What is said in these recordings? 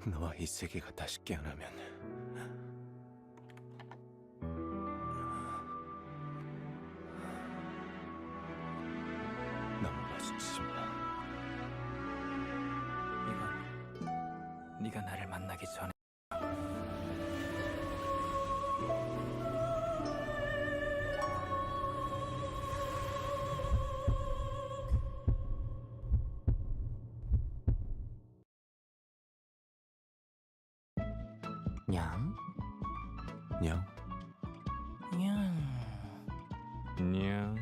너와 이 세계가 다시 깨어나면 너무 마주치지 마. 이건 네가 나를 만나기 전에 냥? 냥? 냥. 냥.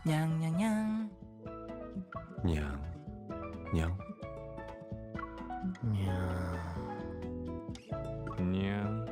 냥냥냥. 냥. 냥. 냥. 냥.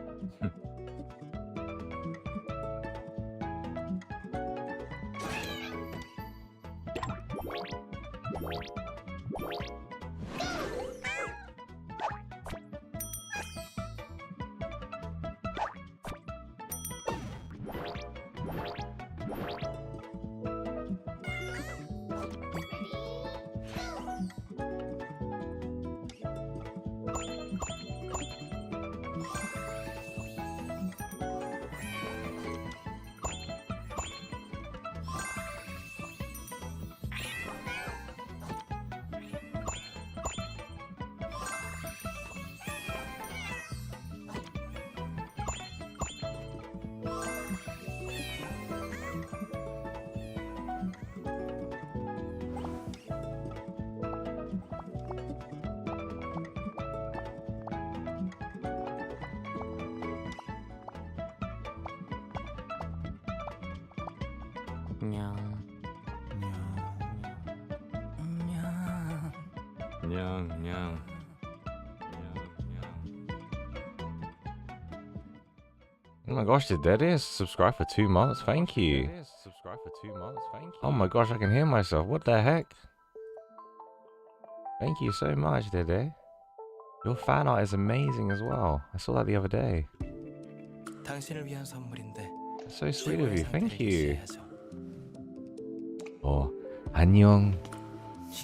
냥. 냥. 냥. 냥. Oh my gosh, did Daddy subscribe for 2 months? Thank you. Oh my gosh, I can hear myself. What the heck? Thank you so much, Dede. Your fan art is amazing as well. I saw that the other day. 당신을 위한 선물인데. That's so sweet of you. Thank you. 유지해야죠. Oh, 안녕.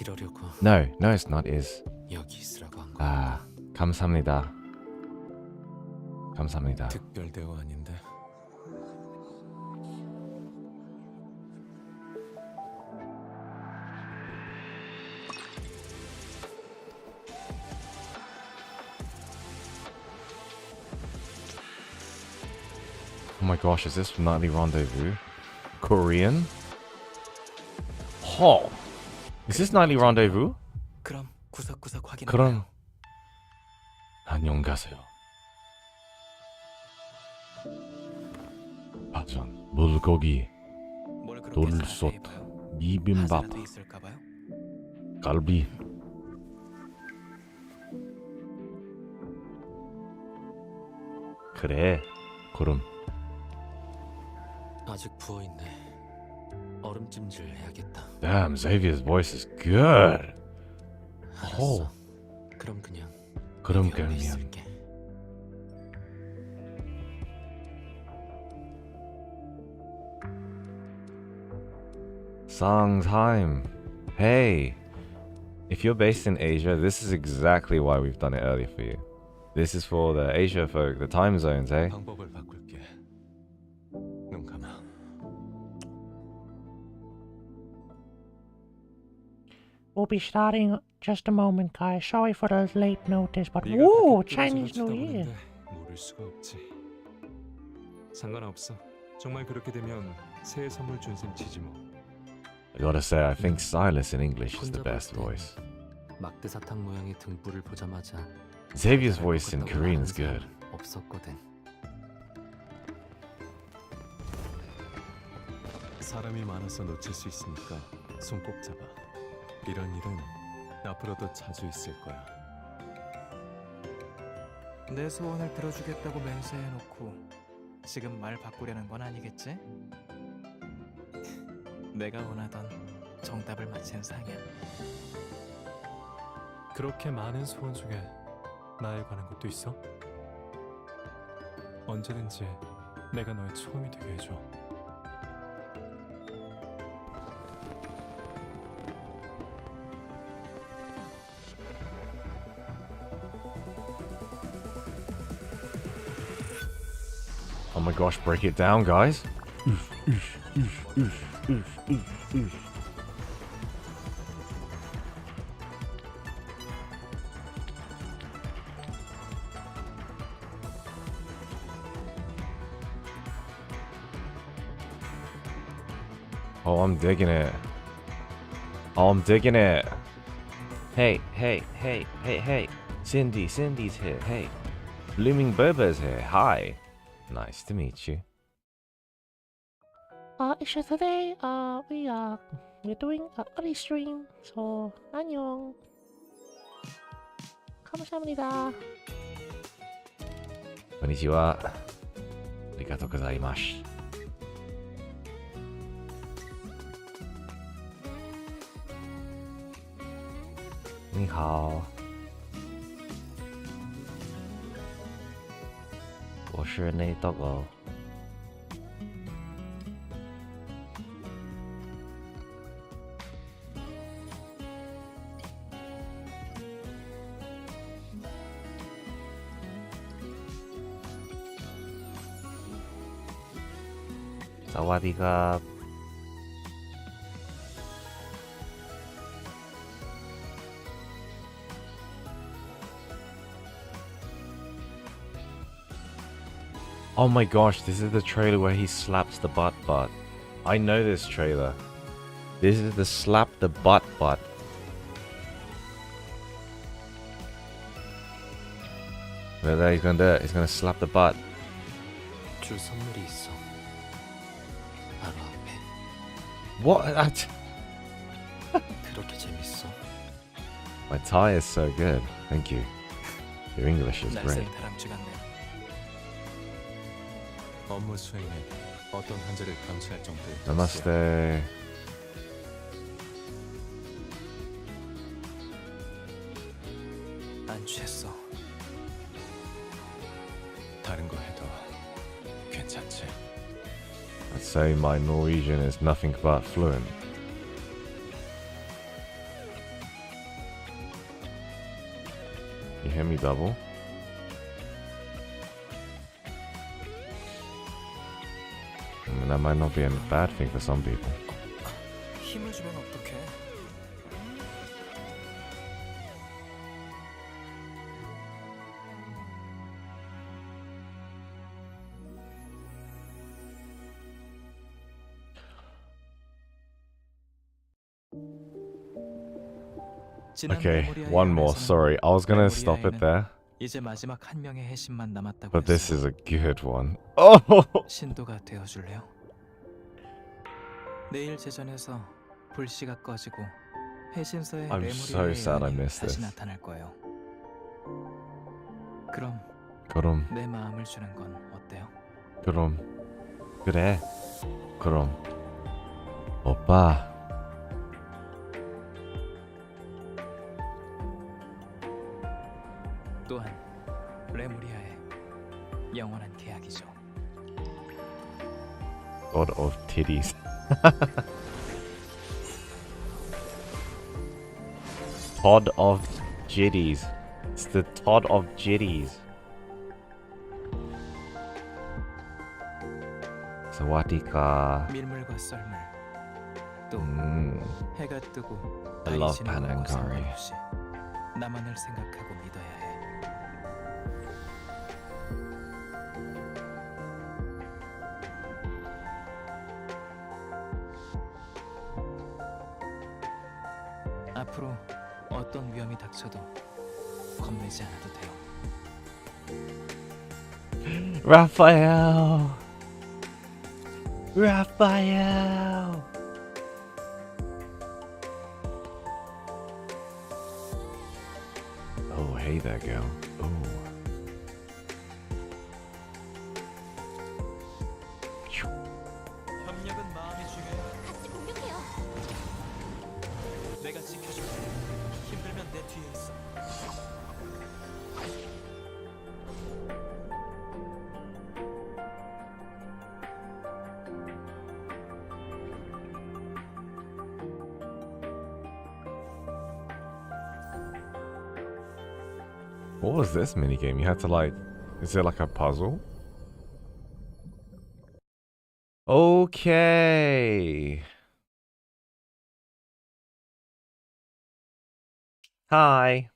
이러려고 No, it's not. Is. 여기 있으라고 한 거. Ah, 감사합니다. 감사합니다. 특별 대우 아닌데. Oh my gosh, is this Nightly Rendezvous? Korean? Oh, is this Nightly Rendezvous? 그럼 구석구석 확인해. 그럼 안녕 가세요. 파전, 물고기, 돌솥, 비빔밥, 갈비. 그래, 그럼. 아직 부어 있네. 얼음찜질 해야겠다. Damn, Xavier's voice is good. 알았어. 그럼 그냥. 그럼 여기 그냥. 있을게. Song time. Hey, if you're based in Asia, this is exactly why we've done it earlier for you. This is for the Asia folk, the time zones, eh? 방법을 바꿀게. 눈 감아. We'll be starting just a moment, guys. Sorry for the late notice, but whoa, Chinese New Year. 모를 수가 없지. 상관없어. 정말 그렇게 되면 새해 선물 준 셈 치지 뭐. I gotta say, I think Silas in English is the best voice. 막대 사탕 모양의 등불을 보자마자 Xavier's voice in Korean is good. 없었거든. 사람이 많아서 놓칠 수 있으니까 손 꼭 잡아. 이런 일은 앞으로도 자주 있을 거야. 내 소원을 들어주겠다고 맹세해놓고 지금 말 바꾸려는 건 아니겠지? 내가 원하던 정답을 맞힌 상이야. 그렇게 많은 소원 중에 나에 관한 것도 있어? 언제든지 내가 너의 처음이 되게 해줘. Oh my gosh, break it down, guys. Oh, I'm digging it. Oh, I'm digging it. Hey, hey, hey, hey, hey. Cindy's here. Hey. Blooming Boba's here. Hi. Nice to meet you. Isha, today, we're doing a early stream, so, 안녕. 감사합니다. Konnichiwa. Arigatou gozaimasu. 你好，我是内斗狗。萨瓦迪卡。 Oh my gosh, this is the trailer where he slaps the butt. I know this trailer. This is the slap the butt. There, he's gonna do it. He's gonna slap the butt. 줄 선물이 있어. 바로 앞에. What? 그렇게 재밌어. My tie is so good. Thank you. Your English is great. 날쌘 다람쥐 같네. 업무 수행에 어떤 한계를 감수할 정도의 Namaste. 안 취했어. 다른 거 해도 괜찮지? I'd say my Norwegian is nothing but fluent. You hear me double? I mean, that might not be a bad thing for some people. 힘을 주면 어떡해? Okay, one more. Sorry, I was gonna stop it there, 이제 마지막 한 명의 해신만 남았다고 but this 했어. is a good one. Oh! 신도가 되어줄래요? 내일 제전에서 불씨가 꺼지고 해신서의 I'm so sad I 레무리아의 missed 다시 this. 나타날 거예요. 그럼 그럼, 내 마음을 주는 건 어때요? 그럼, 그래. 그럼, 오빠. 또한 레무리아의 영원한 계약이죠. God of titties. Todd of Jitties. It's the Todd of Jitties. Sawadika. 밀물과 썰물 또 해가 뜨고 I 달이 love 지는 pan and 것과 curry. 상관없이 나만을 생각하고 믿어야 해. 앞으로 어떤 위험이 닥쳐도 겁내지 않아도 돼요. Raphael. Raphael. Oh, hey there, girl. Oh. 협력은 마음이 중요해. 같이 공격해요. 내가 지켜줄게. 힘들면 내 뒤에 있어. What was this minigame? You had to like... Is it like a puzzle? Okay. Hi.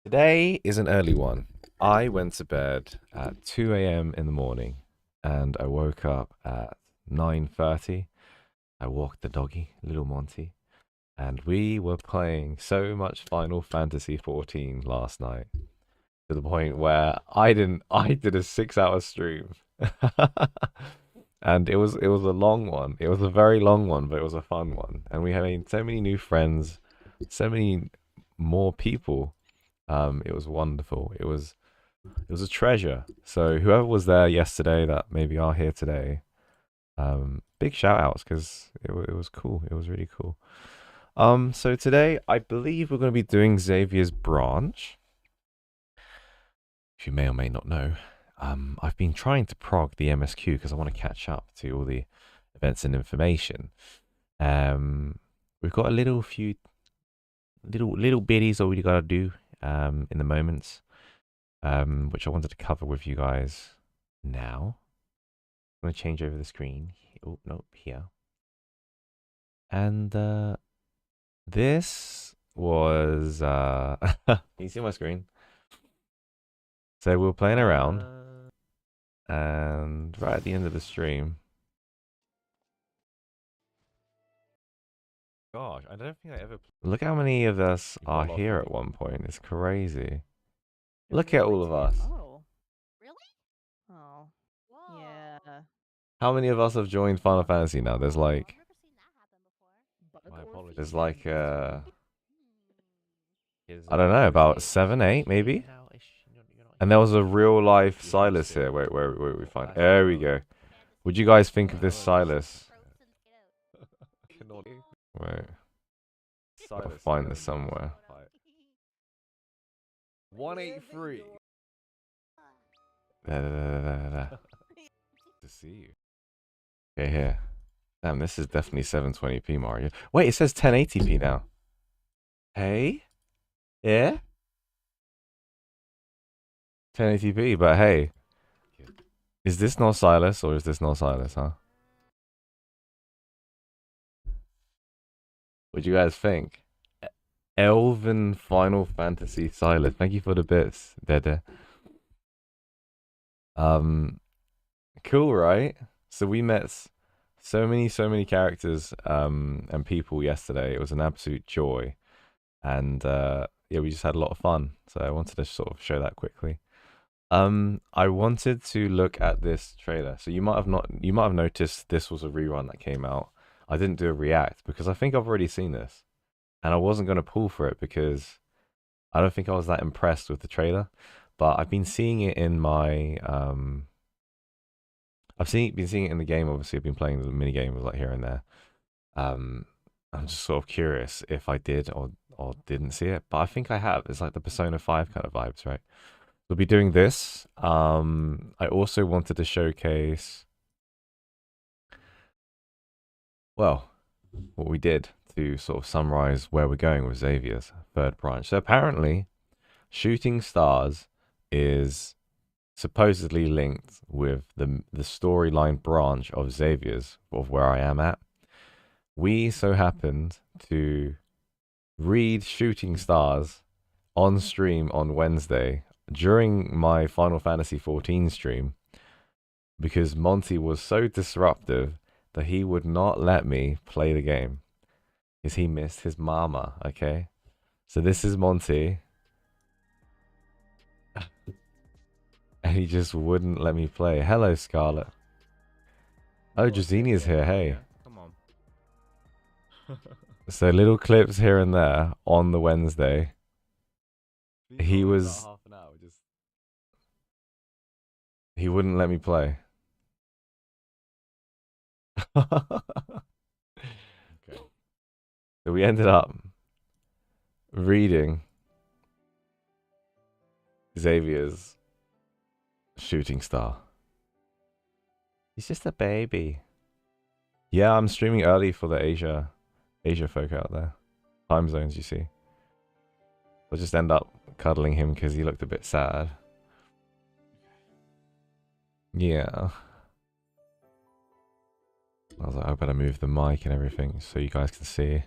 Today is an early one. I went to bed at 2 a.m. in the morning and I woke up at 9:30. I walked the doggy, little Monty, and we were playing so much Final Fantasy XIV last night to the point where I did a 6-hour stream. And it was a long one. It was a very long one, but it was a fun one. And we had made so many new friends, so many more people. It was wonderful. It was a treasure. So whoever was there yesterday that maybe are here today, big shout outs because it was cool. It was really cool. So today I believe we're going to be doing Xavier's branch. If you may or may not know, I've been trying to prog the MSQ because I want to catch up to all the events and information. We've got a little bitties that we got to do in the moments, which I wanted to cover with you guys now. I'm going to change over the screen. Oh, no, here. And this was... Can you see my screen? So we were playing around, and right at the end of the stream... Gosh, I don't think I ever... Look how many of us are here at one point. It's crazy. Look at all of us. Oh. Really? Oh. Whoa. Yeah. How many of us have joined Final Fantasy now? There's like... I've never seen that happen before. My apologies. There's like, I don't know, about 7, 8 maybe? And there was a real life Silas here. Wait, where we find? There we go. What'd you guys think of this Silas? Wait. I'll find this somewhere. 183. There. To see you. Okay, here. Damn, this is definitely 720p, Mario. Wait, it says 1080p now. Hey? Yeah? 1080p, but hey. Is this not Silas or is this not Silas, huh? What do you guys think? Elven Final Fantasy Silas. Thank you for the bits, Dede. Cool, right? So we met so many characters and people yesterday. It was an absolute joy. And yeah, we just had a lot of fun. So I wanted to sort of show that quickly. I wanted to look at this trailer. So you might have noticed this was a rerun that came out. I didn't do a react because I think I've already seen this. And I wasn't going to pull for it because I don't think I was that impressed with the trailer. But I've been seeing it in my been seeing it in the game. Obviously, I've been playing the mini games like here and there. I'm just sort of curious if I did or didn't see it, but I think I have. It's like the Persona 5 kind of vibes, right? We'll be doing this. I also wanted to showcase, well, what we did to sort of summarize where we're going with Xavier's third branch. So apparently, Shooting Stars is supposedly linked with the storyline branch of Xavier's, of where I am at. We so happened to read Shooting Stars on stream on Wednesday during my Final Fantasy XIV stream because Monty was so disruptive that he would not let me play the game because he missed his mama, okay? So this is Monty. And he just wouldn't let me play. Hello, Scarlet. Oh, Drazinia's here, hey. Come on. So little clips here and there on the Wednesday. He was... half an hour, just... He wouldn't let me play. Okay. So we ended up reading Xavier's shooting star. He's just a baby. Yeah, I'm streaming early for the Asia folk out there. Time zones, you see. I'll just end up cuddling him because he looked a bit sad. Yeah. I was like, I better move the mic and everything so you guys can see.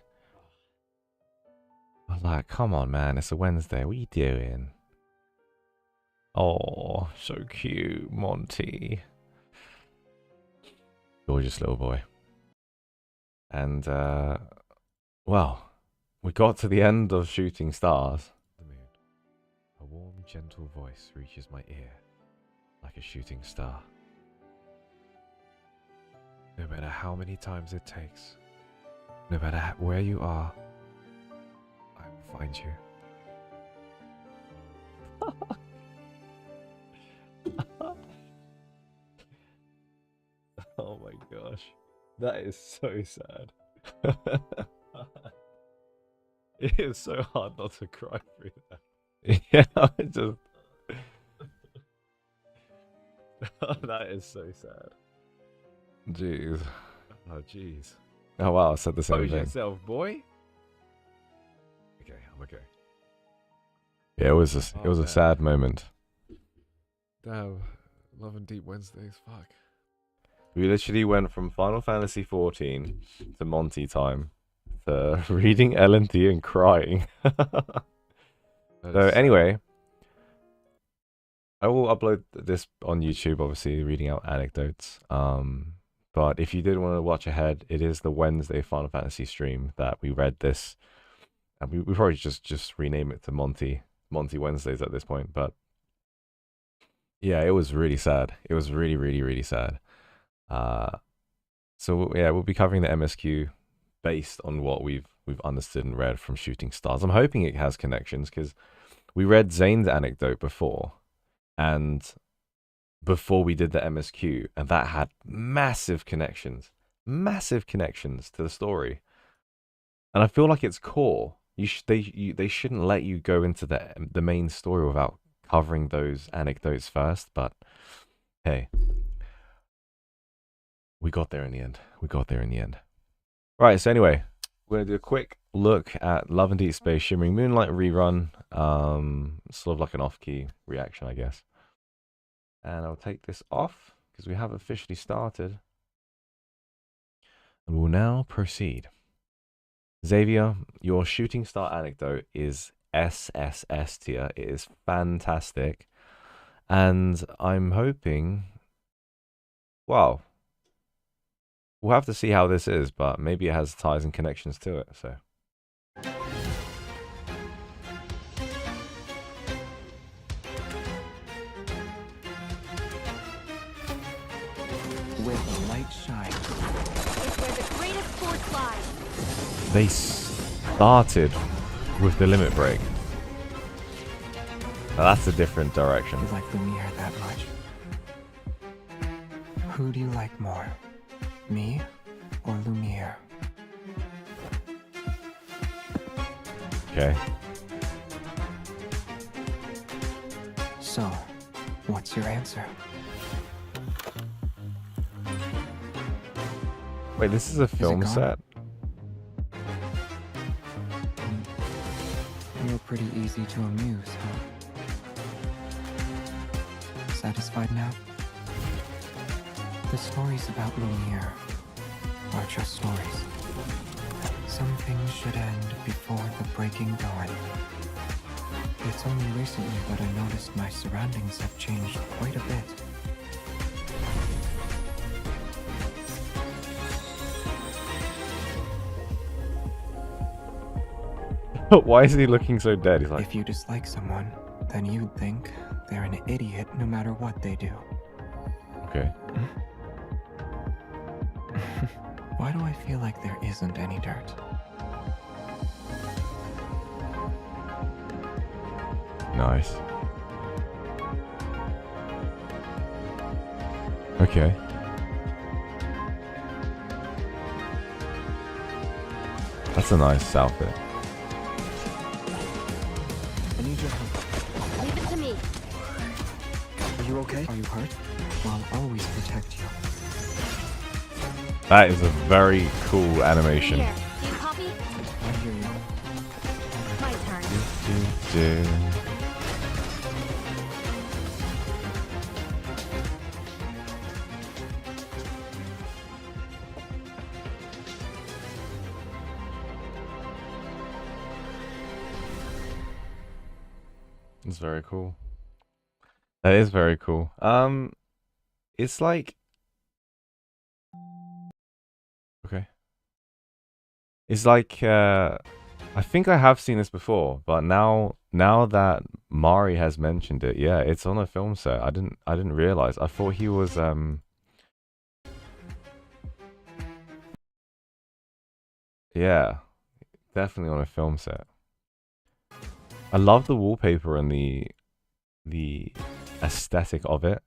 I was like, come on, man, it's a Wednesday. What are you doing? Oh, so cute, Monty. Gorgeous little boy. And, well, we got to the end of Shooting Stars. The moon. A warm, gentle voice reaches my ear like a shooting star. No matter how many times it takes, no matter where you are, I will find you. Oh my gosh. That is so sad. It is so hard not to cry through that. Yeah, I just... That is so sad. Jeez. Oh, jeez. Oh, wow, I said the same thing. Yourself, boy. Okay, I'm okay. Yeah, it was a sad moment. Damn, Love and Deep Wednesdays, fuck. We literally went from Final Fantasy 14 to Monty time to reading L&D and crying. So anyway, I will upload this on YouTube, obviously, reading out anecdotes. But if you did want to watch ahead, it is the Wednesday Final Fantasy stream that we read this. And we probably just rename it to Monty Wednesdays at this point. But yeah, it was really sad. It was really, really, really sad. So yeah, we'll be covering the MSQ based on what we've understood and read from Shooting Stars. I'm hoping it has connections because we read Zane's anecdote before, and before we did the MSQ, and that had massive connections to the story. And I feel like it's core. They shouldn't let you go into the main story without covering those anecdotes first. But hey. We got there in the end. Right, so anyway, we're going to do a quick look at Love and Deep Space Shimmering Moonlight rerun. Sort of like an off-key reaction, I guess. And I'll take this off because we have officially started. And we'll now proceed. Xavier, your shooting star anecdote is SSS tier. It is fantastic. And I'm hoping... Wow. We'll have to see how this is, but maybe it has ties and connections to it, so. Where the light shines. It's where the greatest force lies. They started with the limit break. Now that's a different direction. You like Lumiere that much? Who do you like more? Me or Lumiere? Okay. So, what's your answer? Wait, this is a film gone? set? You're pretty easy to amuse, huh? Satisfied now? The stories about Lumiere are just stories. Some things should end before the breaking dawn. It's only recently that I noticed my surroundings have changed quite a bit. Why is he looking so dead? He's like, If you dislike someone, then you'd think they're an idiot no matter what they do. okay. Why do I feel like there isn't any dirt? Nice. Okay. That's a nice outfit. I need your help. Leave it to me. Are you okay? Are you hurt? Well, I'll always protect you. That is a very cool animation. Here. Do you copy? I hear you. My turn. It's very cool. That is very cool. It's like, okay. It's like, I think I have seen this before, but now that Mari has mentioned it, yeah, it's on a film set. I didn't realize. I thought he was yeah, definitely on a film set. I love the wallpaper and the aesthetic of it,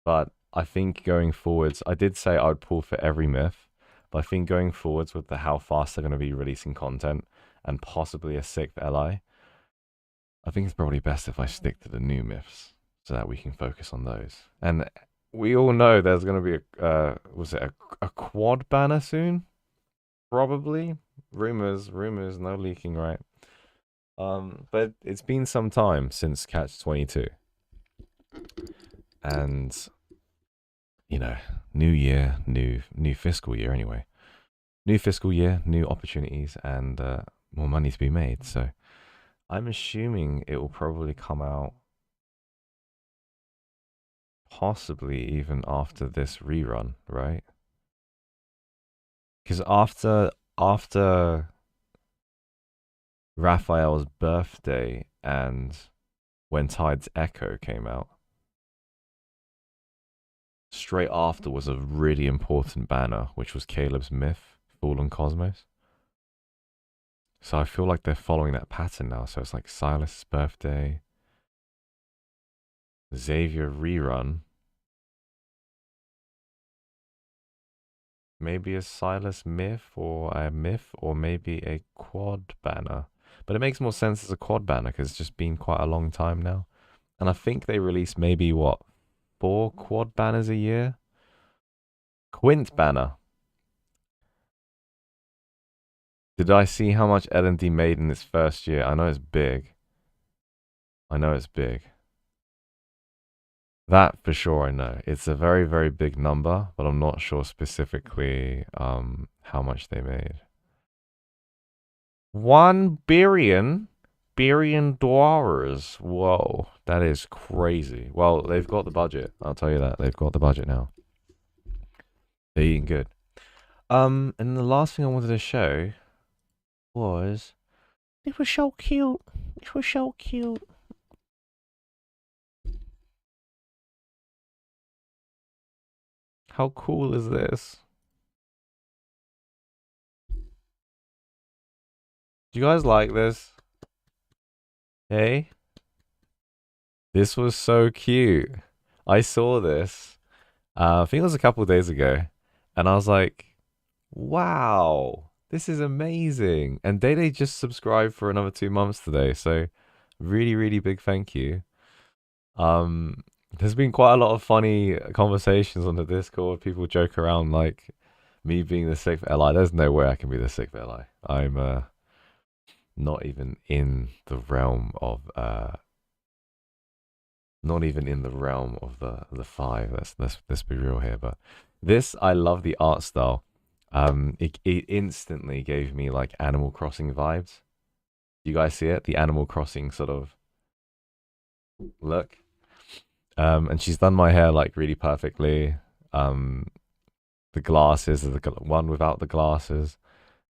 but I think going forwards, I did say I would pull for every myth, but I think going forwards with how fast they're going to be releasing content and possibly a 6th LI, I think it's probably best if I stick to the new myths so that we can focus on those. And we all know there's going to be a quad banner soon? Probably. Rumors, no leaking, right? But it's been some time since Catch 22. And, you know, new year, new fiscal year anyway. New fiscal year, new opportunities, and more money to be made. So I'm assuming it will probably come out possibly even after this rerun, right? Because after Raphael's birthday and When Tide's Echo came out, straight after was a really important banner, which was Caleb's Myth, Fallen Cosmos. So I feel like they're following that pattern now. So it's like Silas' birthday, Xavier rerun, maybe a Silas myth or maybe a quad banner. But it makes more sense as a quad banner because it's just been quite a long time now. And I think they release maybe, 4 quad banners a year? Quint banner. Did I see how much L&D made in its first year? I know it's big. That for sure I know. It's a very, very big number, but I'm not sure specifically how much they made. $1 billion dollars. Whoa, that is crazy. Well, they've got the budget. I'll tell you that. They've got the budget now. They're eating good. And the last thing I wanted to show was, It was so cute. It was so cute. how cool is this? Do you guys like this? Hey? This was so cute. I saw this, I think it was a couple of days ago, and I was like, wow, this is amazing. And Day just subscribed for another 2 months today, so really, really big thank you. There's been quite a lot of funny conversations on the Discord. People joke around like me being the 6th LI. There's no way I can be the 6th LI. I'm not even in the realm of the 5. Let's be real here. But this, I love the art style. It instantly gave me like Animal Crossing vibes. You guys see it? The Animal Crossing sort of look. And she's done my hair like really perfectly. The glasses, the one without the glasses,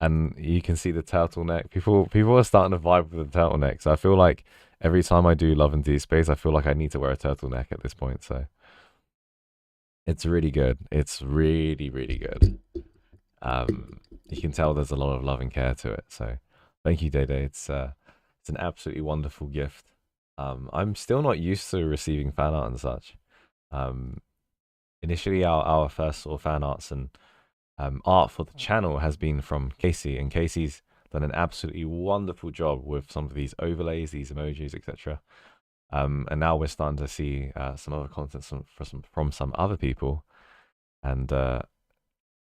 and you can see the turtleneck. People are starting to vibe with the turtleneck. So I feel like every time I do Love and D Space, I feel like I need to wear a turtleneck at this point. So it's really good. It's really, really good. You can tell there's a lot of love and care to it. So thank you, Day. It's an absolutely wonderful gift. I'm still not used to receiving fan art and such. Initially, our first sort of fan arts and art for the channel has been from Casey, and Casey's done an absolutely wonderful job with some of these overlays, these emojis, etc. And now we're starting to see some other content from some other people. And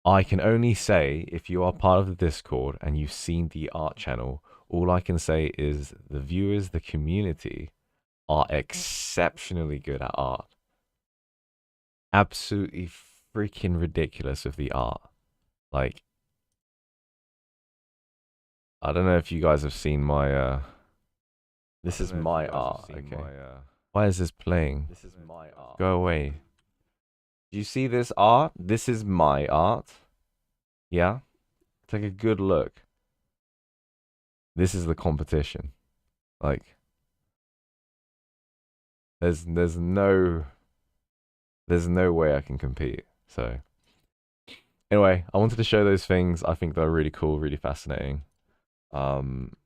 I can only say, if you are part of the Discord and you've seen the art channel, all I can say is the viewers, the community, are exceptionally good at art. Absolutely freaking ridiculous with the art. Like, I don't know if you guys have seen my this is my art, okay? Why is this playing? This is my art. Go away. Do you see this art? This is my art. Yeah? Take a good look. This is the competition. Like, there's no way I can compete. So anyway, I wanted to show those things. I think they're really cool, really fascinating. And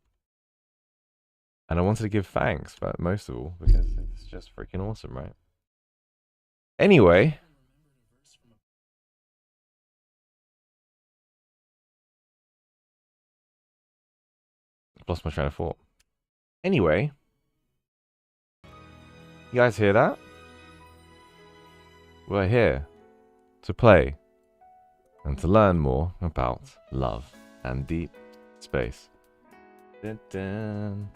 I wanted to give thanks, but most of all, because it's just freaking awesome, right? Anyway. Lost my train of thought. Anyway. You guys hear that? We're here to play and to learn more about love and deep space. Dun, dun.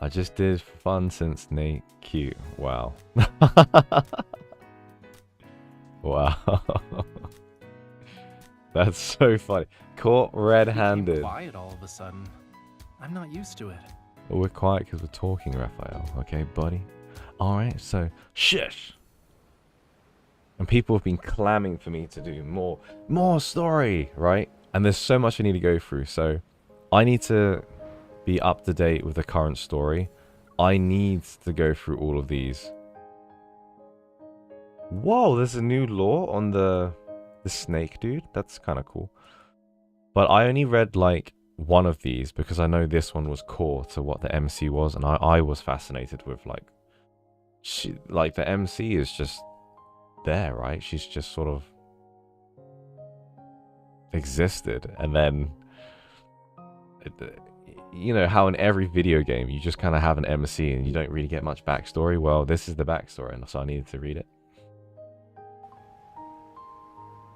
I just did for fun since Nate cute. Wow. Wow. That's so funny. Caught red-handed. Quiet all of a sudden. I'm not used to it. Well, we're quiet because we're talking, Raphael. Okay, buddy? Alright, so shush! And people have been clamming for me to do more story, right? And there's so much I need to go through, so I need to be up to date with the current story. I need to go through all of these. Whoa, there's a new lore on the snake dude. That's kind of cool. But I only read like one of these because I know this one was core to what the MC was, and I was fascinated with like the MC is just there, right? She's just sort of existed, and then you know how in every video game you just kind of have an MC and you don't really get much backstory. Well, this is the backstory, and so I needed to read it.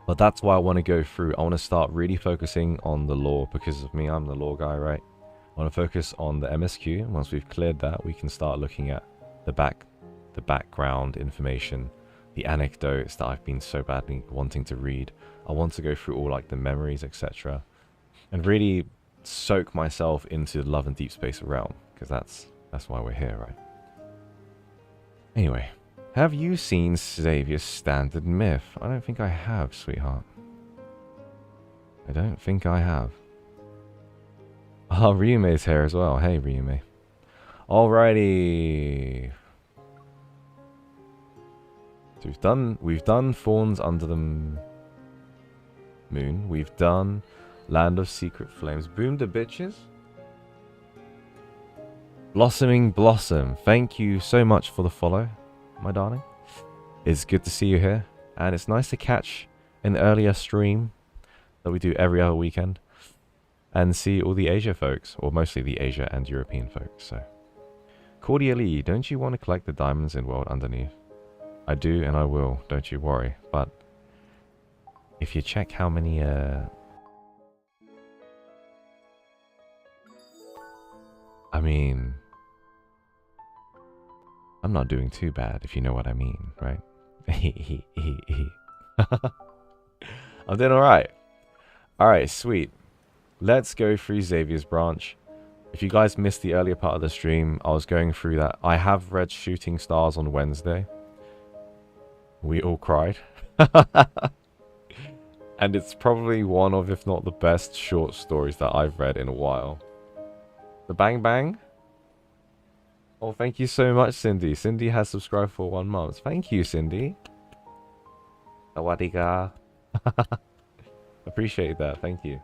But that's why I want to go through. I want to start really focusing on the lore because of me. I'm the lore guy, right? I want to focus on the MSQ. Once we've cleared that, we can start looking at the background information, the anecdotes that I've been so badly wanting to read. I want to go through all like the memories, etc., and really soak myself into the love and deep space realm, because that's why we're here, right? Anyway. Have you seen Xavier's Standard Myth? I don't think I have, sweetheart. I don't think I have. Oh, Ryume's here as well. Hey, Ryume. Alrighty. So we've done Thorns Under the Moon. We've done Land of Secret Flames. Boom the bitches. Blossoming Blossom. Thank you so much for the follow, my darling. It's good to see you here, and it's nice to catch an earlier stream that we do every other weekend and see all the Asia folks, or mostly the Asia and European folks. So cordially, don't you want to collect the diamonds in World Underneath? I do, and I will, don't you worry. But if you check how many I mean, I'm not doing too bad, if you know what I mean, right? I'm doing alright. Alright, sweet. Let's go through Xavier's branch. If you guys missed the earlier part of the stream, I was going through that. I have read Shooting Stars on Wednesday. We all cried. And it's probably one of, if not the best short stories that I've read in a while. The Bang Bang? Oh, thank you so much, Cindy. Cindy has subscribed for 1 month. Thank you, Cindy. Sawadiga. Appreciate that. Thank you.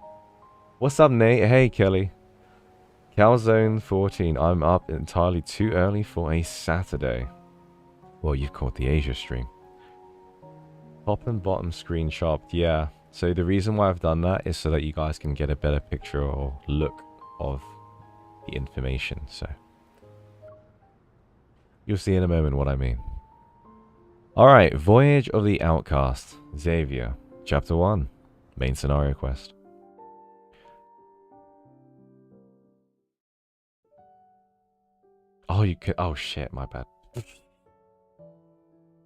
What's up, Nate? Hey, Kelly. Calzone 14. I'm up entirely too early for a Saturday. Well, you've caught the Asia stream. Top and bottom screen chopped. Yeah. So the reason why I've done that is so that you guys can get a better picture or look of the information. So you'll see in a moment what I mean. Alright, Voyage of the Outcast, Xavier, Chapter 1, Main Scenario Quest. Oh, you could. Oh shit, my bad.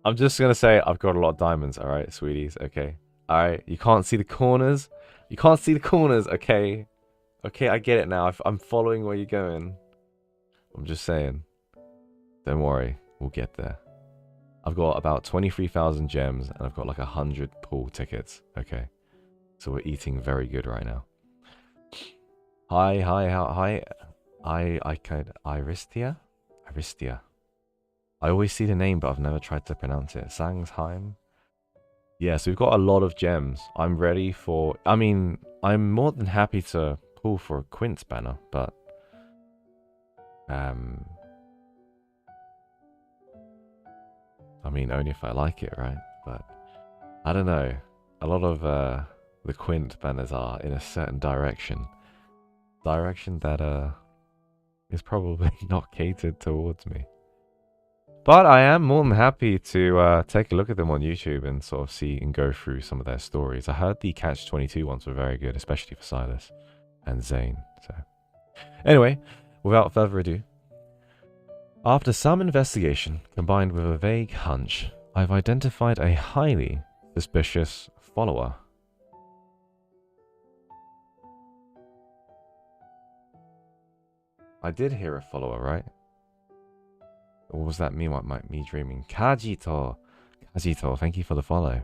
I'm just gonna say I've got a lot of diamonds, alright, sweeties, okay? Alright, you can't see the corners. You can't see the corners, okay? Okay, I get it now. I'm following where you're going. I'm just saying. Don't worry, we'll get there. I've got about 23,000 gems, and I've got like 100 pool tickets, okay? So we're eating very good right now. Hi. Iristia? Aristia. I always see the name, but I've never tried to pronounce it. Sangsheim? Yeah, so we've got a lot of gems. I'm ready for... I mean, I'm more than happy to pull for a Quint banner, but... I mean, only if I like it, right? But... I don't know. A lot of the Quint banners are in a certain direction. Direction that is probably not catered towards me. But I am more than happy to take a look at them on YouTube and sort of see and go through some of their stories. I heard the Catch-22 ones were very good, especially for Silas and Zane. So, anyway, without further ado, after some investigation combined with a vague hunch, I've identified a highly suspicious follower. I did hear a follower, right? Or was that me? Me dreaming? Kajito, thank you for the follow.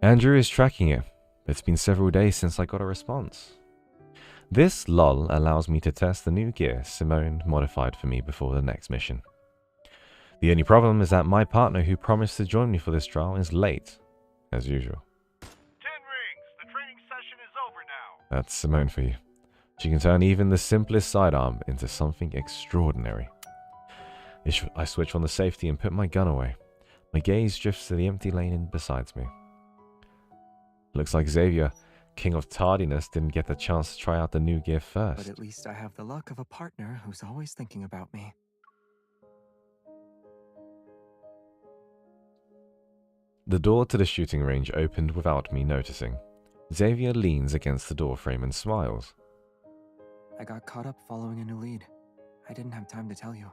Andrew is tracking it. It's been several days since I got a response. This lull allows me to test the new gear Simone modified for me before the next mission. The only problem is that my partner who promised to join me for this trial is late, as usual. 10 rings! The training session is over now! That's Simone for you. She can turn even the simplest sidearm into something extraordinary. I switch on the safety and put my gun away. My gaze drifts to the empty lane in besides me. Looks like Xavier, king of tardiness, didn't get the chance to try out the new gear first. But at least I have the luck of a partner who's always thinking about me. The door to the shooting range opened without me noticing. Xavier leans against the doorframe and smiles. I got caught up following a new lead. I didn't have time to tell you.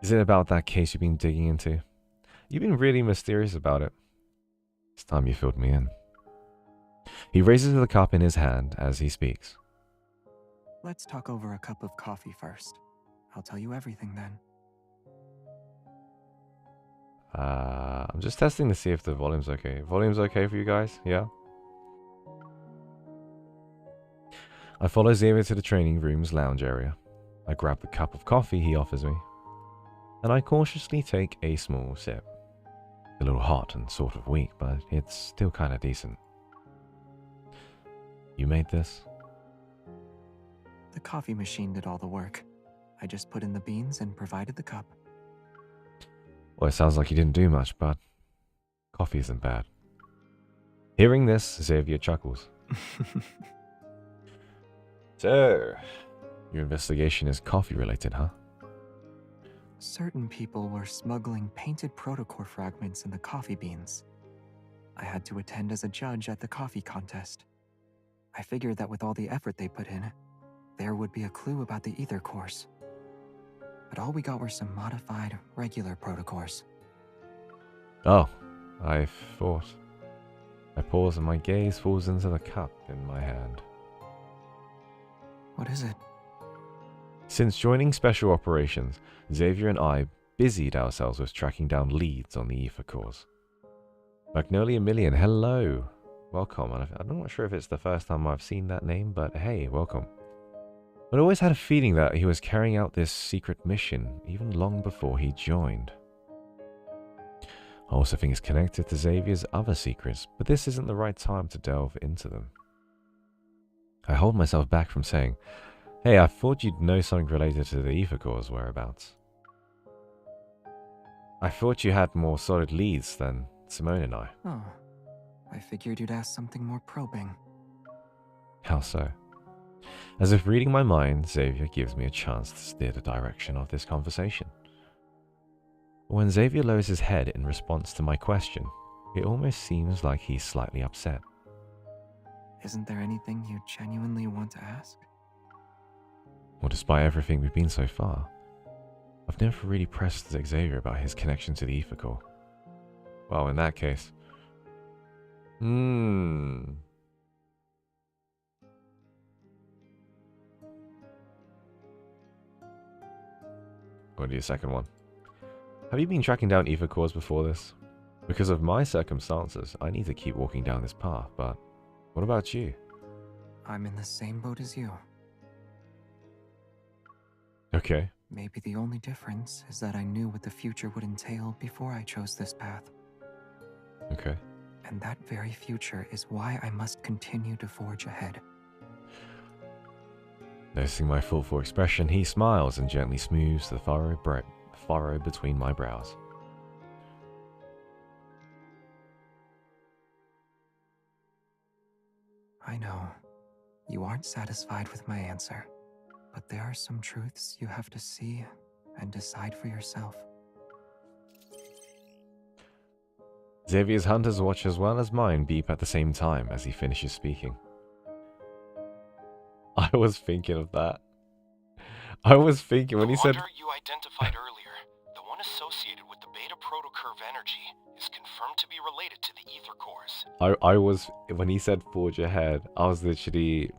Is it about that case you've been digging into? You've been really mysterious about it. It's time you filled me in. He raises the cup in his hand as he speaks. Let's talk over a cup of coffee first. I'll tell you everything then. I'm just testing to see if the volume's okay. Volume's okay for you guys? Yeah? I follow Xavier to the training room's lounge area. I grab the cup of coffee he offers me, and I cautiously take a small sip. A little hot and sort of weak, but it's still kind of decent. You made this? The coffee machine did all the work. I just put in the beans and provided the cup. Well, it sounds like you didn't do much, but coffee isn't bad. Hearing this, Xavier chuckles. So, your investigation is coffee related, huh? Certain people were smuggling painted protocore fragments in the coffee beans. I had to attend as a judge at the coffee contest. I figured that with all the effort they put in, there would be a clue about the ether cores. But all we got were some modified, regular protocores. Oh, I thought. I pause and my gaze falls into the cup in my hand. What is it? Since joining Special Operations, Xavier and I busied ourselves with tracking down leads on the ether cores. Magnolia Million, hello! Welcome. I'm not sure if it's the first time I've seen that name, but hey, welcome. But I always had a feeling that he was carrying out this secret mission even long before he joined. I also think it's connected to Xavier's other secrets, but this isn't the right time to delve into them. I hold myself back from saying, hey, I thought you'd know something related to the ether cores whereabouts. I thought you had more solid leads than Simone and I. Oh, I figured you'd ask something more probing. How so? As if reading my mind, Xavier gives me a chance to steer the direction of this conversation. When Xavier lowers his head in response to my question, it almost seems like he's slightly upset. Isn't there anything you genuinely want to ask? Well, despite everything we've been so far, I've never really pressed Xavier about his connection to the ether core. Well, in that case... We'll do a second one. Have you been tracking down ether cores before this? Because of my circumstances, I need to keep walking down this path, but what about you? I'm in the same boat as you. Okay. Maybe the only difference is that I knew what the future would entail before I chose this path. Okay. And that very future is why I must continue to forge ahead. Noticing my thoughtful expression, he smiles and gently smooths the furrow between my brows. I know, you aren't satisfied with my answer, but there are some truths you have to see and decide for yourself. Xavier's hunter's watch as well as mine beep at the same time as he finishes speaking. I was thinking of that. I was thinking when he said... The wonder you identified earlier, the one associated with the beta protocurve energy, is confirmed to be related to the ether cores. I was... When he said forge ahead, I was literally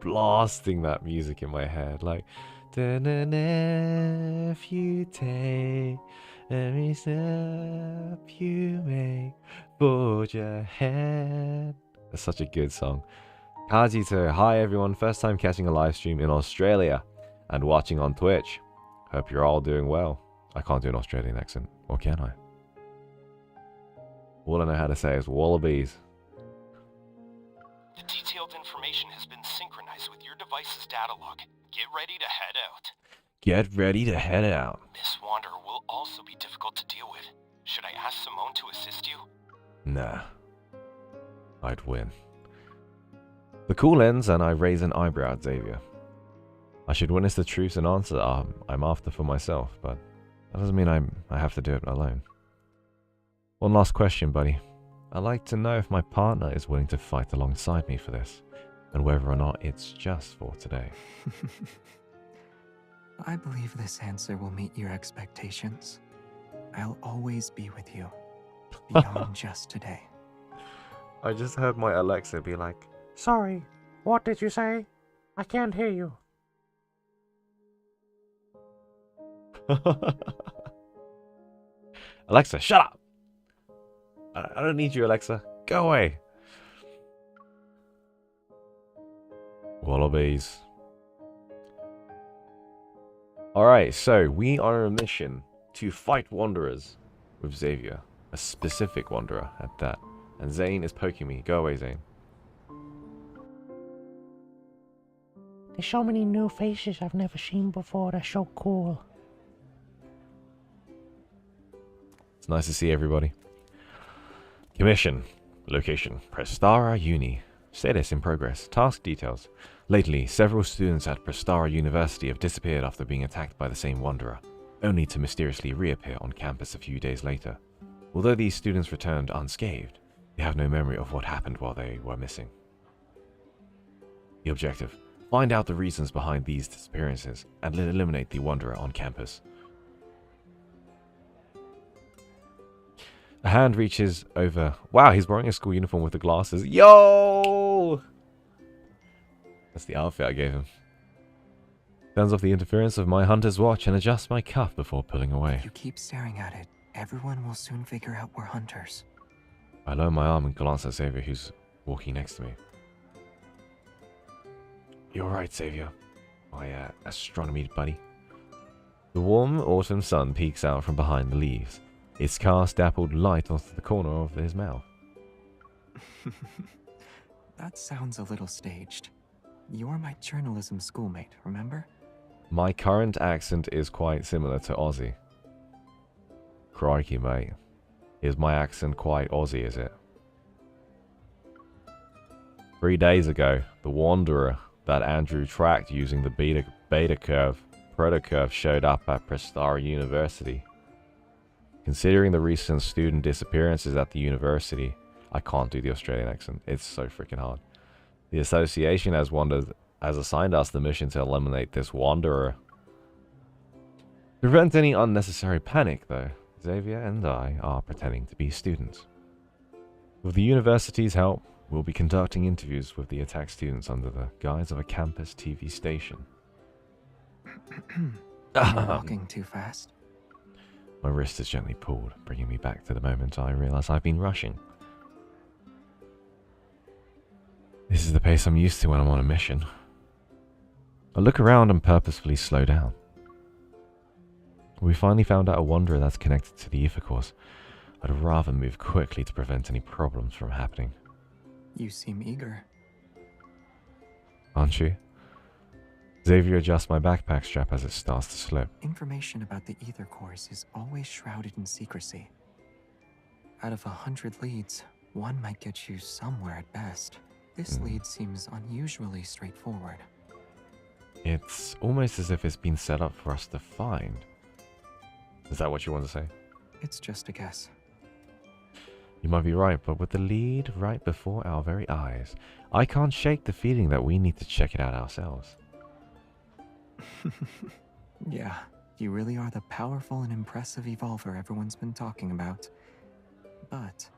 blasting that music in my head. Like... If you take every step you make, forge ahead. That's such a good song. Kajito, hi everyone, first time catching a live stream in Australia and watching on Twitch. Hope you're all doing well. I can't do an Australian accent, or can I? All I know how to say is wallabies. The detailed information has been synchronized with your device's data log. Get ready to head out. Get ready to head out. This wanderer will also be difficult to deal with. Should I ask Simone to assist you? Nah. I'd win. The call ends and I raise an eyebrow at Xavier. I should witness the truth and answer I'm after for myself, but that doesn't mean I have to do it alone. One last question, buddy. I'd like to know if my partner is willing to fight alongside me for this, and whether or not it's just for today. I believe this answer will meet your expectations. I'll always be with you, beyond just today. I just heard my Alexa be like, Sorry, what did you say? I can't hear you. Alexa, shut up! I don't need you, Alexa. Go away. Wallabies. Alright, so we are on a mission to fight wanderers with Xavier. A specific wanderer at that. And Zane is poking me. Go away, Zane. There's so many new faces I've never seen before. They're so cool. It's nice to see everybody. Commission. Location. Prestara Uni. Status in progress. Task details. Lately, several students at Prestara University have disappeared after being attacked by the same wanderer, only to mysteriously reappear on campus a few days later. Although these students returned unscathed, they have no memory of what happened while they were missing. The objective: find out the reasons behind these disappearances and eliminate the wanderer on campus. A hand reaches over. Wow, he's wearing a school uniform with the glasses. Yo! That's the outfit I gave him. Turns off the interference of my hunter's watch and adjusts my cuff before pulling away. If you keep staring at it, everyone will soon figure out we're hunters. I lower my arm and glance at Xavier, who's walking next to me. You're right, Xavier. My astronomy buddy. The warm autumn sun peeks out from behind the leaves. Its cast dappled light onto the corner of his mouth. That sounds a little staged. You're my journalism schoolmate, remember? My current accent is quite similar to Aussie. Crikey, mate. Is my accent quite Aussie, is it? 3 days ago, the Wanderer that Andrew tracked using the beta curve, protocurve showed up at Prestara University. Considering the recent student disappearances at the university, I can't do the Australian accent. It's so freaking hard. The association has assigned us the mission to eliminate this Wanderer. To prevent any unnecessary panic, though, Xavier and I are pretending to be students. With the university's help, we'll be conducting interviews with the attacked students under the guise of a campus TV station. You're walking too fast. My wrist is gently pulled, bringing me back to the moment I realize I've been rushing. This is the pace I'm used to when I'm on a mission. I look around and purposefully slow down. We finally found out a wanderer that's connected to the ether course. I'd rather move quickly to prevent any problems from happening. You seem eager. Aren't you? Xavier adjusts my backpack strap as it starts to slip. Information about the ether course is always shrouded in secrecy. Out of 100 leads, one might get you somewhere at best. This lead seems unusually straightforward. It's almost as if it's been set up for us to find. Is that what you want to say? It's just a guess. You might be right, but with the lead right before our very eyes, I can't shake the feeling that we need to check it out ourselves. Yeah, you really are the powerful and impressive evolver everyone's been talking about. But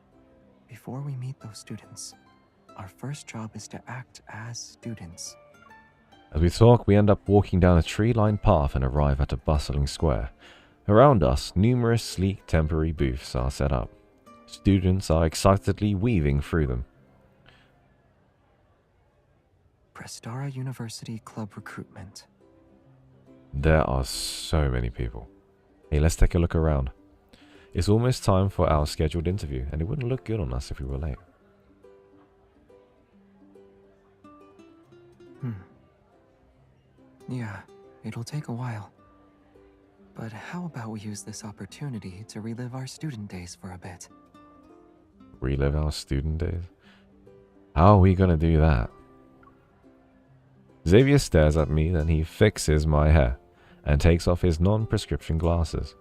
before we meet those students, our first job is to act as students. As we talk, we end up walking down a tree-lined path and arrive at a bustling square. Around us, numerous sleek temporary booths are set up. Students are excitedly weaving through them. Prestara University Club Recruitment. There are so many people. Hey, let's take a look around. It's almost time for our scheduled interview, and it wouldn't look good on us if we were late. Yeah, it'll take a while. But how about we use this opportunity to relive our student days for a bit? Relive our student days? How are we gonna do that? Xavier stares at me, then he fixes my hair and takes off his non-prescription glasses.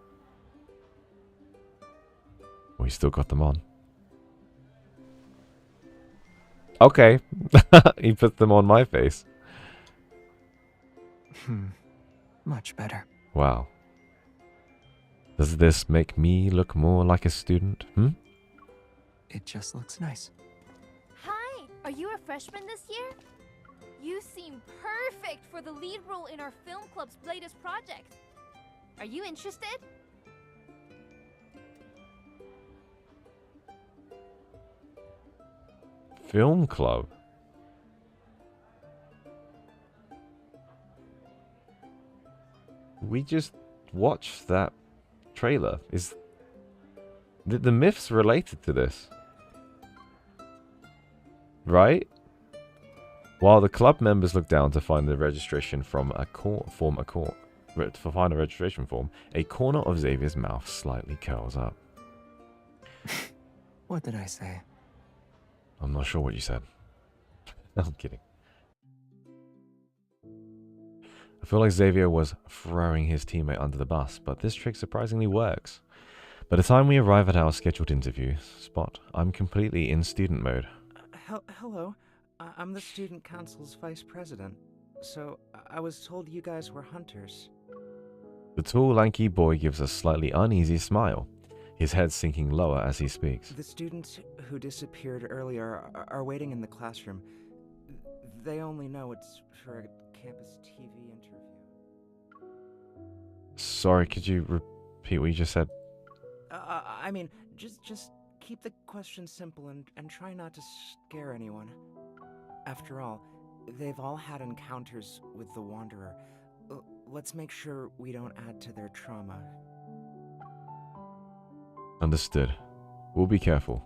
We still got them on. Okay. He put them on my face. Much better. Wow. Does this make me look more like a student? It just looks nice. Hi, are you a freshman this year? You seem perfect for the lead role in our film club's latest project. Are you interested? Film club? We just watched that trailer. Is the myths related to this? Right? While the club members look down to find the registration find a registration form, a corner of Xavier's mouth slightly curls up. What did I say? I'm not sure what you said. I'm kidding. I feel like Xavier was throwing his teammate under the bus, but this trick surprisingly works. By the time we arrive at our scheduled interview spot, I'm completely in student mode. Hello, I'm the student council's vice president. So, I was told you guys were hunters. The tall, lanky boy gives a slightly uneasy smile, his head sinking lower as he speaks. The students who disappeared earlier are waiting in the classroom. They only know it's for a campus TV interview. Sorry, could you repeat what you just said? I mean, just keep the questions simple and try not to scare anyone. After all, they've all had encounters with the Wanderer. Let's make sure we don't add to their trauma. Understood. We'll be careful.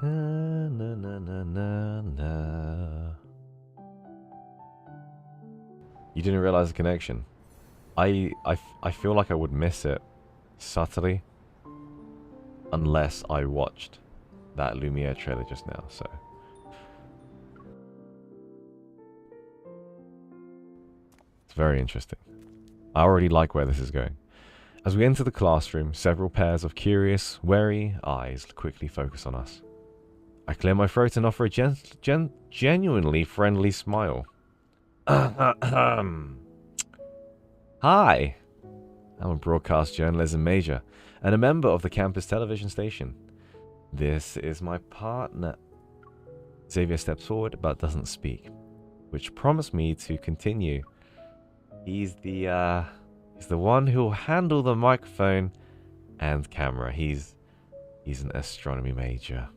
Na, na, na, na, na, na. You didn't realize the connection. I feel like I would miss it subtly. Unless I watched that Lumiere trailer just now, so. It's very interesting. I already like where this is going. As we enter the classroom, several pairs of curious, wary eyes quickly focus on us. I clear my throat and offer a genuinely friendly smile. Hi. I'm a broadcast journalism major and a member of the campus television station. This is my partner. Xavier steps forward but doesn't speak, which prompts me to continue. He's the one who'll handle the microphone and camera. He's an astronomy major.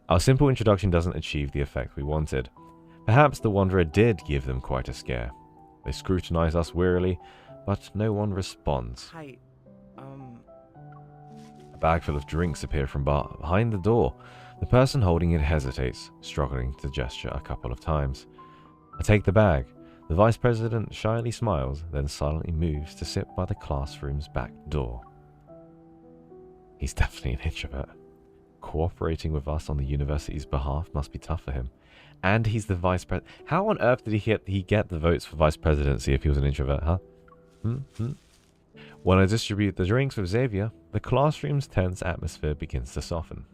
Our simple introduction doesn't achieve the effect we wanted. Perhaps the Wanderer did give them quite a scare. They scrutinize us wearily, but no one responds. Hi, A bag full of drinks appear from behind the door. The person holding it hesitates, struggling to gesture a couple of times. I take the bag. The Vice President shyly smiles, then silently moves to sit by the classroom's back door. He's definitely an introvert. Cooperating with us on the university's behalf must be tough for him. And he's the Vice President. How on earth did he get the votes for Vice Presidency if he was an introvert, huh? When I distribute the drinks with Xavier, the classroom's tense atmosphere begins to soften.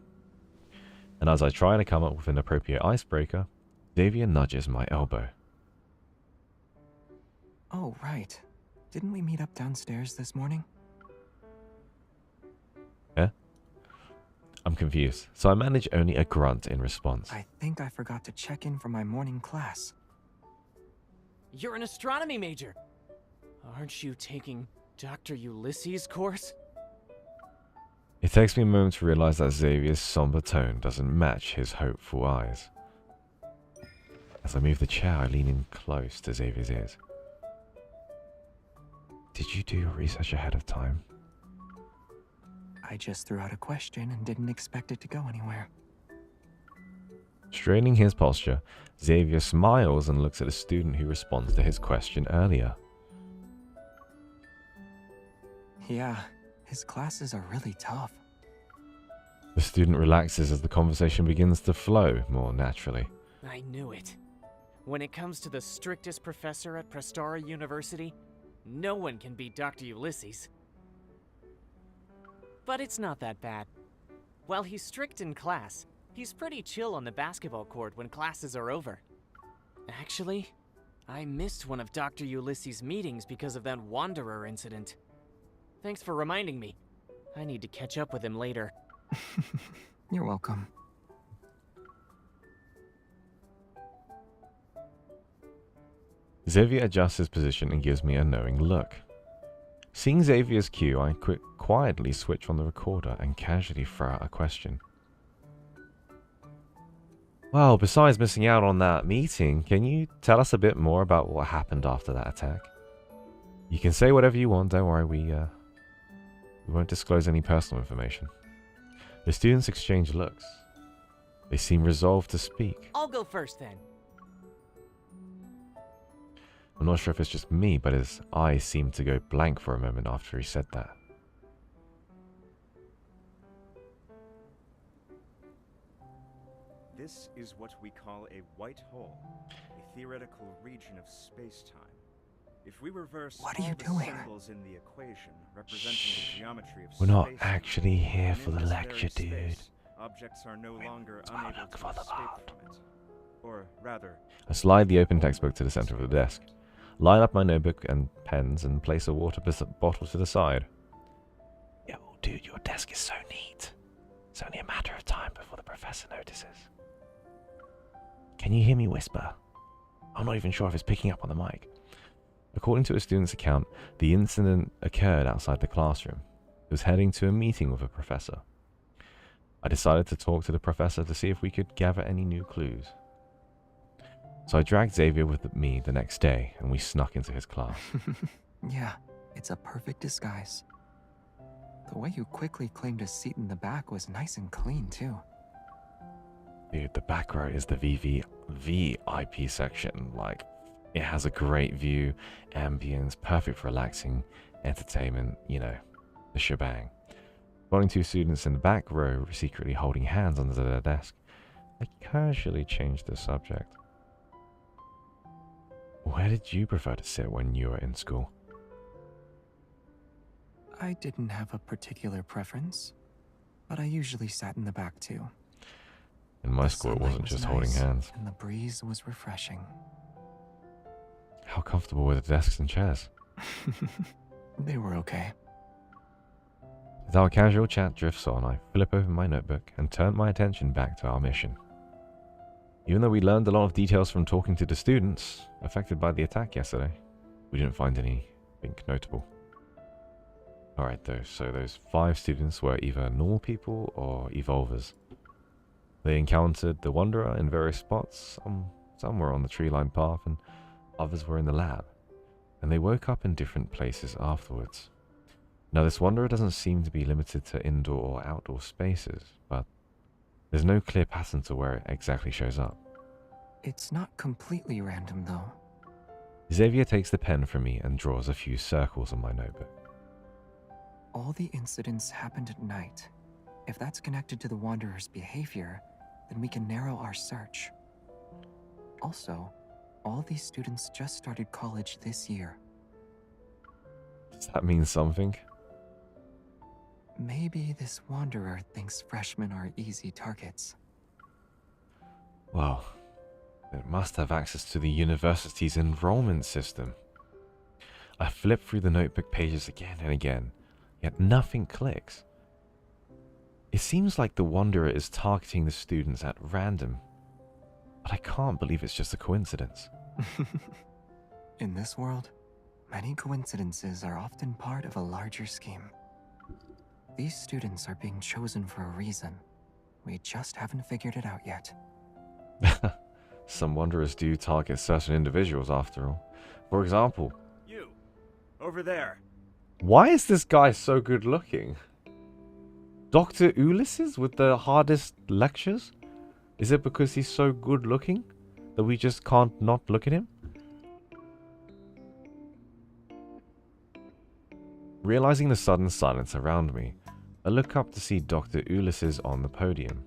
And as I try to come up with an appropriate icebreaker, Xavier nudges my elbow. Oh, right. Didn't we meet up downstairs this morning? Yeah? I'm confused, so I manage only a grunt in response. I think I forgot to check in for my morning class. You're an astronomy major. Aren't you taking Dr. Ulysses' course? It takes me a moment to realize that Xavier's somber tone doesn't match his hopeful eyes. As I move the chair, I lean in close to Xavier's ears. Did you do your research ahead of time? I just threw out a question and didn't expect it to go anywhere. Straining his posture, Xavier smiles and looks at a student who responds to his question earlier. Yeah, his classes are really tough. The student relaxes as the conversation begins to flow more naturally. I knew it. When it comes to the strictest professor at Prestara University, no one can beat Dr. Ulysses. But it's not that bad. While he's strict in class, he's pretty chill on the basketball court when classes are over. Actually, I missed one of Dr. Ulysses' meetings because of that Wanderer incident. Thanks for reminding me. I need to catch up with him later. You're welcome. Xavier adjusts his position and gives me a knowing look. Seeing Xavier's cue, I quietly switch on the recorder and casually throw out a question. Well, besides missing out on that meeting, can you tell us a bit more about what happened after that attack? You can say whatever you want, don't worry, we won't disclose any personal information. The students exchange looks. They seem resolved to speak. I'll go first then. I'm not sure if it's just me, but his eyes seemed to go blank for a moment after he said that. This is what we call a white hole, a theoretical region of space-time. If we reverse what are you all the doing? symbols in the equation representing the geometry of We're not space, actually here for the in this lecture, very dude. space, objects are no longer unable to escape from it. Or rather, I slide the open textbook to the center of the desk, line up my notebook and pens, and place a water bottle to the side. Yo, dude, your desk is so neat. It's only a matter of time before the professor notices. Can you hear me whisper? I'm not even sure if it's picking up on the mic. According to a student's account, the incident occurred outside the classroom. He was heading to a meeting with a professor. I decided to talk to the professor to see if we could gather any new clues. So I dragged Xavier with me the next day, and we snuck into his class. Yeah, it's a perfect disguise. The way you quickly claimed a seat in the back was nice and clean, too. Dude, the back row is the VIP section. Like, it has a great view, ambience, perfect for relaxing, entertainment, you know. the shebang. Spotting two students in the back row secretly holding hands under their desk, I casually changed the subject. Where did you prefer to sit when you were in school? I didn't have a particular preference, but I usually sat in the back too. In my The school, it sunlight wasn't was just holding nice, hands. and the breeze was refreshing. How comfortable were the desks and chairs? They were okay. As our casual chat drifts on, I flip open my notebook and turn my attention back to our mission. Even though we learned a lot of details from talking to the students affected by the attack yesterday, we didn't find anything notable. Alright though, so those 5 students were either normal people or evolvers. They encountered the Wanderer in various spots, some were on the tree-lined path and others were in the lab, and they woke up in different places afterwards. Now this Wanderer doesn't seem to be limited to indoor or outdoor spaces, but there's no clear pattern to where it exactly shows up. It's not completely random though. Xavier takes the pen from me and draws a few circles on my notebook. All the incidents happened at night. If that's connected to the Wanderer's behavior, then we can narrow our search. Also, all these students just started college this year. Does that mean something? Maybe this Wanderer thinks freshmen are easy targets. Well, it must have access to the university's enrollment system. I flip through the notebook pages again and again, yet nothing clicks. It seems like the Wanderer is targeting the students at random, but I can't believe it's just a coincidence. In this world, many coincidences are often part of a larger scheme. These students are being chosen for a reason. We just haven't figured it out yet. Some Wanderers do target certain individuals after all. For example, You, over there. why is this guy so good looking? Dr. Ulysses with the hardest lectures? Is it because he's so good looking that we just can't not look at him? Realizing the sudden silence around me, I look up to see Dr. Ulysses on the podium.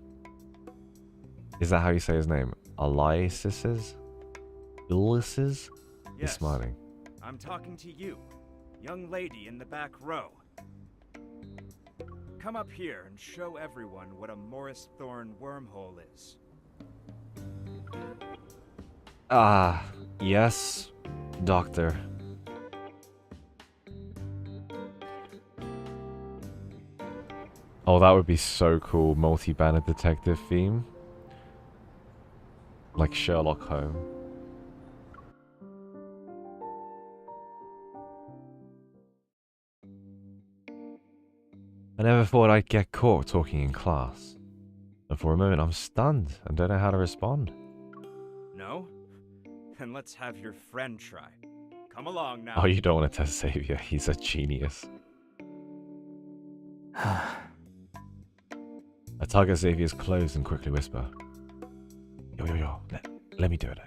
Is that how you say his name? Ulysses? Ulysses? He's Yes. smiling. I'm talking to you, young lady in the back row. Come up here and show everyone what a Morris Thorn wormhole is. Ah, yes, Doctor. Oh, that would be so cool. Multi-banner detective theme. Like Sherlock Holmes. I never thought I'd get caught talking in class. And for a moment I'm stunned and don't know how to respond. No? Then let's have your friend try. Come along now. Oh, you don't want to test Xavier. He's a genius. I tug at Xavier's clothes and quickly whisper, Yo, let me do it.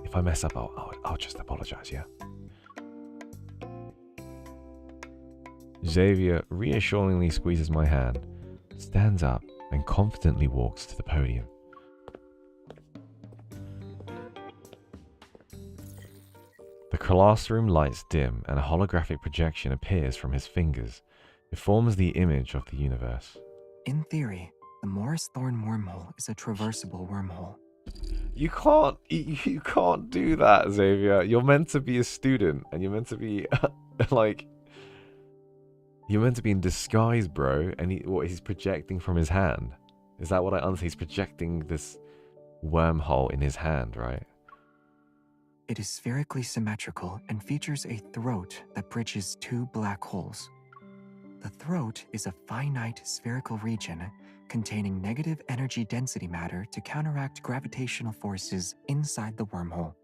If I mess up, I'll just apologize, yeah? Xavier reassuringly squeezes my hand, stands up, and confidently walks to the podium. The classroom lights dim and a holographic projection appears from his fingers. It forms the image of the universe. In theory, the Morris Thorn wormhole is a traversable wormhole. You can't do that, Xavier. You're meant to be a student, and you're meant to be like, you're meant to be in disguise, bro. And he's projecting from his hand. Is that what I understand? He's projecting this wormhole in his hand, right? It is spherically symmetrical and features a throat that bridges 2 black holes. The throat is a finite spherical region containing negative energy density matter to counteract gravitational forces inside the wormhole.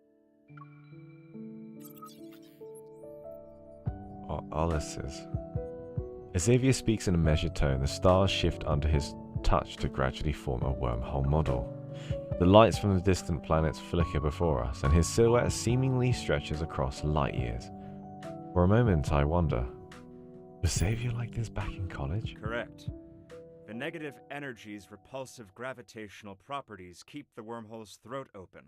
Ulysses. As Xavier speaks in a measured tone, the stars shift under his touch to gradually form a wormhole model. The lights from the distant planets flicker before us, and his silhouette seemingly stretches across light years. For a moment, I wonder, Was Xavier like this back in college? Correct. The negative energy's repulsive gravitational properties keep the wormhole's throat open,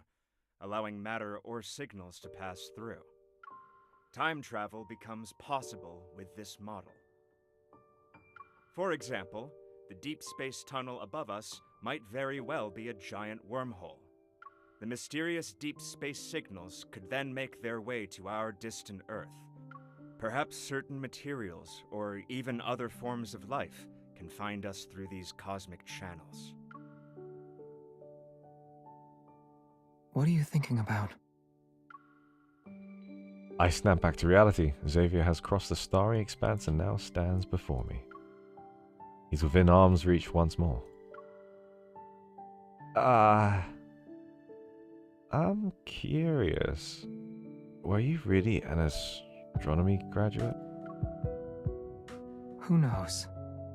allowing matter or signals to pass through. Time travel becomes possible with this model. For example, the deep space tunnel above us might very well be a giant wormhole. The mysterious deep space signals could then make their way to our distant Earth. Perhaps certain materials, or even other forms of life, can find us through these cosmic channels. What are you thinking about? I snap back to reality. Xavier has crossed the starry expanse and now stands before me. He's within arm's reach once more. I'm curious. Were you really an astronomy graduate? Who knows?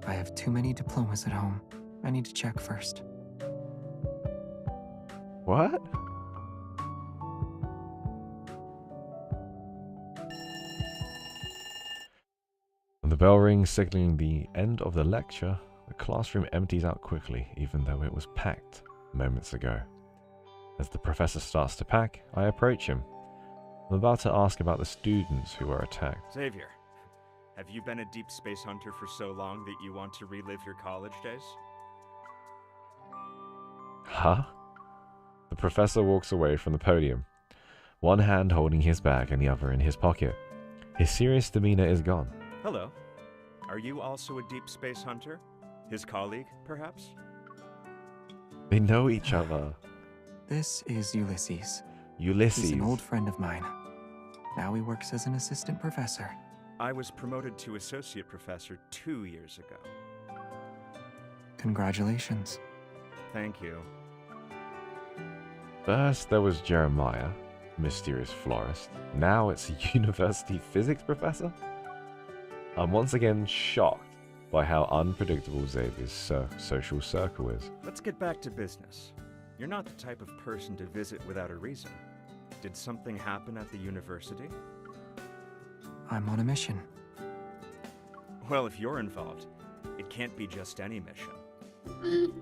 I have too many diplomas at home. I need to check first. What? When the bell rings signaling the end of the lecture, the classroom empties out quickly, even though it was packed moments ago. As the professor starts to pack, I approach him. I'm about to ask about the students who were attacked. Xavier, have you been a deep space hunter for so long that you want to relive your college days? Huh? The professor walks away from the podium, one hand holding his bag and the other in his pocket. His serious demeanor is gone. Hello. Are you also a deep space hunter? His colleague, perhaps? They know each other. This is Ulysses. Ulysses. He's an old friend of mine. Now he works as an assistant professor. I was promoted to associate professor 2 years ago. Congratulations. Thank you. First there was Jeremiah, mysterious florist. Now it's a university physics professor? I'm once again shocked by how unpredictable Xavier's social circle is. Let's get back to business. You're not the type of person to visit without a reason. Did something happen at the university? I'm on a mission. Well, if you're involved, it can't be just any mission.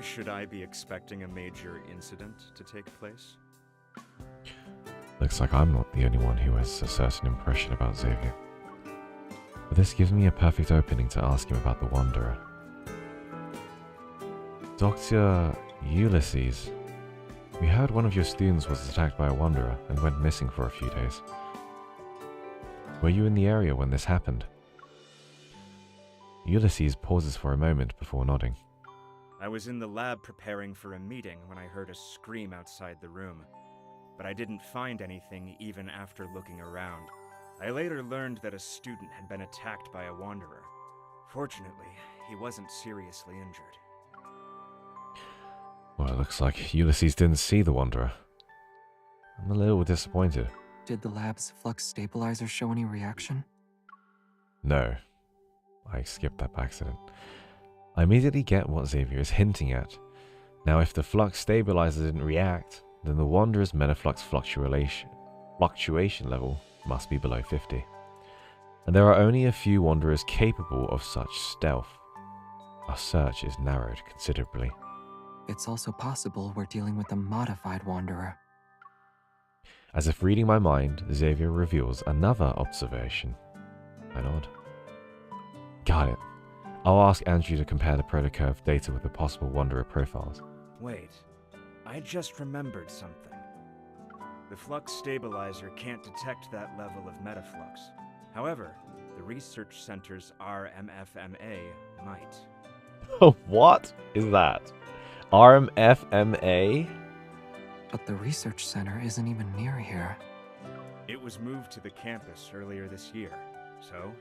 Should I be expecting a major incident to take place? Looks like I'm not the only one who has a certain impression about Xavier. But this gives me a perfect opening to ask him about the Wanderer. Dr. Ulysses, we heard one of your students was attacked by a Wanderer and went missing for a few days. Were you in the area when this happened? Ulysses pauses for a moment before nodding. I was in the lab preparing for a meeting when I heard a scream outside the room, but I didn't find anything even after looking around. I later learned that a student had been attacked by a Wanderer. Fortunately, he wasn't seriously injured. Well, it looks like Ulysses didn't see the Wanderer. I'm a little disappointed. Did the lab's flux stabilizer show any reaction? No. I skipped that by accident. I immediately get what Xavier is hinting at. Now, if the flux stabilizer didn't react, then the Wanderer's metaflux fluctuation level must be below 50. And there are only a few Wanderers capable of such stealth. Our search is narrowed considerably. It's also possible we're dealing with a modified Wanderer. As if reading my mind, Xavier reveals another observation. I nod. Got it. I'll ask Andrew to compare the protocurve data with the possible Wanderer profiles. Wait, I just remembered something. The flux stabilizer can't detect that level of metaflux. However, the research center's RMFMA might. What is that? RMFMA? But the research center isn't even near here. It was moved to the campus earlier this year, so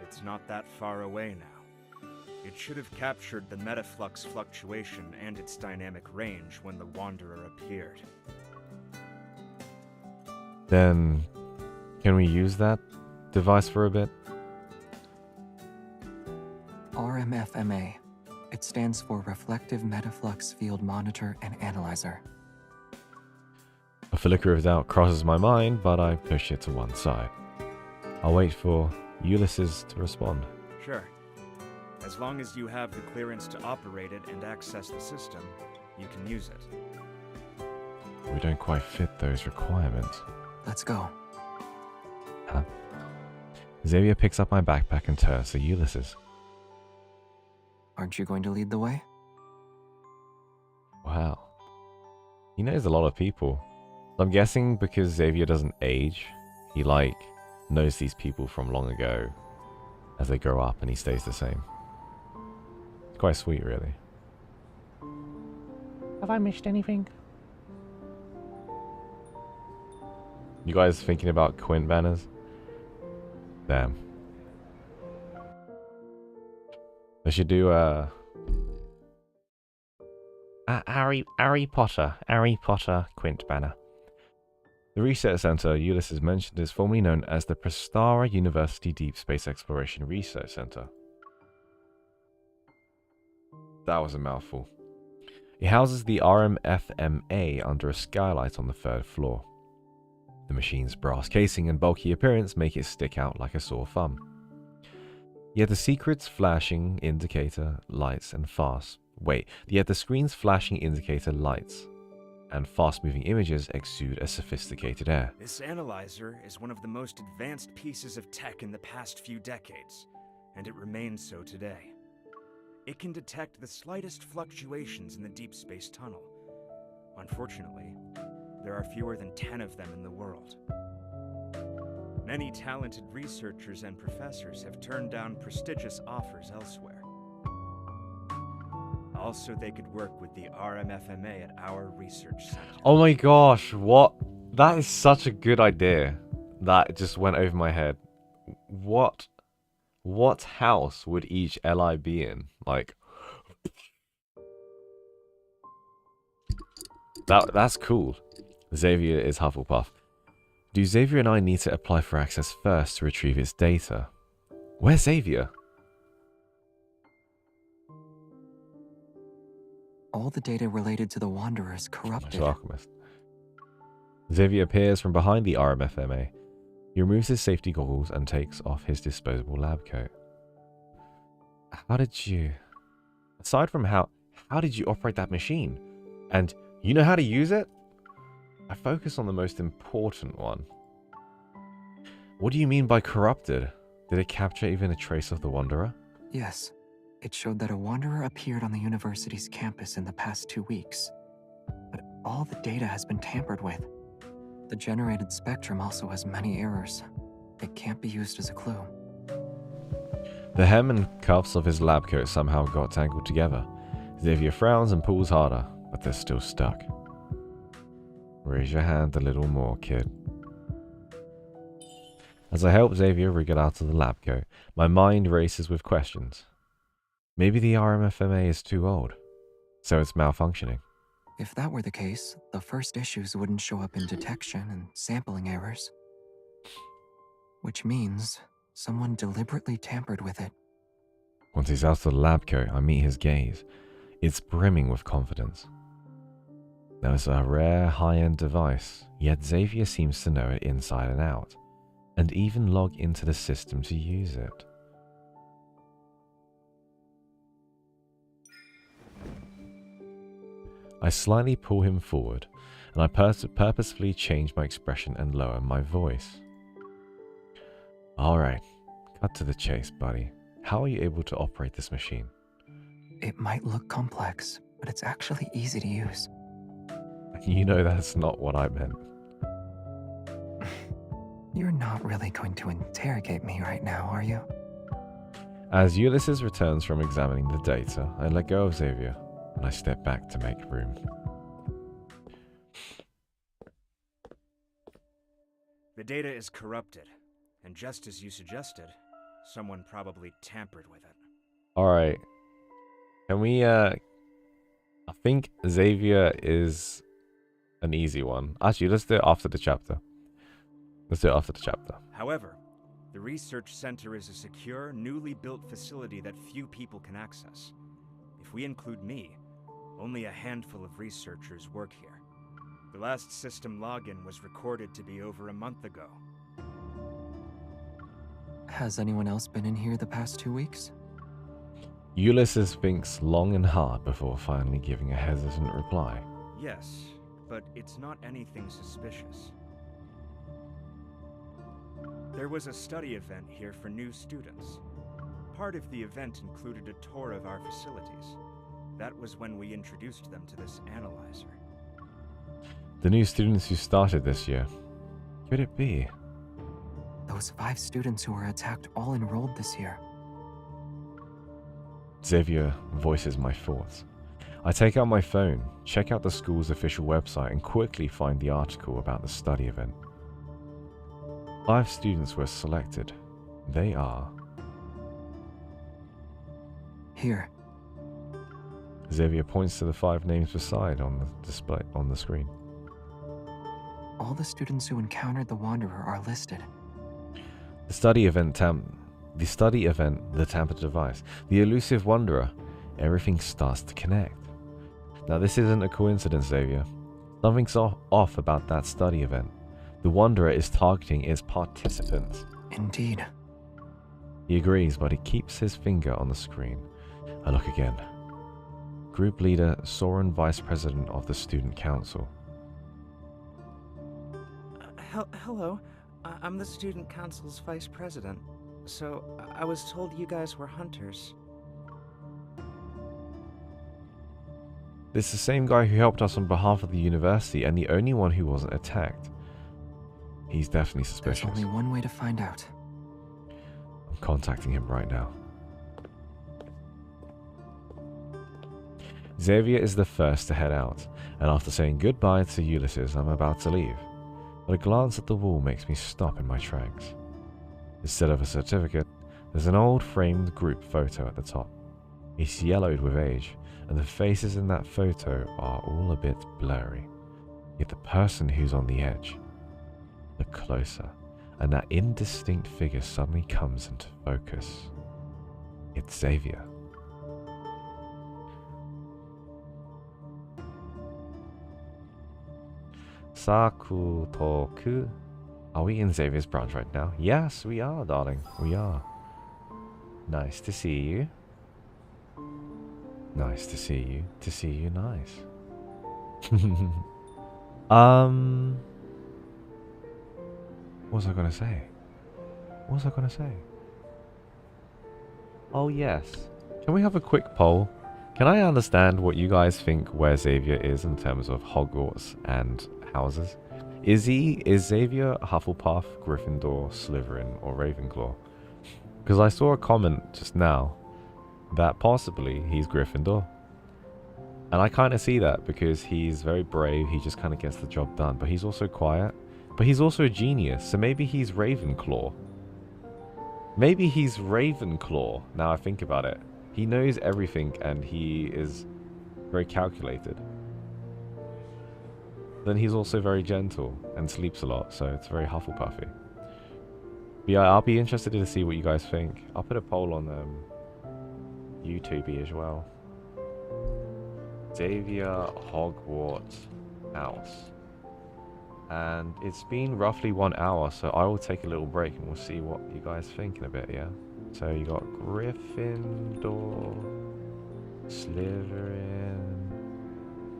it's not that far away now. It should have captured the metaflux fluctuation and its dynamic range when the Wanderer appeared. Then, can we use that device for a bit? RMFMA. It stands for Reflective Metaflux Field Monitor and Analyzer. A flicker of doubt crosses my mind, but I push it to one side. I'll wait for Ulysses to respond. Sure. As long as you have the clearance to operate it and access the system, you can use it. We don't quite fit those requirements. Let's go. Huh? Xavier picks up my backpack and turns to Ulysses. Aren't you going to lead the way? Wow. He knows a lot of people. I'm guessing because Xavier doesn't age, he knows these people from long ago as they grow up and he stays the same. It's quite sweet, really. Have I missed anything? You guys thinking about Quint banners? Damn. They should do Harry Potter Quint banner. The research center Ulysses mentioned is formerly known as the Prestara University Deep Space Exploration Research Center. That was a mouthful. It houses the RMFMA under a skylight on the 3rd floor. The machine's brass casing and bulky appearance make it stick out like a sore thumb. Yet the screen's flashing indicator lights and fast-moving images exude a sophisticated air. This analyzer is one of the most advanced pieces of tech in the past few decades, and it remains so today. It can detect the slightest fluctuations in the deep space tunnel. Unfortunately, there are fewer than 10 of them in the world. Many talented researchers and professors have turned down prestigious offers elsewhere. Also, they could work with the RMFMA at our research center. Oh my gosh, what? That is such a good idea. That just went over my head. What house would each LI be in? That's cool. Xavier is Hufflepuff. Do Xavier and I need to apply for access first to retrieve its data? Where's Xavier? All the data related to the Wanderer is corrupted. Alchemist. Xavier appears from behind the RMFMA. He removes his safety goggles and takes off his disposable lab coat. How did you... Aside from how did you operate that machine? And you know how to use it? I focus on the most important one. What do you mean by corrupted? Did it capture even a trace of the Wanderer? Yes. It showed that a Wanderer appeared on the university's campus in the past 2 weeks. But all the data has been tampered with. The generated spectrum also has many errors. It can't be used as a clue. The hem and cuffs of his lab coat somehow got tangled together. Xavier frowns and pulls harder, but they're still stuck. Raise your hand a little more, kid. As I help Xavier wriggle out of the lab coat, my mind races with questions. Maybe the RMFMA is too old, so it's malfunctioning. If that were the case, the first issues wouldn't show up in detection and sampling errors. Which means someone deliberately tampered with it. Once he's out of the lab coat, I meet his gaze. It's brimming with confidence. Now it's a rare high-end device, yet Xavier seems to know it inside and out, and even log into the system to use it. I slightly pull him forward, and I purposefully change my expression and lower my voice. Alright, cut to the chase, buddy. How are you able to operate this machine? It might look complex, but it's actually easy to use. You know that's not what I meant. You're not really going to interrogate me right now, are you? As Ulysses returns from examining the data, I let go of Xavier, and I step back to make room. The data is corrupted, and just as you suggested, someone probably tampered with it. Alright. Can we, I think Xavier is an easy one. Actually, let's do it after the chapter. However, the research center is a secure, newly built facility that few people can access. If we include me, only a handful of researchers work here. The last system login was recorded to be over a month ago. Has anyone else been in here the past 2 weeks? Ulysses thinks long and hard before finally giving a hesitant reply. Yes, but it's not anything suspicious. There was a study event here for new students. Part of the event included a tour of our facilities. That was when we introduced them to this analyzer. The new students who started this year. Could it be? Those 5 students who were attacked all enrolled this year. Xavier voices my thoughts. I take out my phone, check out the school's official website, and quickly find the article about the study event. 5 students were selected. They are... Here. Xavier points to the 5 names beside on the display on the screen. All the students who encountered the Wanderer are listed. The study event, the tampered device, the elusive Wanderer. Everything starts to connect. Now this isn't a coincidence, Xavier. Something's off about that study event. The Wanderer is targeting its participants. Indeed. He agrees, but he keeps his finger on the screen. I look again. Group leader, Saurin, Vice President of the Student Council. Hello. I'm the Student Council's Vice President. So, I was told you guys were hunters. This is the same guy who helped us on behalf of the university and the only one who wasn't attacked. He's definitely suspicious. There's only one way to find out. I'm contacting him right now. Xavier is the first to head out, and after saying goodbye to Ulysses, I'm about to leave. But a glance at the wall makes me stop in my tracks. Instead of a certificate, there's an old framed group photo at the top. It's yellowed with age, and the faces in that photo are all a bit blurry. Yet the person who's on the edge, look closer, and that indistinct figure suddenly comes into focus. It's Xavier. Sakutoku. Are we in Xavier's branch right now? Yes, we are, darling. We are. Nice to see you. Nice to see you. To see you, nice. What was I gonna say? What was I gonna say? Oh yes. Can we have a quick poll? Can I understand what you guys think where Xavier is in terms of Hogwarts and houses? Is Xavier Hufflepuff, Gryffindor, Slytherin, or Ravenclaw? Because I saw a comment just now that possibly he's Gryffindor. And I kind of see that because he's very brave, he just kind of gets the job done. But he's also quiet. But he's also a genius, so maybe he's Ravenclaw. Maybe he's Ravenclaw, now I think about it. He knows everything and he is very calculated. Then he's also very gentle and sleeps a lot, so it's very Hufflepuffy. But yeah, I'll be interested to see what you guys think. I'll put a poll on YouTube as well. Xavier Hogwarts house. And it's been roughly 1 hour, so I will take a little break and we'll see what you guys think in a bit, yeah? So you got Gryffindor, Slytherin,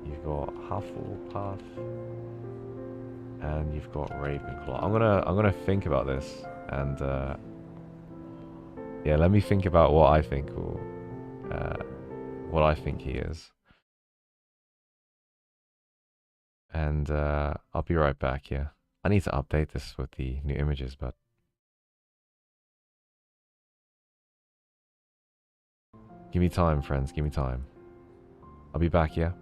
you've got Hufflepuff, and you've got Ravenclaw. I'm gonna think about this, and yeah, let me think about what I think he is. And I'll be right back, yeah. I need to update this with the new images, but... Give me time, friends, give me time. I'll be back, yeah?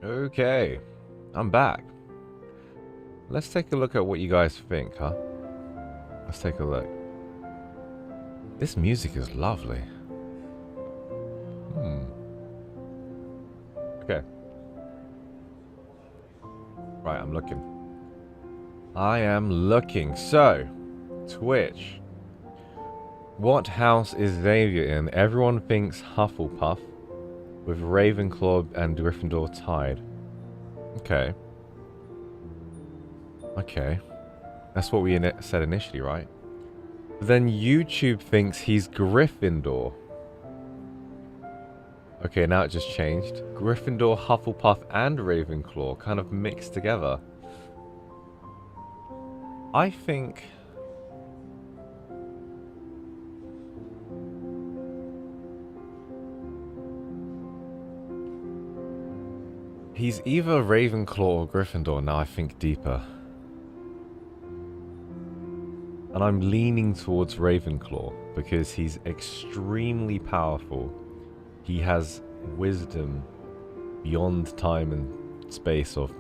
Okay, I'm back. Let's take a look at what you guys think, huh? Let's take a look. This music is lovely. Okay. Right, I'm looking. I am looking. So, Twitch. What house is Xavier in? Everyone thinks Hufflepuff, with Ravenclaw and Gryffindor tied. Okay. Okay. That's what we said initially, right? Then YouTube thinks he's Gryffindor. Okay, now it just changed. Gryffindor, Hufflepuff, and Ravenclaw kind of mixed together. I think... he's either Ravenclaw or Gryffindor, now I think deeper. And I'm leaning towards Ravenclaw because he's extremely powerful. He has wisdom beyond time and space of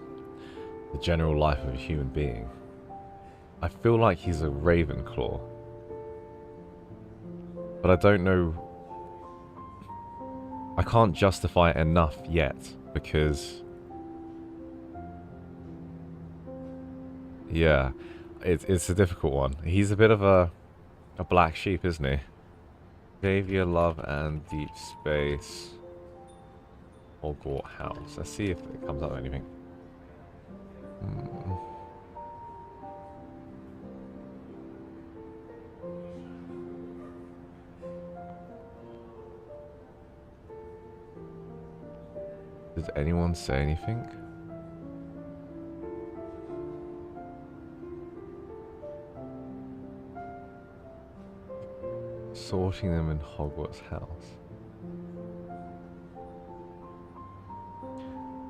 the general life of a human being. I feel like he's a Ravenclaw. But I don't know... I can't justify it enough yet because... yeah, it's a difficult one. He's a bit of a black sheep, isn't he? Xavier, Love, and Deep Space. Hogwarts House. Let's see if it comes up with anything. Does anyone say anything? Sorting them in Hogwarts House.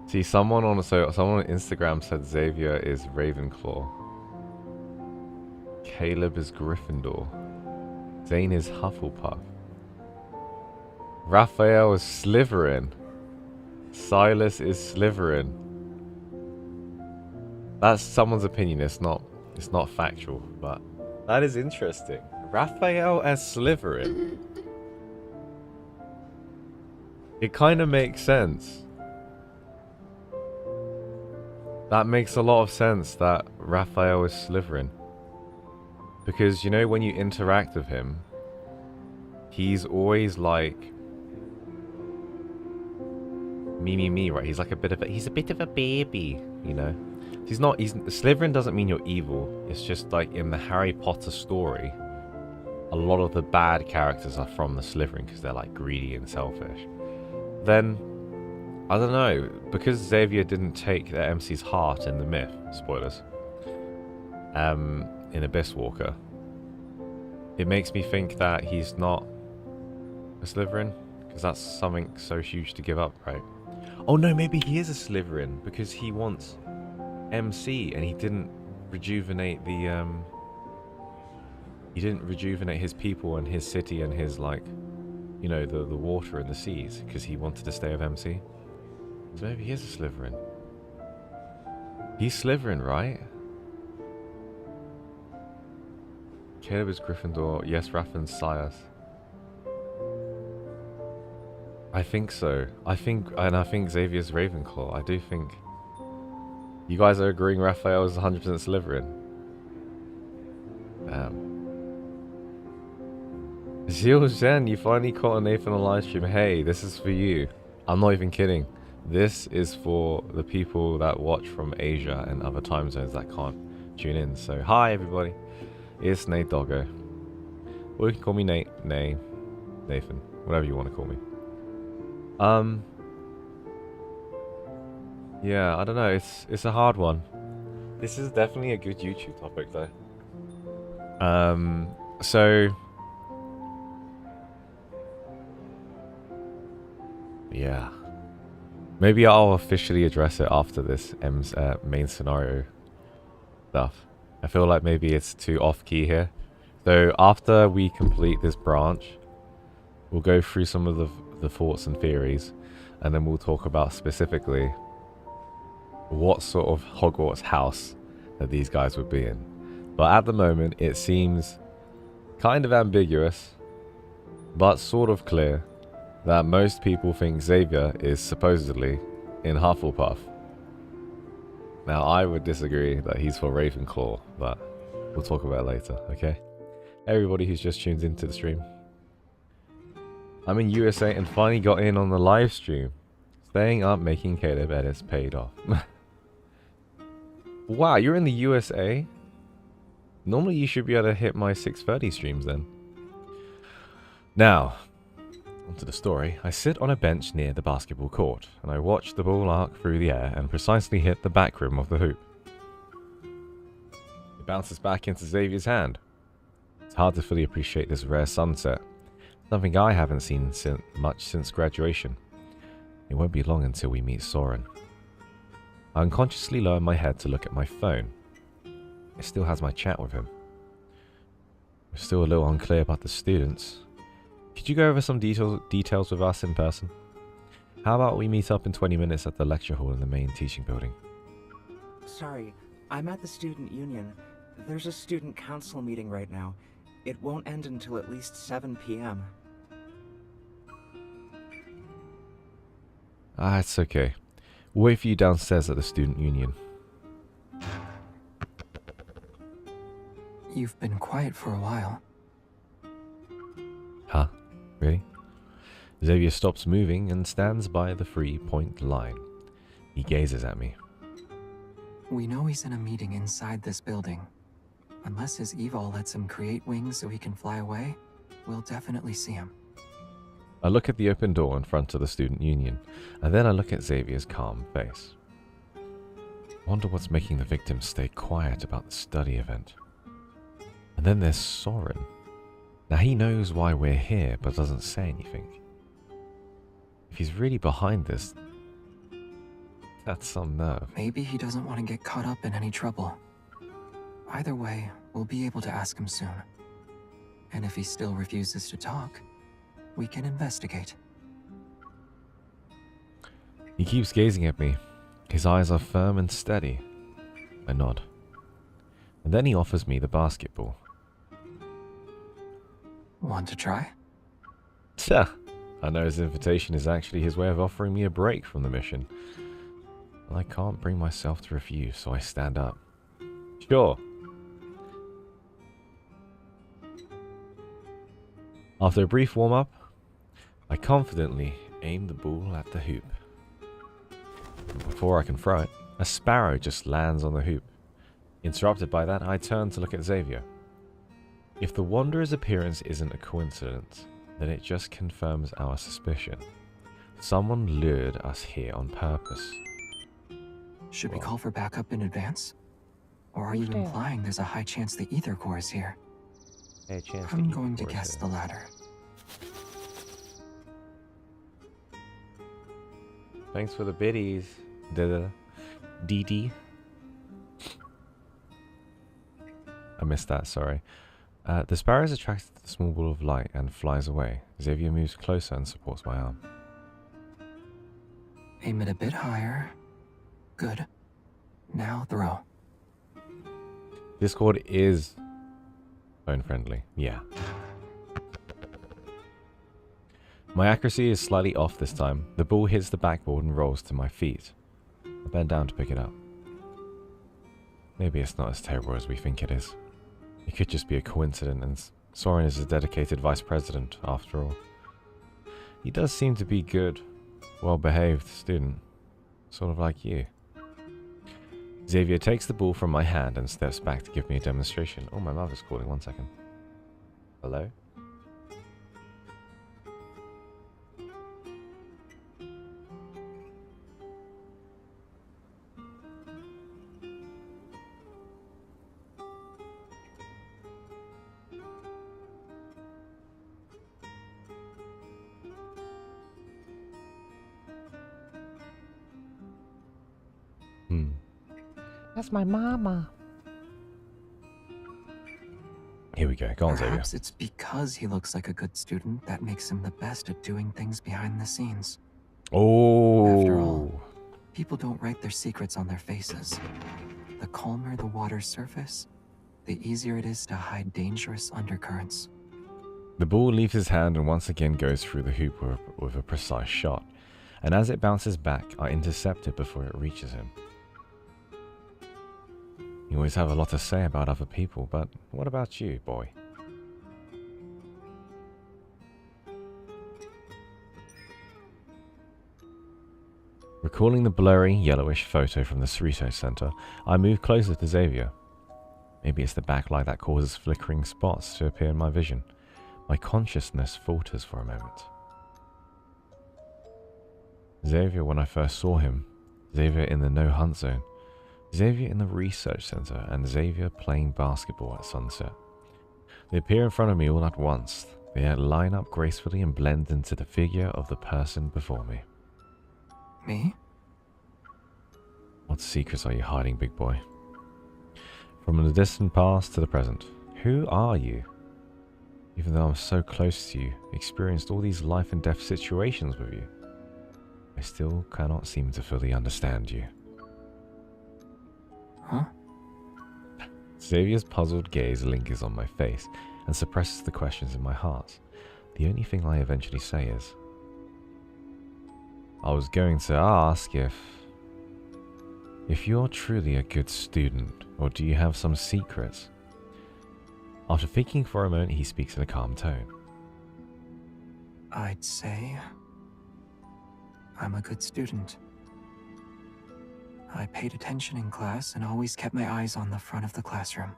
See, someone on Instagram said Xavier is Ravenclaw. Caleb is Gryffindor. Zane is Hufflepuff. Raphael is Slytherin. Silas is Slytherin. That's someone's opinion. It's not factual, but that is interesting. Raphael as Slytherin. It kind of makes sense. That makes a lot of sense that Raphael is Slytherin. Because, you know, when you interact with him, he's always like... me, right? He's like a bit of a baby, you know? Slytherin doesn't mean you're evil. It's just like in the Harry Potter story, a lot of the bad characters are from the Slytherin because they're like greedy and selfish. Then, I don't know, because Xavier didn't take the MC's heart in the myth, spoilers, in Abyss Walker, it makes me think that he's not a Slytherin, because that's something so huge to give up, right? Oh no, maybe he is a Slytherin because he wants MC and he didn't rejuvenate the he didn't rejuvenate his people and his city and his, like, you know, the water and the seas because he wanted to stay with MC. So maybe he is a Slytherin. He's Slytherin, right? Caleb is Gryffindor. Yes, Raffen's Sias. I think so. I think Xavier's Ravenclaw. I do think. You guys are agreeing Raphael is 100% Slytherin. Zil Zhen, you finally caught a Nathan on live stream. Hey, this is for you. I'm not even kidding. This is for the people that watch from Asia and other time zones that can't tune in. So, hi everybody. It's Nate Doggo. Or you can call me Nate, Nathan, whatever you want to call me. Yeah, I don't know. It's a hard one. This is definitely a good YouTube topic, though. So yeah, maybe I'll officially address it after this main scenario stuff. I feel like maybe it's too off-key here. So after we complete this branch, we'll go through some of the thoughts and theories, and then we'll talk about specifically what sort of Hogwarts house that these guys would be in. But at the moment, it seems kind of ambiguous, but sort of clear that most people think Xavier is supposedly in Hufflepuff. Now, I would disagree that he's for Ravenclaw, but we'll talk about it later, okay? Everybody who's just tuned into the stream. I'm in USA and finally got in on the live stream. Staying up making Caleb edits paid off. Wow, you're in the USA? Normally you should be able to hit my 6:30 streams then. Now, onto the story. I sit on a bench near the basketball court, and I watch the ball arc through the air and precisely hit the back rim of the hoop. It bounces back into Xavier's hand. It's hard to fully appreciate this rare sunset, something I haven't seen much since graduation. It won't be long until we meet Saurin. I unconsciously lower my head to look at my phone. It still has my chat with him. We're still a little unclear about the students. Could you go over some details with us in person? How about we meet up in 20 minutes at the lecture hall in the main teaching building? Sorry, I'm at the student union. There's a student council meeting right now. It won't end until at least 7 p.m. Ah, it's okay. We'll wait for you downstairs at the student union. You've been quiet for a while. Huh? Really? Xavier stops moving and stands by the 3-point line. He gazes at me. We know he's in a meeting inside this building. Unless his evol lets him create wings so he can fly away, we'll definitely see him. I look at the open door in front of the student union, and then I look at Xavier's calm face. Wonder what's making the victims stay quiet about the study event. And then there's Saurin. Now he knows why we're here, but doesn't say anything. If he's really behind this, that's some nerve. Maybe he doesn't want to get caught up in any trouble. Either way, we'll be able to ask him soon. And if he still refuses to talk, we can investigate. He keeps gazing at me. His eyes are firm and steady. I nod. And then he offers me the basketball. Want to try? Tja, I know his invitation is actually his way of offering me a break from the mission. And I can't bring myself to refuse, so I stand up. Sure. After a brief warm-up, I confidently aim the ball at the hoop. Before I can throw it, a sparrow just lands on the hoop. Interrupted by that, I turn to look at Xavier. If the Wanderer's appearance isn't a coincidence, then it just confirms our suspicion. Someone lured us here on purpose. Should we call for backup in advance? Or are you implying there's a high chance the Ether Core is here? I'm going to guess the latter. Thanks for the biddies, DD. I missed that, sorry. The sparrow is attracted to the small ball of light and flies away. Xavier moves closer and supports my arm. Aim it a bit higher. Good. Now throw. Discord is phone friendly, yeah. My accuracy is slightly off this time. The ball hits the backboard and rolls to my feet. I bend down to pick it up. Maybe it's not as terrible as we think it is. It could just be a coincidence, and Saurin is a dedicated vice president, after all. He does seem to be good, well-behaved student. Sort of like you. Xavier takes the ball from my hand and steps back to give me a demonstration. Oh, my mother's calling. 1 second. Hello? That's my mama. Here we go. Go on, Xavier. Perhaps it's because he looks like a good student that makes him the best at doing things behind the scenes. Oh. After all, People don't write their secrets on their faces. The calmer the water's surface, the easier it is to hide dangerous undercurrents. The ball leaves his hand and once again goes through the hoop with a precise shot. And as it bounces back, I intercept it before it reaches him. You always have a lot to say about other people, but what about you, boy? Recalling the blurry, yellowish photo from the research center, I move closer to Xavier. Maybe it's the backlight that causes flickering spots to appear in my vision. My consciousness falters for a moment. Xavier when I first saw him, Xavier in the no-hunt zone, Xavier in the research center, and Xavier playing basketball at sunset. They appear in front of me all at once. They line up gracefully and blend into the figure of the person before me. Me? What secrets are you hiding, big boy? From the distant past to the present, who are you? Even though I'm so close to you, experienced all these life and death situations with you, I still cannot seem to fully understand you. Huh? Xavier's puzzled gaze lingers on my face and suppresses the questions in my heart. The only thing I eventually say is, I was going to ask if you're truly a good student, or do you have some secrets? After thinking for a moment, he speaks in a calm tone. I'd say I'm a good student. I paid attention in class and always kept my eyes on the front of the classroom.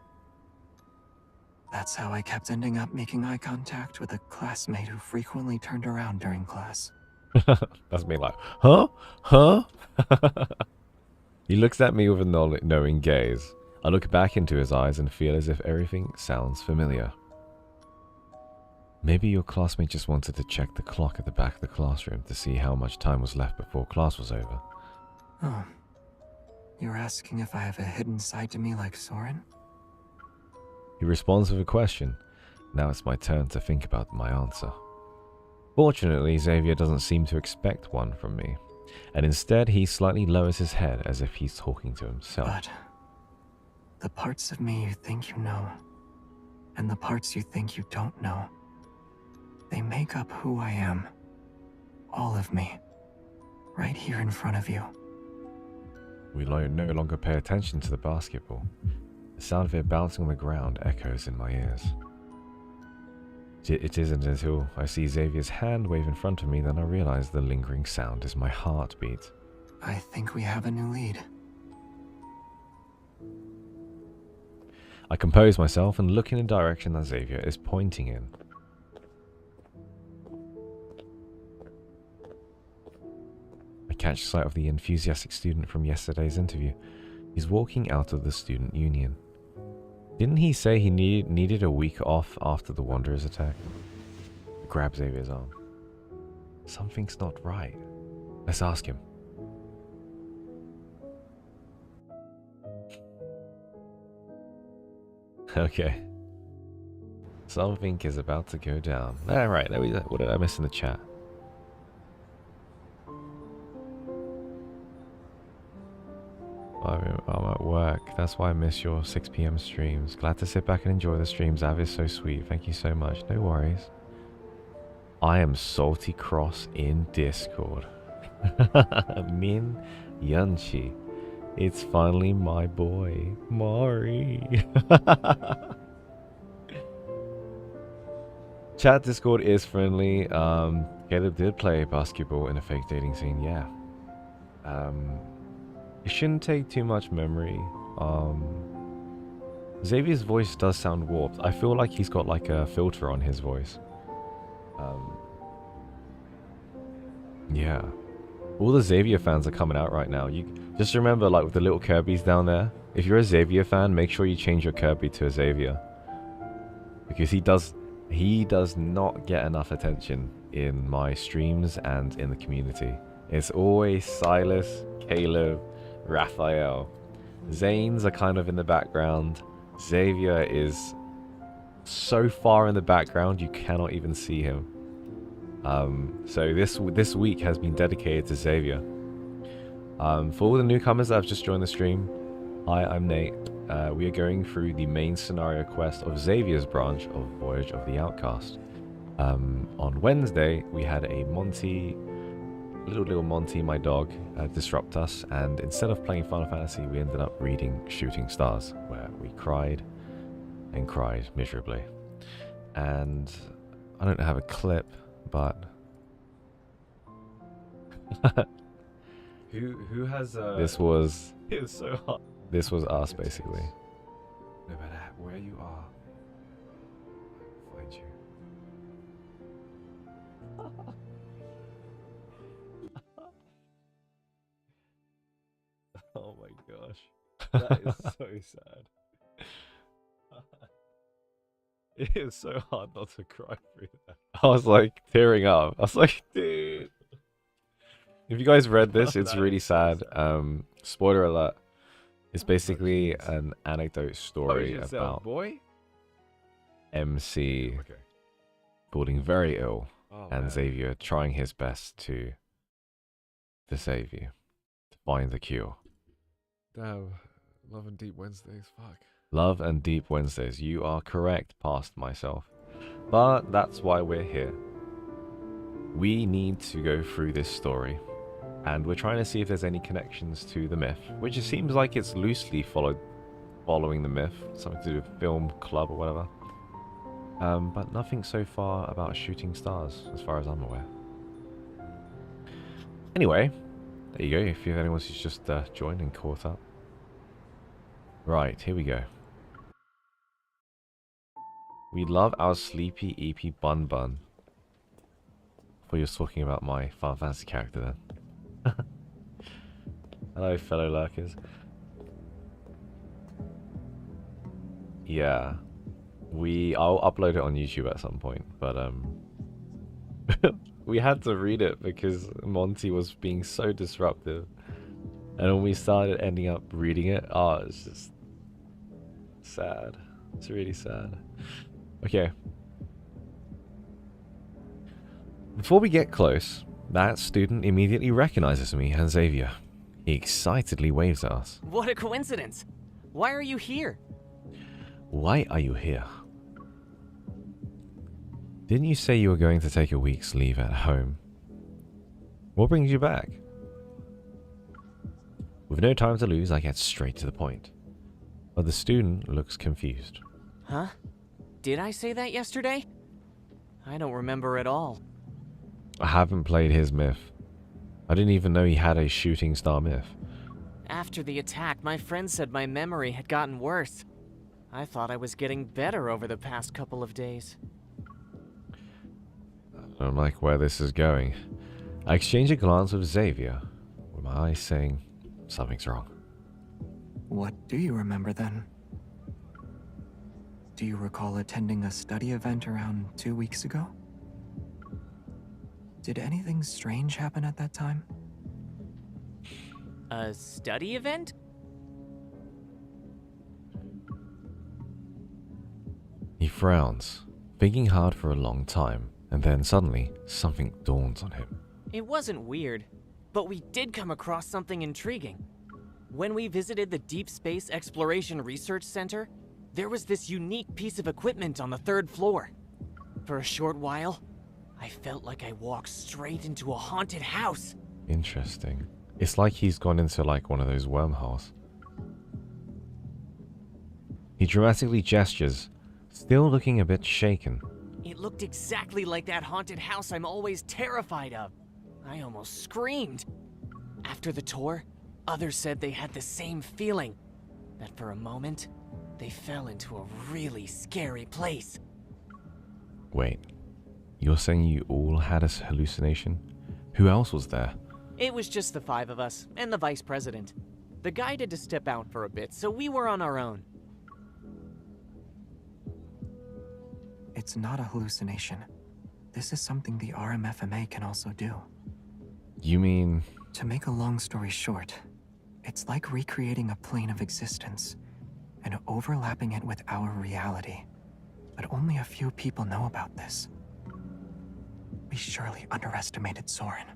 That's how I kept ending up making eye contact with a classmate who frequently turned around during class. That's me like, huh? Huh? He looks at me with a knowing gaze. I look back into his eyes and feel as if everything sounds familiar. Maybe your classmate just wanted to check the clock at the back of the classroom to see how much time was left before class was over. Oh. You're asking if I have a hidden side to me like Saurin? He responds with a question. Now it's my turn to think about my answer. Fortunately, Xavier doesn't seem to expect one from me, and instead he slightly lowers his head as if he's talking to himself. But the parts of me you think you know, and the parts you think you don't know, they make up who I am. All of me. Right here in front of you. We no longer pay attention to the basketball. The sound of it bouncing on the ground echoes in my ears. It isn't until I see Xavier's hand wave in front of me that I realize the lingering sound is my heartbeat. I think we have a new lead. I compose myself and look in the direction that Xavier is pointing in. I catch sight of the enthusiastic student from yesterday's interview. He's walking out of the student union. Didn't he say he needed a week off after the Wanderer's attack? I grab Xavier's arm. Something's not right. Let's ask him. Okay. Something is about to go down. Alright, what did I miss in the chat? I'm at work. That's why I miss your 6 PM streams. Glad to sit back and enjoy the streams. Av is so sweet. Thank you so much. No worries. I am Salty Cross in Discord. Min Yunchi. It's finally my boy, Mari. Chat Discord is friendly. Caleb did play basketball in a fake dating scene, yeah. It shouldn't take too much memory. Xavier's voice does sound warped. I feel like he's got like a filter on his voice. Yeah. All the Xavier fans are coming out right now. You just remember, like with the little Kirby's down there, if you're a Xavier fan, make sure you change your Kirby to a Xavier. Because he does not get enough attention in my streams and in the community. It's always Silas, Caleb, Raphael. Zane's are kind of in the background. Xavier is so far in the background you cannot even see him. So this week has been dedicated to Xavier. For all the newcomers that have just joined the stream, hi, I'm Nate. We are going through the main scenario quest of Xavier's branch of Voyage of the Outcast. On Wednesday, we had a Monty, little Monty, my dog, disrupt us, and instead of playing Final Fantasy, we ended up reading Shooting Stars, where we cried and cried miserably. And I don't have a clip, but who has this was it was so hot. This was us basically. No matter where you are, I will find you. Oh my gosh. That is so sad. It is so hard not to cry through that. I was like tearing up. I was like, dude. If you guys read this, it's really sad. Spoiler alert. It's basically an anecdote story about MC falling very ill and Xavier trying his best to save you, to find the cure. Damn, Love and Deep Wednesdays, fuck. Love and Deep Wednesdays. You are correct, past myself. But that's why we're here. We need to go through this story. And we're trying to see if there's any connections to the myth. Which it seems like it's loosely following the myth. Something to do with film, club, or whatever. But nothing so far about Shooting Stars, as far as I'm aware. Anyway, there you go. If anyone's just joined and caught up. Right, here we go. We love our sleepy, eepy Bun Bun. I thought you were talking about my Final Fantasy character then. Hello, fellow lurkers. Yeah. I'll upload it on YouTube at some point, but we had to read it because Monty was being so disruptive. And when we started ending up reading it, it's just sad. It's really sad. Okay. Before we get close, that student immediately recognizes me and Xavier. He excitedly waves at us. What a coincidence! Why are you here? Why are you here? Didn't you say you were going to take a week's leave at home? What brings you back? With no time to lose, I get straight to the point. But the student looks confused. Huh? Did I say that yesterday? I don't remember at all. I haven't played his myth. I didn't even know he had a shooting star myth. After the attack, my friend said my memory had gotten worse. I thought I was getting better over the past couple of days. I don't like where this is going. I exchange a glance with Xavier, with my eyes saying something's wrong. What do you remember then? Do you recall attending a study event around 2 weeks ago? Did anything strange happen at that time? A study event? He frowns, thinking hard for a long time, and then suddenly something dawns on him. It wasn't weird, but we did come across something intriguing. When we visited the Deep Space Exploration Research Center, there was this unique piece of equipment on the 3rd floor. For a short while, I felt like I walked straight into a haunted house. Interesting. It's like he's gone into like one of those wormholes. He dramatically gestures, still looking a bit shaken. It looked exactly like that haunted house I'm always terrified of. I almost screamed. After the tour, others said they had the same feeling, that for a moment, they fell into a really scary place. Wait, you're saying you all had a hallucination? Who else was there? It was just the 5 of us, and the vice president. The guy had to step out for a bit, so we were on our own. It's not a hallucination. This is something the RMFMA can also do. You mean... To make a long story short, it's like recreating a plane of existence and overlapping it with our reality. But only a few people know about this. We surely underestimated Saurin.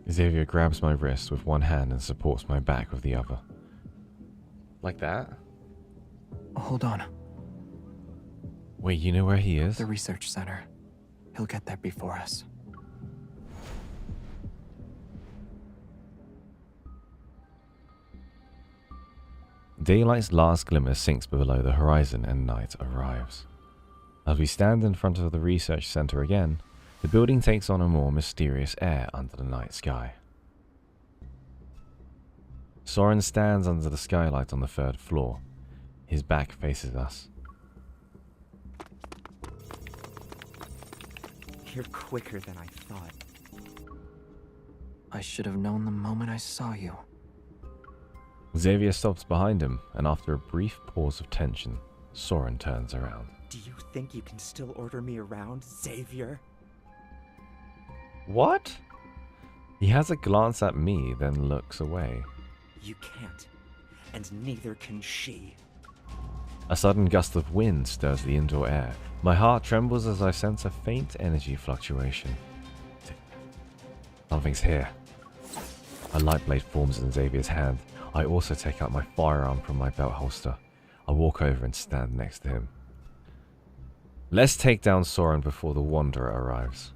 Xavier grabs my wrist with one hand and supports my back with the other. Like that? Hold on. Wait, you know where he is? The research center. He'll get there before us. Daylight's last glimmer sinks below the horizon and night arrives. As we stand in front of the research center again, the building takes on a more mysterious air under the night sky. Saurin stands under the skylight on the 3rd floor. His back faces us. You're quicker than I thought. I should have known the moment I saw you. Xavier stops behind him, and after a brief pause of tension, Saurin turns around. Do you think you can still order me around, Xavier? What? He has a glance at me, then looks away. You can't, and neither can she. A sudden gust of wind stirs the indoor air. My heart trembles as I sense a faint energy fluctuation. Something's here. A light blade forms in Xavier's hand. I also take out my firearm from my belt holster. I walk over and stand next to him. Let's take down Saurin before the Wanderer arrives.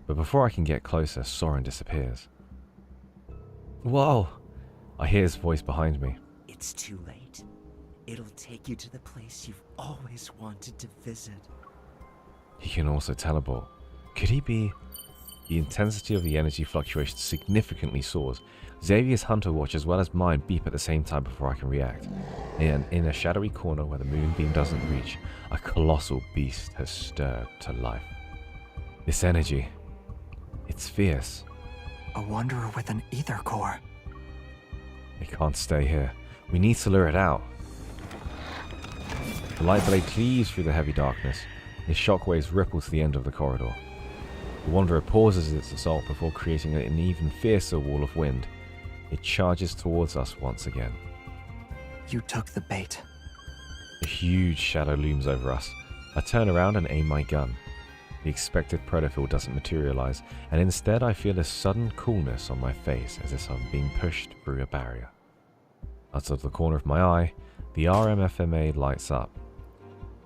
But before I can get closer, Saurin disappears. Whoa! I hear his voice behind me. It's too late. It'll take you to the place you've always wanted to visit. He can also teleport. Could he be? The intensity of the energy fluctuation significantly soars. Xavier's hunter watch as well as mine beep at the same time before I can react. And in a shadowy corner where the moonbeam doesn't reach, a colossal beast has stirred to life. This energy, it's fierce. A wanderer with an ether core. It can't stay here. We need to lure it out. The light blade cleaves through the heavy darkness. Its shockwaves ripple to the end of the corridor. The Wanderer pauses its assault before creating an even fiercer wall of wind. It charges towards us once again. You took the bait. A huge shadow looms over us. I turn around and aim my gun. The expected Protofield doesn't materialize, and instead I feel a sudden coolness on my face as if I'm being pushed through a barrier. Out of the corner of my eye, the RMFMA lights up.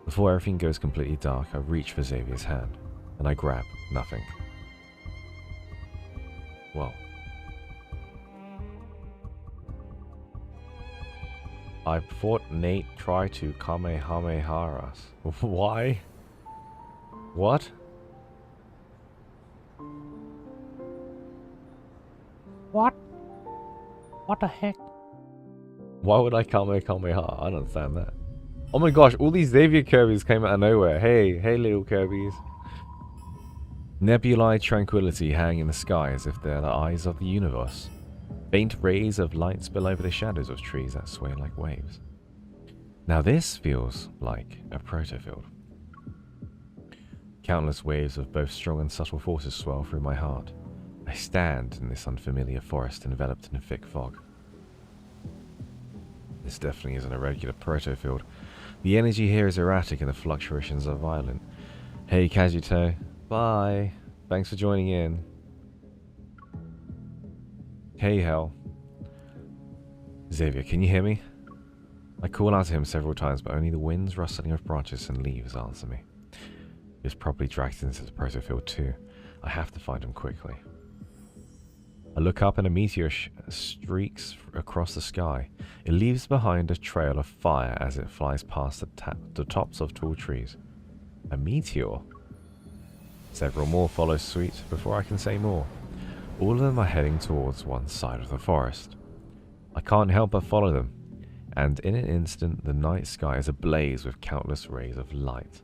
Before everything goes completely dark, I reach for Xavier's hand, and I grab nothing. Well, I thought Nate tried to Kamehameha us. Why? What? What? What the heck? Why would I Kamehameha? I don't understand that. Oh my gosh, all these Xavier Kirby's came out of nowhere. Hey little Kirby's. Nebulae tranquility hang in the sky as if they're the eyes of the universe. Faint rays of light spill over the shadows of trees that sway like waves. Now this feels like a Protofield. Countless waves of both strong and subtle forces swell through my heart. I stand in this unfamiliar forest enveloped in thick fog. This definitely isn't a regular Protofield. The energy here is erratic and the fluctuations are violent. Hey Kazuto, bye. Thanks for joining in. Hey Hell. Xavier, can you hear me? I call out to him several times, but only the wind's rustling of branches and leaves answer me. He's probably dragged into the Protofield too. I have to find him quickly. I look up and a meteor streaks across the sky. It leaves behind a trail of fire as it flies past the tops of tall trees. A meteor? Several more follow suit before I can say more. All of them are heading towards one side of the forest. I can't help but follow them, and in an instant the night sky is ablaze with countless rays of light.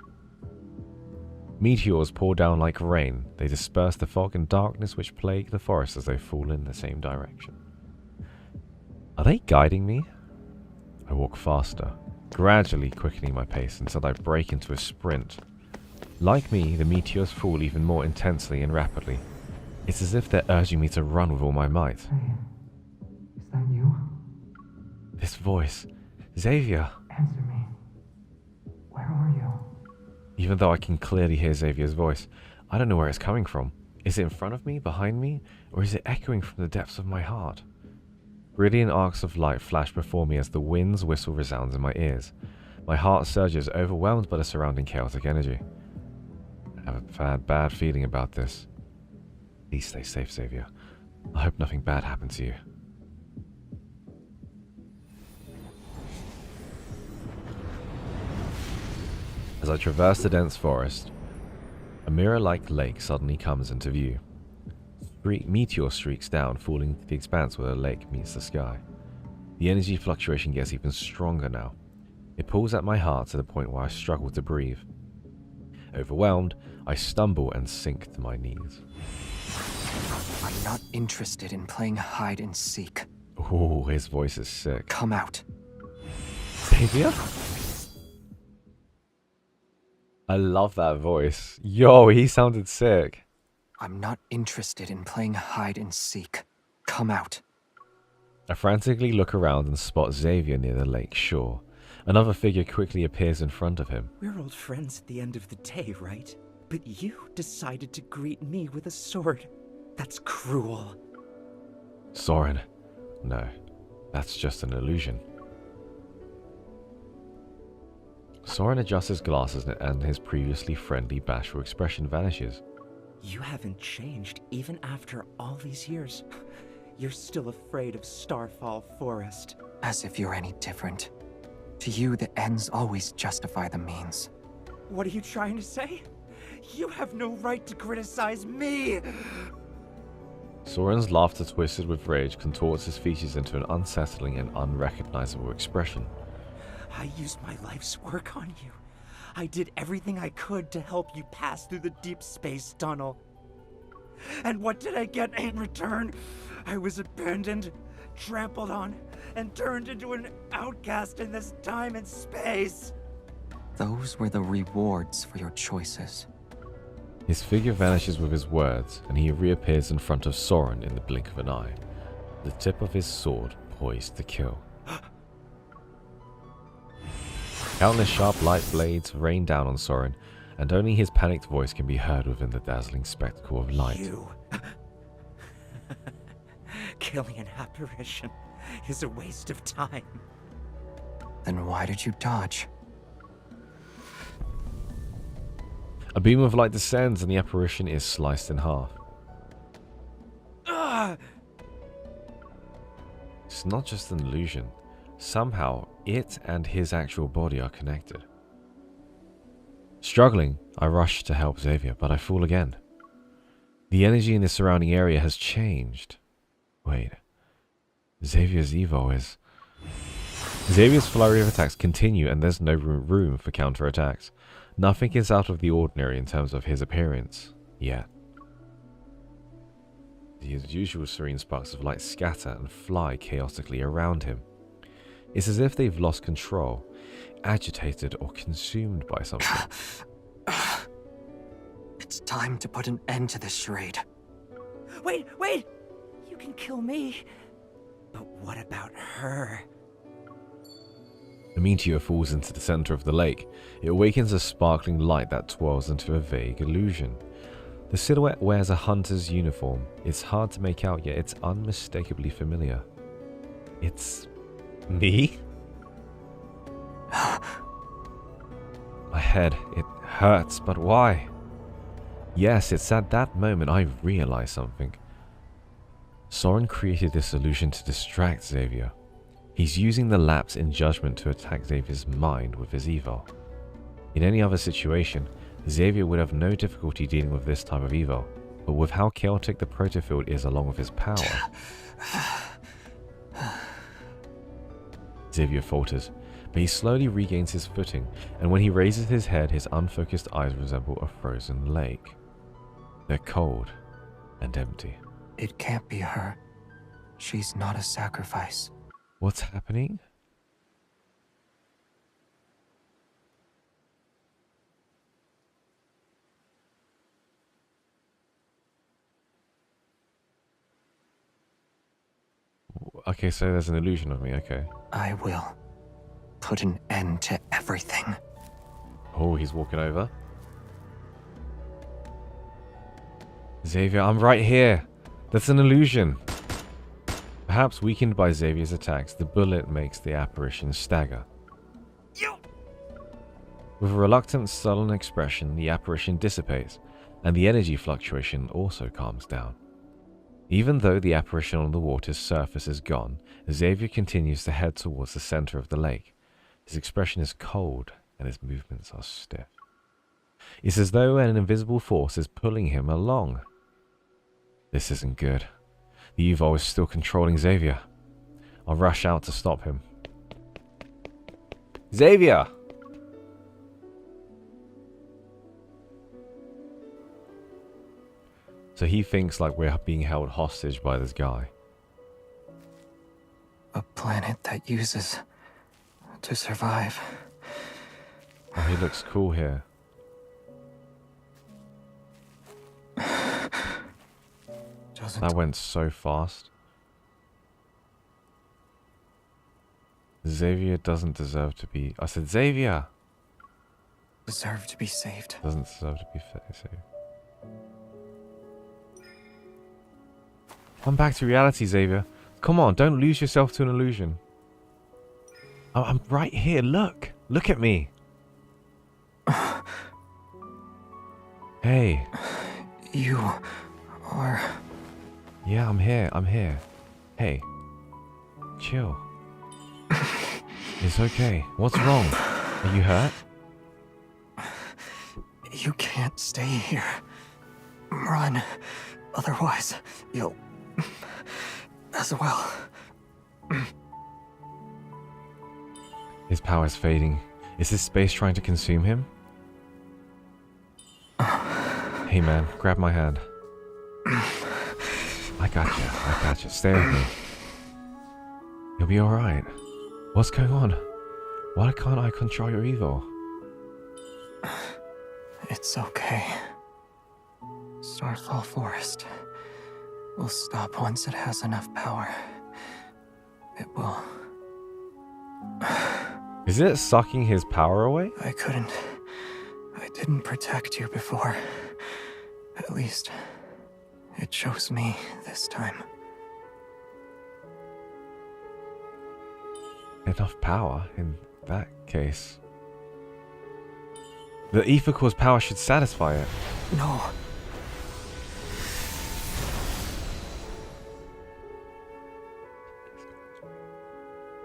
Meteors pour down like rain. They disperse the fog and darkness which plague the forest as they fall in the same direction. Are they guiding me? I walk faster, gradually quickening my pace until I break into a sprint. Like me, the meteors fall even more intensely and rapidly. It's as if they're urging me to run with all my might. Hey, is that you? This voice. Xavier. Answer me. Where are you? Even though I can clearly hear Xavier's voice, I don't know where it's coming from. Is it in front of me, behind me, or is it echoing from the depths of my heart? Brilliant arcs of light flash before me as the wind's whistle resounds in my ears. My heart surges, overwhelmed by the surrounding chaotic energy. I have a bad feeling about this. Please stay safe, Xavier. I hope nothing bad happens to you. As I traverse the dense forest, a mirror-like lake suddenly comes into view. Meteor streaks down, falling into the expanse where the lake meets the sky. The energy fluctuation gets even stronger now. It pulls at my heart to the point where I struggle to breathe. Overwhelmed, I stumble and sink to my knees. I'm not interested in playing hide and seek. Ooh, his voice is sick. Come out. Xavier? I love that voice. Yo, he sounded sick. I'm not interested in playing hide and seek. Come out. I frantically look around and spot Xavier near the lake shore. Another figure quickly appears in front of him. We're old friends at the end of the day, right? But you decided to greet me with a sword. That's cruel. Saurin. No, that's just an illusion. Saurin adjusts his glasses and his previously friendly, bashful expression vanishes. You haven't changed even after all these years. You're still afraid of Starfall Forest. As if you're any different. To you, the ends always justify the means. What are you trying to say? You have no right to criticize me! Saurin's laughter, twisted with rage, contorts his features into an unsettling and unrecognizable expression. I used my life's work on you. I did everything I could to help you pass through the deep space tunnel. And what did I get in return? I was abandoned, trampled on, and turned into an outcast in this time and space. Those were the rewards for your choices. His figure vanishes with his words, and he reappears in front of Saurin in the blink of an eye, the tip of his sword poised to kill. Countless sharp light blades rain down on Saurin, and only his panicked voice can be heard within the dazzling spectacle of light. You. Killing an apparition is a waste of time. Then why did you dodge? A beam of light descends and the apparition is sliced in half. It's not just an illusion. Somehow, it and his actual body are connected. Struggling, I rush to help Xavier, but I fall again. The energy in the surrounding area has changed. Wait. Xavier's Evo is... Xavier's flurry of attacks continue and there's no room for counterattacks. Nothing is out of the ordinary in terms of his appearance, yet. The usual serene sparks of light scatter and fly chaotically around him. It's as if they've lost control, agitated or consumed by something. It's time to put an end to this charade. Wait! You can kill me, but what about her? The meteor falls into the center of the lake. It awakens a sparkling light that twirls into a vague illusion. The silhouette wears a hunter's uniform. It's hard to make out, yet it's unmistakably familiar. It's... me? My head, it hurts, but why? Yes, it's at that moment I realize something. Saurin created this illusion to distract Xavier. He's using the lapse in judgment to attack Xavier's mind with his evil. In any other situation, Xavier would have no difficulty dealing with this type of evil, but with how chaotic the Protofield is along with his power... Xavier falters, but he slowly regains his footing, and when he raises his head, his unfocused eyes resemble a frozen lake. They're cold and empty. It can't be her. She's not a sacrifice. What's happening? Okay, so there's an illusion of me, okay. I will put an end to everything. Oh, he's walking over. Xavier, I'm right here. That's an illusion. Perhaps weakened by Xavier's attacks, the bullet makes the apparition stagger. With a reluctant, sullen expression, the apparition dissipates, and the energy fluctuation also calms down. Even though the apparition on the water's surface is gone, Xavier continues to head towards the center of the lake. His expression is cold, and his movements are stiff. It's as though an invisible force is pulling him along. This isn't good. The Evo is still controlling Xavier. I'll rush out to stop him. Xavier! So he thinks like we're being held hostage by this guy. A planet that uses to survive. Oh, he looks cool here. That went so fast. Xavier doesn't deserve to be... I said Xavier! Deserve to be saved. Doesn't deserve to be saved. Come back to reality, Xavier. Come on, don't lose yourself to an illusion. Oh, I'm right here, look! Look at me! Hey. You are... Yeah, I'm here, I'm here. Hey. Chill. It's okay. What's wrong? Are you hurt? You can't stay here. Run. Otherwise, you'll... as well. His power is fading. Is this space trying to consume him? Hey man, grab my hand. I got you. Stay with me. You'll be alright. What's going on? Why can't I control your evil? It's okay. Starfall Forest will stop once it has enough power. It will. Is it sucking his power away? I didn't protect you before. At least, it chose me this time. Enough power in that case. The ether core's power should satisfy it. No.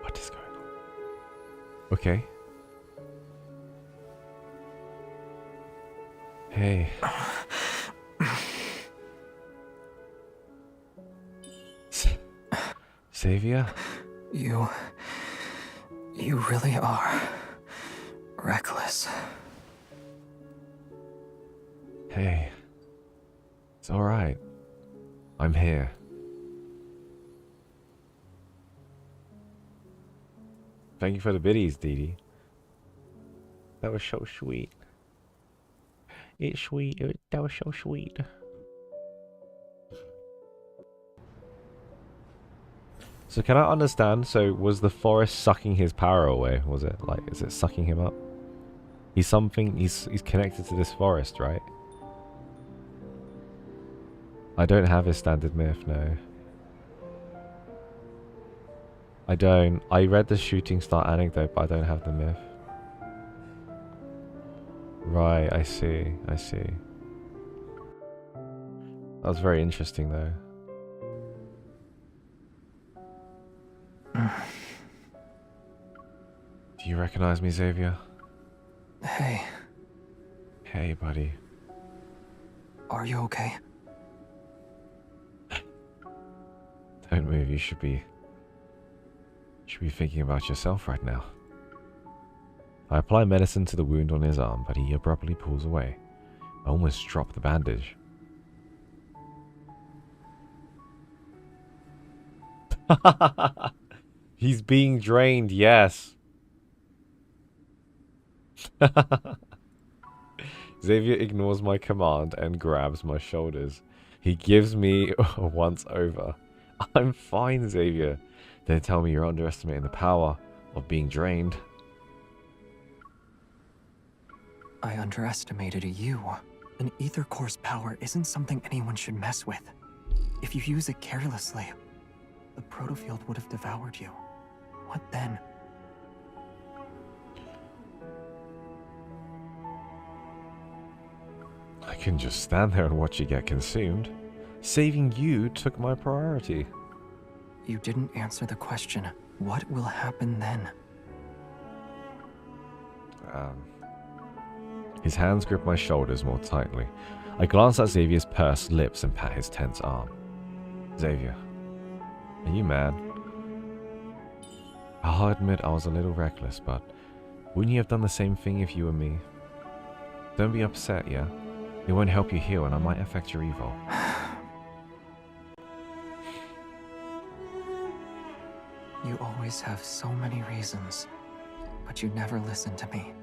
What is going on? Okay. Hey. Xavier? You really are reckless. Hey. It's alright. I'm here. Thank you for the biddies, Dee Dee. That was so sweet. It's sweet. That was so sweet. So can I understand, so was the forest sucking his power away? Was it? Like, is it sucking him up? He's connected to this forest, right? I don't have his standard myth, no. I don't. I read the shooting star anecdote, but I don't have the myth. Right, I see. That was very interesting, though. Do you recognize me, Xavier? Hey. Hey, buddy. Are you okay? Don't move, you should be thinking about yourself right now. I apply medicine to the wound on his arm, but he abruptly pulls away. I almost dropped the bandage. He's being drained, yes. Xavier ignores my command and grabs my shoulders. He gives me a once over. I'm fine, Xavier. Don't tell me you're underestimating the power of being drained. I underestimated you. An ether core's power isn't something anyone should mess with. If you use it carelessly, the Protofield would have devoured you. What then? I couldn't just stand there and watch you get consumed. Saving you took my priority. You didn't answer the question. What will happen then? His hands grip my shoulders more tightly. I glance at Xavier's pursed lips and pat his tense arm. Xavier, are you mad? I'll admit I was a little reckless, but wouldn't you have done the same thing if you were me? Don't be upset, yeah? It won't help you heal and I might affect your evil. You always have so many reasons, but you never listen to me.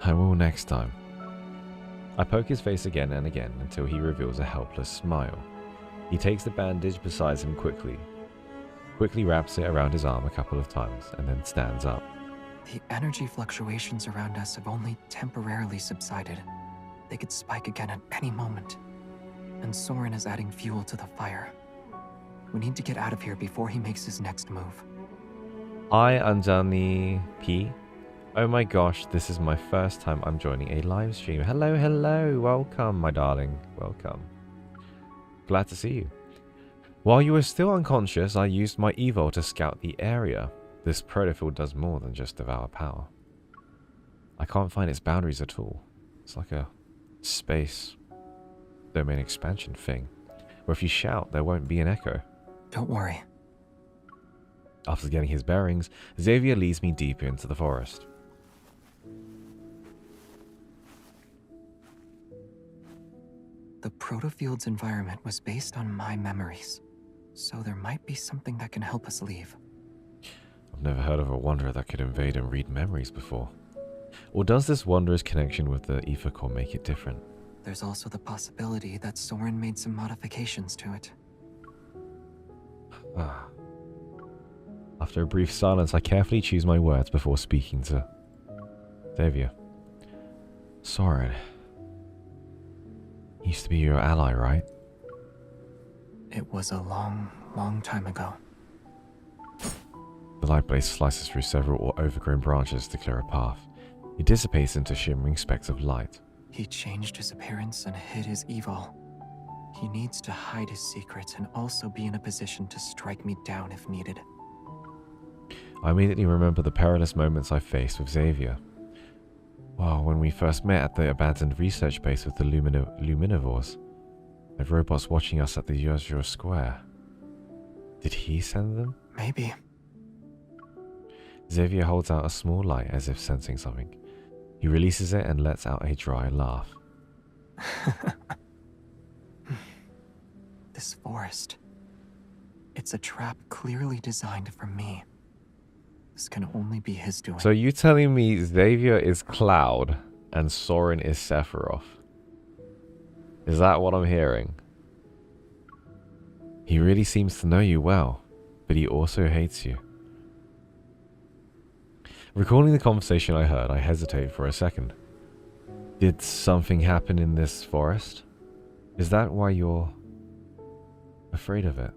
I will next time. I poke his face again and again until he reveals a helpless smile. He takes the bandage beside him quickly wraps it around his arm a couple of times, and then stands up. The energy fluctuations around us have only temporarily subsided. They could spike again at any moment. And Saurin is adding fuel to the fire. We need to get out of here before he makes his next move. Hi, Anjani P. Oh my gosh, this is my first time I'm joining a live stream. Hello, hello. Welcome, my darling. Welcome. Glad to see you. While you were still unconscious, I used my Evo to scout the area. This Protofield does more than just devour power. I can't find its boundaries at all. It's like a space domain expansion thing, where if you shout, there won't be an echo. Don't worry. After getting his bearings, Xavier leads me deeper into the forest. The Protofield's environment was based on my memories, so there might be something that can help us leave. I've never heard of a wanderer that could invade and read memories before. Or does this wanderer's connection with the ether core make it different? There's also the possibility that Saurin made some modifications to it. After a brief silence, I carefully choose my words before speaking to Xavier. Saurin. He used to be your ally, right? It was a long, long time ago. The light blaze slices through several overgrown branches to clear a path. It dissipates into shimmering specks of light. He changed his appearance and hid his evil. He needs to hide his secrets and also be in a position to strike me down if needed. I immediately remember the perilous moments I faced with Xavier. Well, when we first met at the abandoned research base with the Luminivores. The robots watching us at the Yuzhur Square. Did he send them? Maybe. Xavier holds out a small light as if sensing something. He releases it and lets out a dry laugh. This forest. It's a trap clearly designed for me. This can only be his doing. So you telling me Xavier is Cloud and Saurin is Sephiroth? Is that what I'm hearing? He really seems to know you well, but he also hates you. Recalling the conversation I heard, I hesitate for a second. Did something happen in this forest? Is that why you're afraid of it?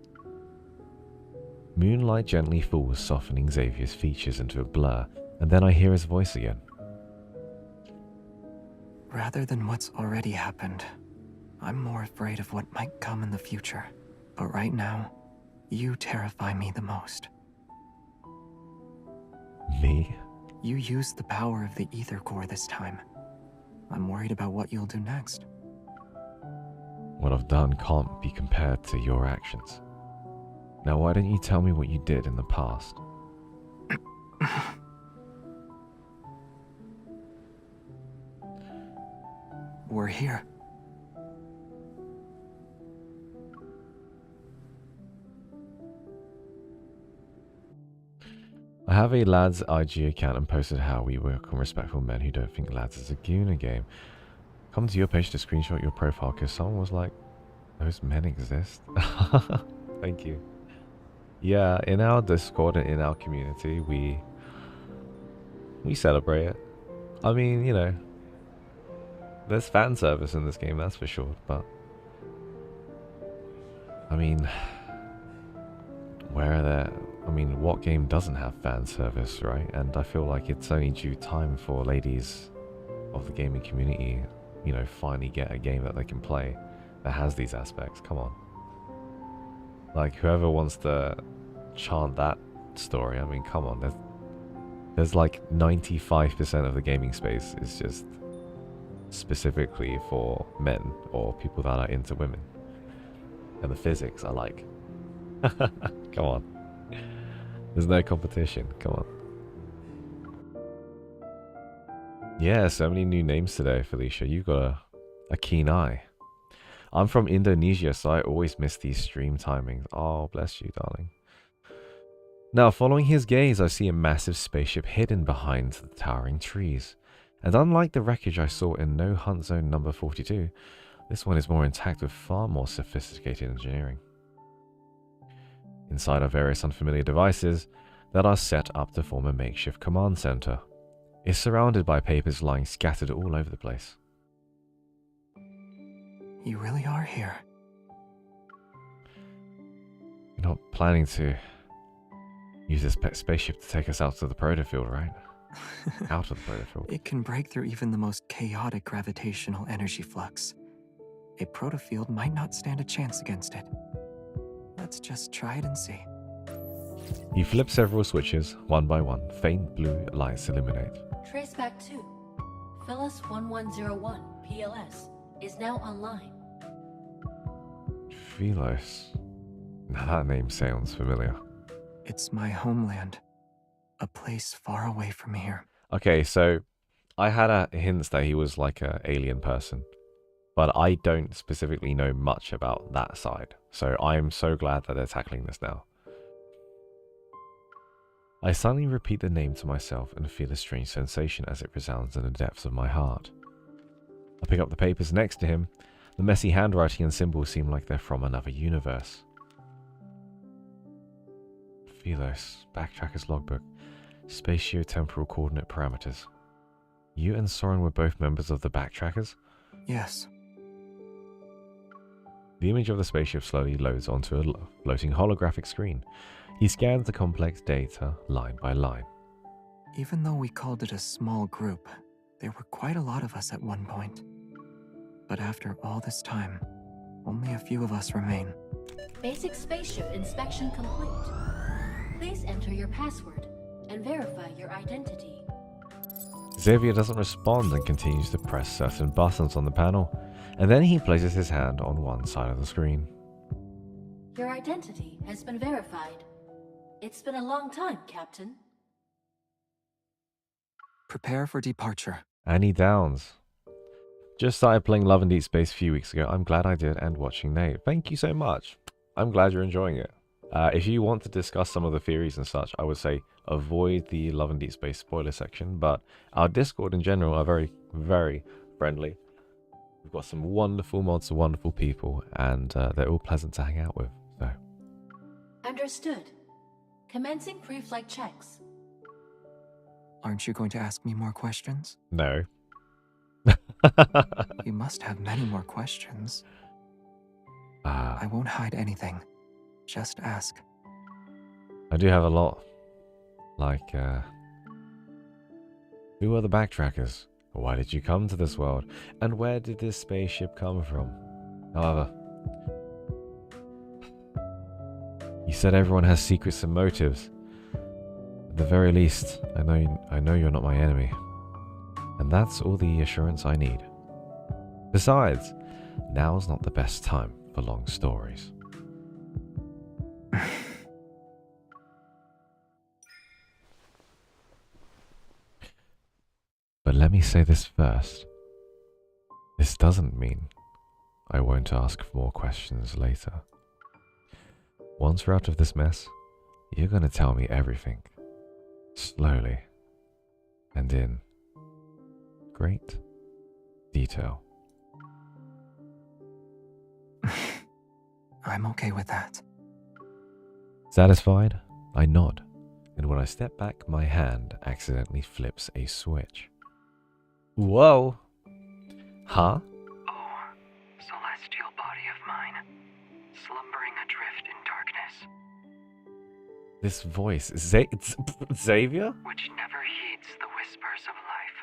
Moonlight gently falls, softening Xavier's features into a blur, and then I hear his voice again. Rather than what's already happened, I'm more afraid of what might come in the future. But right now, you terrify me the most. Me? You used the power of the ether core this time. I'm worried about what you'll do next. What I've done can't be compared to your actions. Now why don't you tell me what you did in the past? We're here. I have a Lads IG account and posted how we work on respectful men who don't think Lads is a Goona game. Come to your page to screenshot your profile because someone was like, those men exist? Thank you. Yeah, in our Discord and in our community, we celebrate it. I mean, you know, There's fan service in this game, that's for sure, but I mean, what game doesn't have fan service, right? And I feel like it's only due time for ladies of the gaming community, you know, finally get a game that they can play that has these aspects. Come on. Like, whoever wants to chant that story, I mean, come on. There's like 95% of the gaming space is just specifically for men or people that are into women. And the physics are like, come on. There's no competition. Come on. Yeah, so many new names today, Felicia. You've got a keen eye. I'm from Indonesia, so I always miss these stream timings. Oh, bless you, darling. Now, following his gaze, I see a massive spaceship hidden behind the towering trees. And unlike the wreckage I saw in No Hunt Zone number 42, this one is more intact with far more sophisticated engineering. Inside are various unfamiliar devices that are set up to form a makeshift command center. It's surrounded by papers lying scattered all over the place. You really are here. You're not planning to use this pet spaceship to take us out to the Protofield, right? Out of the Protofield. It can break through even the most chaotic gravitational energy flux. A Protofield might not stand a chance against it. Let's just try it and see. You flip several switches, one by one. Faint blue lights illuminate. Traceback 2, Phyllis 1101, PLS, is now online. Philos. Now that name sounds familiar. It's my homeland. A place far away from here. Okay, so I had a hint that he was like an alien person, but I don't specifically know much about that side. So I'm so glad that they're tackling this now. I suddenly repeat the name to myself and feel a strange sensation as it resounds in the depths of my heart. I pick up the papers next to him. The messy handwriting and symbols seem like they're from another universe. Philos, Backtracker's logbook, spatio-temporal coordinate parameters. You and Saurin were both members of the Backtrackers? Yes. The image of the spaceship slowly loads onto a floating holographic screen. He scans the complex data line by line. Even though we called it a small group, there were quite a lot of us at one point. But after all this time, only a few of us remain. Basic spaceship inspection complete. Please enter your password and verify your identity. Xavier doesn't respond and continues to press certain buttons on the panel, and then he places his hand on one side of the screen. Your identity has been verified. It's been a long time, Captain. Prepare for departure. Annie Downs. Just started playing Love and Deep Space a few weeks ago. I'm glad I did, and watching Nate. Thank you so much. I'm glad you're enjoying it. If you want to discuss some of the theories and such, I would say avoid the Love and Deep Space spoiler section, but our Discord in general are very, very friendly. We've got some wonderful mods, wonderful people, and they're all pleasant to hang out with. So. Understood. Commencing pre-flight checks. Aren't you going to ask me more questions? No. You must have many more questions. I won't hide anything. Just ask. I do have a lot. Like, who are the Backtrackers? Why did you come to this world? And where did this spaceship come from? However, you said everyone has secrets and motives. At the very least, I know you're not my enemy. And that's all the assurance I need. Besides, now's not the best time for long stories. But let me say this first. This doesn't mean I won't ask for more questions later. Once we're out of this mess, you're going to tell me everything. Slowly. And in great detail. I'm okay with that. Satisfied? I nod, and when I step back, my hand accidentally flips a switch. Whoa! Huh? Oh, celestial body of mine, slumbering adrift in darkness, This voice. It's Xavier? which never heeds the whispers of life.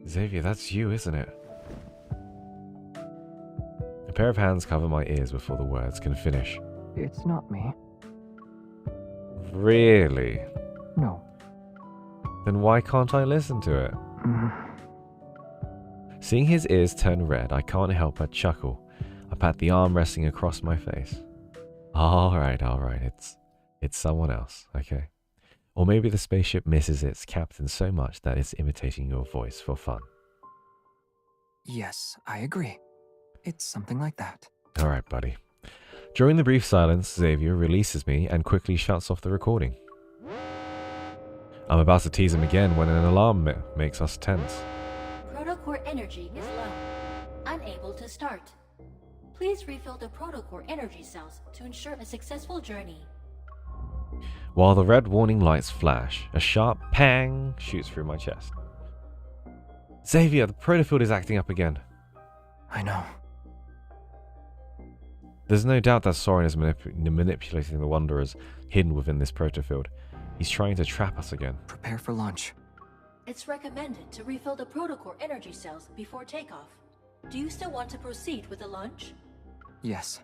Xavier, that's you, isn't it? A pair of hands cover my ears before the words can finish. It's not me. Really? No. Then why can't I listen to it? Seeing his ears turn red, I can't help but chuckle. I pat the arm resting across my face. Alright. It's someone else, okay? Or maybe the spaceship misses its captain so much that it's imitating your voice for fun. Yes, I agree. It's something like that. Alright, buddy. During the brief silence, Xavier releases me and quickly shuts off the recording. I'm about to tease him again when an alarm makes us tense. Protocore energy is low. Unable to start. Please refill the protocore energy cells to ensure a successful journey. While the red warning lights flash, a sharp pang shoots through my chest. Xavier, the Protofield is acting up again. I know. There's no doubt that Saurin is manipulating the Wanderers hidden within this Protofield. He's trying to trap us again. Prepare for launch. It's recommended to refill the protocore energy cells before takeoff. Do you still want to proceed with the launch? Yes.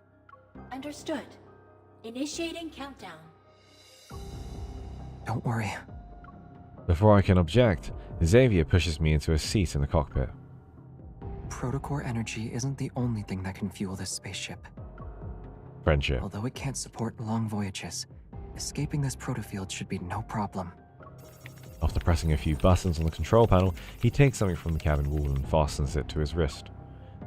Understood. Initiating countdown. Don't worry. Before I can object, Xavier pushes me into a seat in the cockpit. Protocore energy isn't the only thing that can fuel this spaceship. Friendship. Although it can't support long voyages, escaping this protofield should be no problem. After pressing a few buttons on the control panel, he takes something from the cabin wall and fastens it to his wrist.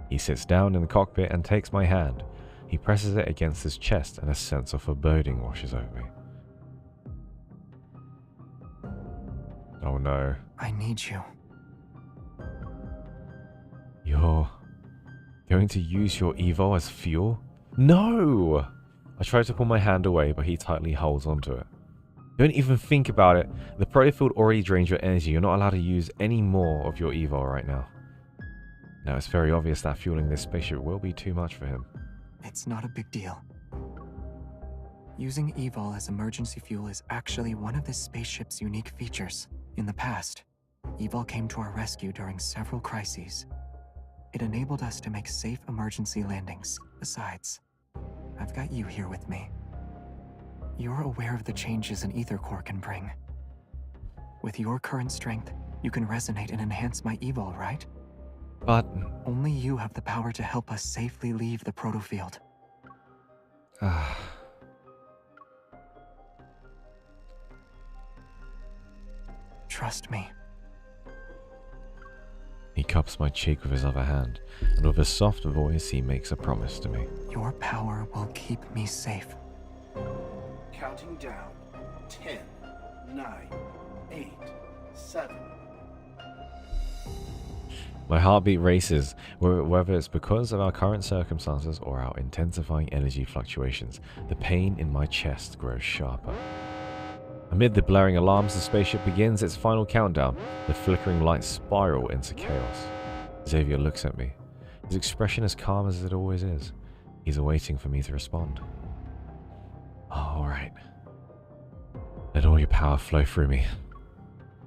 He sits down in the cockpit and takes my hand. He presses it against his chest and a sense of foreboding washes over me. Oh no. I need you. You're going to use your Evo as fuel? No! I try to pull my hand away, but he tightly holds onto it. Don't even think about it. The Protofield already drains your energy. You're not allowed to use any more of your Evo right now. Now it's very obvious that fueling this spaceship will be too much for him. It's not a big deal. Using Evol as emergency fuel is actually one of this spaceship's unique features. In the past, Evol came to our rescue during several crises. It enabled us to make safe emergency landings. Besides, I've got you here with me. You're aware of the changes an ether core can bring. With your current strength, you can resonate and enhance my Evol, right? But only you have the power to help us safely leave the Protofield. Trust me. He cups my cheek with his other hand, and with a soft voice he makes a promise to me. Your power will keep me safe. Counting down. 10, 9, 8, 7. My heartbeat races, whether it's because of our current circumstances or our intensifying energy fluctuations. The pain in my chest grows sharper. Amid the blaring alarms, the spaceship begins its final countdown. The flickering lights spiral into chaos. Xavier looks at me, his expression as calm as it always is. He's awaiting for me to respond. Alright. Let all your power flow through me.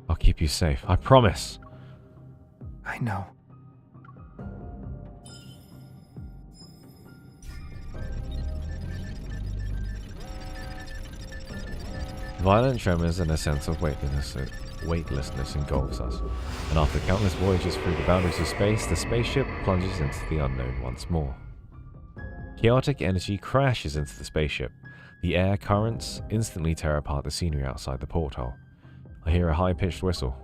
I'll keep you safe, I promise. I know. Violent tremors and a sense of weightlessness engulfs us, and after countless voyages through the boundaries of space, the spaceship plunges into the unknown once more. Chaotic energy crashes into the spaceship. The air currents instantly tear apart the scenery outside the porthole. I hear a high-pitched whistle.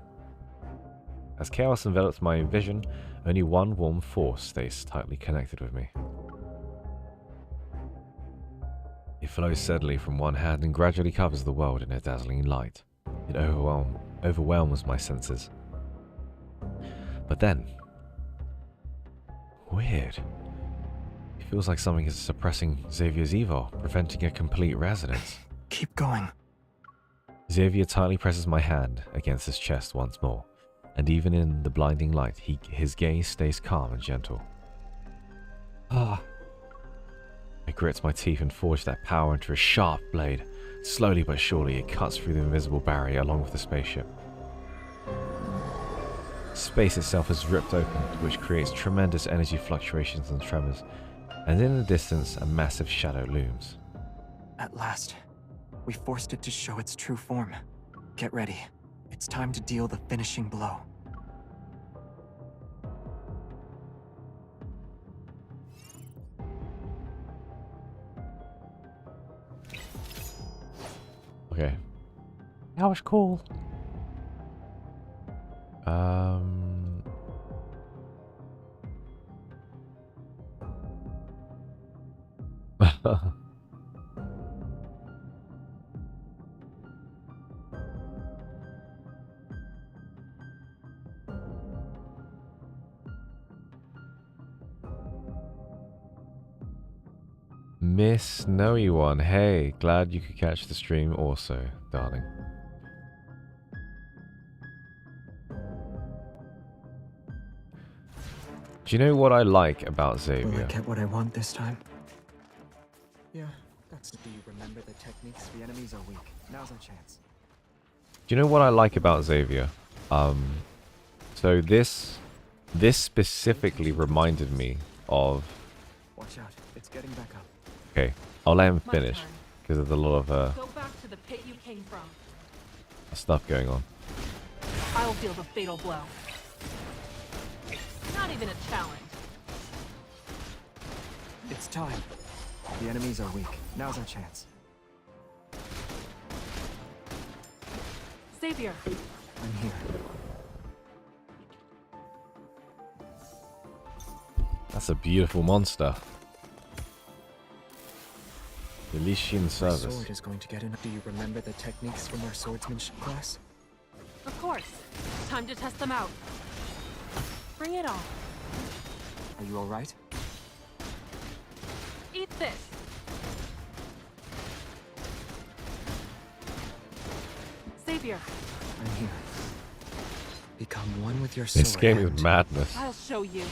As chaos envelops my vision, only one warm force stays tightly connected with me. It flows steadily from one hand and gradually covers the world in a dazzling light. It overwhelms my senses. But then... weird. It feels like something is suppressing Xavier's Evo, preventing a complete resonance. Keep going. Xavier tightly presses my hand against his chest once more. And even in the blinding light, his gaze stays calm and gentle. Ah. I grit my teeth and forge that power into a sharp blade. Slowly but surely, it cuts through the invisible barrier along with the spaceship. Space itself is ripped open, which creates tremendous energy fluctuations and tremors, and in the distance, a massive shadow looms. At last, we forced it to show its true form. Get ready. It's time to deal the finishing blow. Okay. That was cool. Miss Snowy One, hey, glad you could catch the stream also, darling. Do you know what I like about Xavier? Will I get what I want this time? Yeah, that's... Do you remember the techniques? The enemies are weak. Now's our chance. Do you know what I like about Xavier? So this specifically reminded me of... Watch out, it's getting back up. Okay, I'll let him finish, because there's a lot of Go back to the pit you came from. stuff going on. I'll deal the fatal blow. Not even a challenge. It's time. The enemies are weak. Now's our chance. Xavier. I'm here. That's a beautiful monster. Elysian My service. sword is going to get in. Do you remember the techniques from our swordsmanship class? Of course. Time to test them out. Bring it on. Are you alright? Eat this. Xavier. I'm here. Become one with your sword. This game is madness. I'll show you.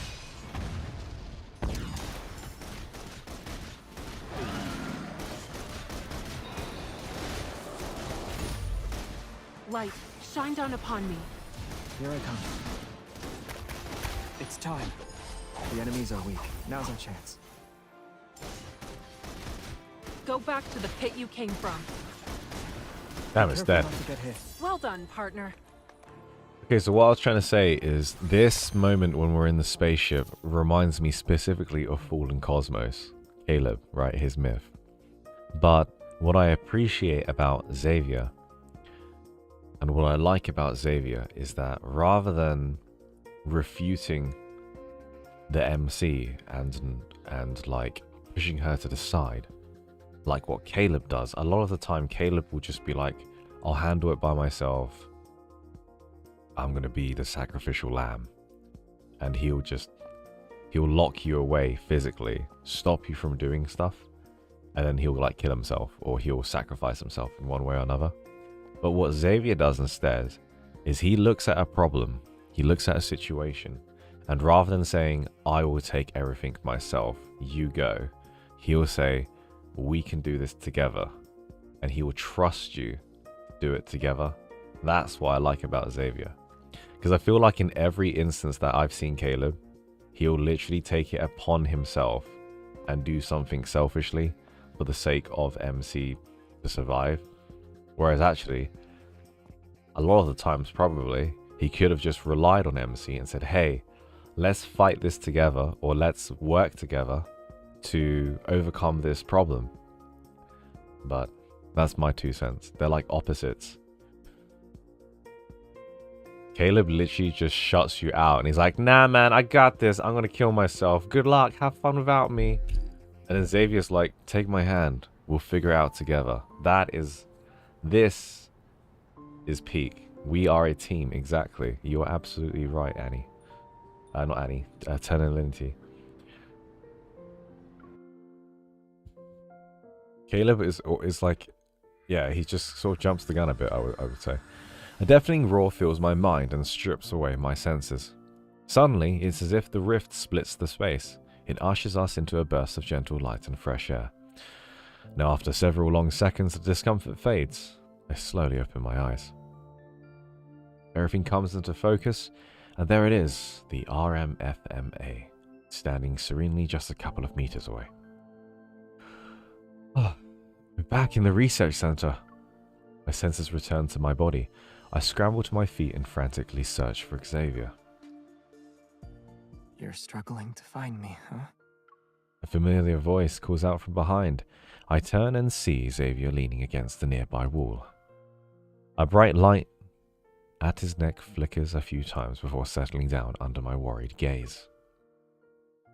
Light, shine down upon me. Here I come. It's time. The enemies are weak. Now's our chance. Go back to the pit you came from. Damn, it's dead. Well done, partner. Okay, so what I was trying to say is this moment when we're in the spaceship reminds me specifically of Fallen Cosmos. Caleb, right, his myth. But what I appreciate about Xavier and what I like about Xavier is that rather than refuting the MC and like pushing her to the side, like what Caleb does, a lot of the time Caleb will just be like, I'll handle it by myself. I'm going to be the sacrificial lamb. And he'll lock you away physically, stop you from doing stuff, and then he'll like kill himself or he'll sacrifice himself in one way or another. But what Xavier does instead is he looks at a problem, he looks at a situation, and rather than saying, I will take everything myself, you go, he'll say, we can do this together. And he will trust you to do it together. That's what I like about Xavier. Because I feel like in every instance that I've seen Caleb, he'll literally take it upon himself and do something selfishly for the sake of MC to survive. Whereas actually, a lot of the times probably, he could have just relied on MC and said, hey, let's fight this together, or let's work together to overcome this problem. But that's my 2 cents. They're like opposites. Caleb literally just shuts you out and he's like, nah man, I got this, I'm gonna kill myself, good luck, have fun without me. And then Xavier's like, take my hand, we'll figure it out together. This is peak. We are a team, exactly. You're absolutely right, Annie. Not Annie, Ternalinity. Caleb is like, yeah, he just sort of jumps the gun a bit, I would say. A deafening roar fills my mind and strips away my senses. Suddenly, it's as if the rift splits the space. It ushers us into a burst of gentle light and fresh air. Now, after several long seconds, the discomfort fades. I slowly open my eyes. Everything comes into focus, and there it is, the RMFMA, standing serenely just a couple of meters away. Oh, we're back in the research center. My senses return to my body. I scramble to my feet and frantically search for Xavier. You're struggling to find me, huh? A familiar voice calls out from behind. I turn and see Xavier leaning against the nearby wall. A bright light at his neck flickers a few times before settling down under my worried gaze.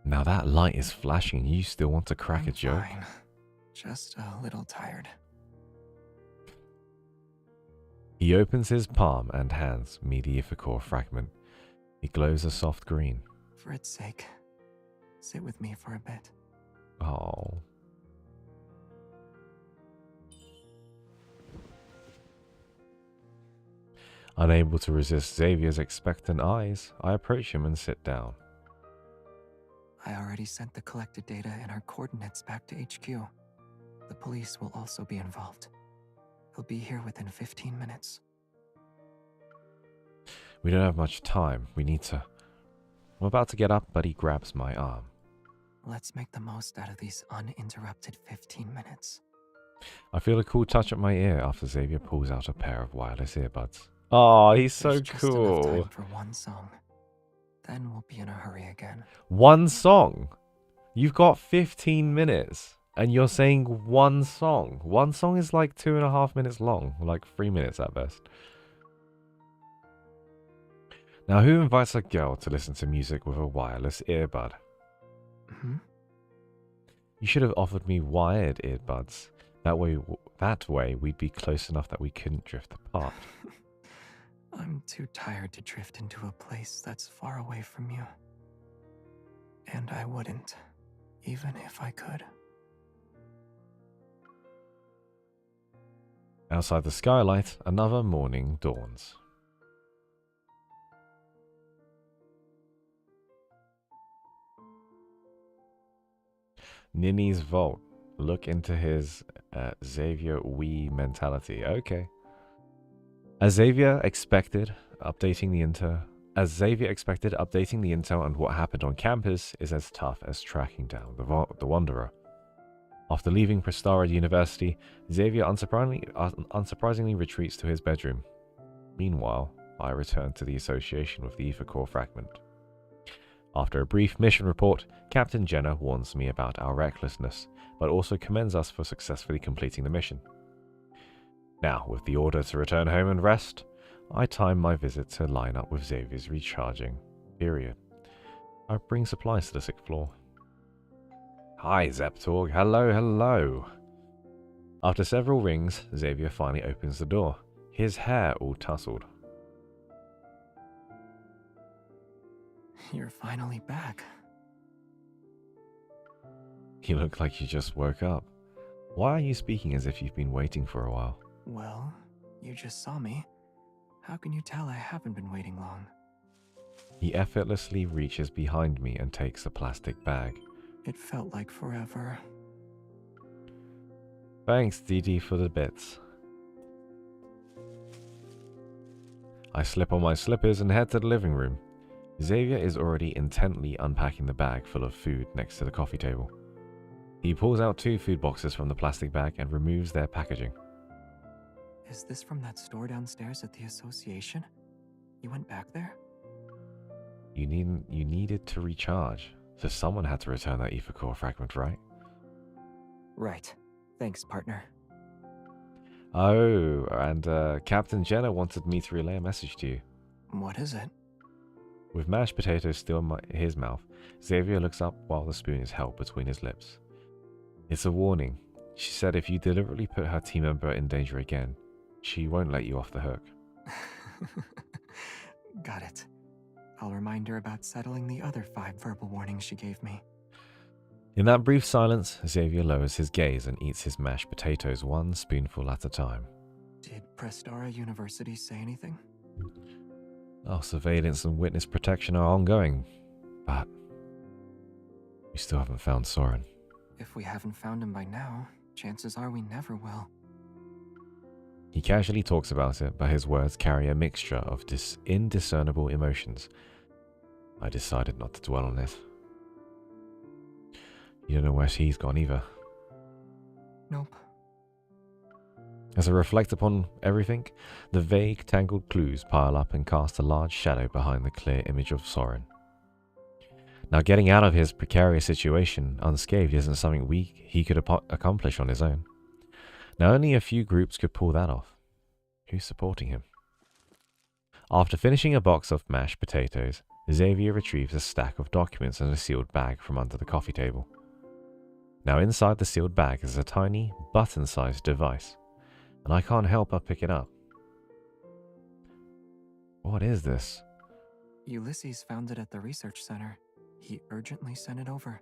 Now that light is flashing and you still want to crack a joke? Fine. Just a little tired. He opens his palm and hands me the Ithacor fragment. It glows a soft green. For its sake, sit with me for a bit. Oh. Unable to resist Xavier's expectant eyes, I approach him and sit down. I already sent the collected data and our coordinates back to HQ. The police will also be involved. He'll be here within 15 minutes. We don't have much time. We need to... I'm about to get up, but he grabs my arm. Let's make the most out of these uninterrupted 15 minutes. I feel a cool touch at my ear after Xavier pulls out a pair of wireless earbuds. Oh, he's so There's just enough cool. time for one song. Then we'll be in a hurry again. One song? You've got 15 minutes, and you're saying one song. One song is like 2.5 minutes long, like 3 minutes at best. Now, who invites a girl to listen to music with a wireless earbud? You should have offered me wired earbuds. That way we'd be close enough that we couldn't drift apart. I'm too tired to drift into a place that's far away from you. And I wouldn't, even if I could. Outside the skylight, another morning dawns. Nini's vault. Look into his Xavier Wii mentality. Okay. As Xavier expected, updating the intel and what happened on campus is as tough as tracking down the Wanderer. After leaving Prestara University, Xavier unsurprisingly retreats to his bedroom. Meanwhile, I return to the association with the Ithacor fragment. After a brief mission report, Captain Jenner warns me about our recklessness, but also commends us for successfully completing the mission. Now, with the order to return home and rest, I time my visit to line up with Xavier's recharging period. I bring supplies to the 6th floor. Hi, Zeptorg. Hello, hello. After several rings, Xavier finally opens the door, his hair all tousled. You're finally back. You look like you just woke up. Why are you speaking as if you've been waiting for a while? Well, you just saw me. How can you tell I haven't been waiting long? He effortlessly reaches behind me and takes a plastic bag. It felt like forever. Thanks, DD, for the bits. I slip on my slippers and head to the living room. Xavier is already intently unpacking the bag full of food next to the coffee table. He pulls out 2 food boxes from the plastic bag and removes their packaging. Is this from that store downstairs at the association? You went back there? You needed to recharge, so someone had to return that Ithacor fragment, right? Right. Thanks, partner. Oh, and Captain Jenner wanted me to relay a message to you. What is it? With mashed potatoes still in his mouth, Xavier looks up while the spoon is held between his lips. It's a warning. She said if you deliberately put her team member in danger again, she won't let you off the hook. Got it. I'll remind her about settling the other 5 verbal warnings she gave me. In that brief silence, Xavier lowers his gaze and eats his mashed potatoes 1 spoonful at a time. Did Prestara University say anything? Our surveillance and witness protection are ongoing, but we still haven't found Saurin. If we haven't found him by now, chances are we never will. He casually talks about it, but his words carry a mixture of indiscernible emotions. I decided not to dwell on it. You don't know where he's gone either. Nope. As I reflect upon everything, the vague, tangled clues pile up and cast a large shadow behind the clear image of Saurin. Now, getting out of his precarious situation unscathed isn't something he could accomplish on his own. Now, only a few groups could pull that off. Who's supporting him? After finishing a box of mashed potatoes, Xavier retrieves a stack of documents and a sealed bag from under the coffee table. Now, inside the sealed bag is a tiny, button-sized device, and I can't help but pick it up. What is this? Ulysses found it at the research center. He urgently sent it over.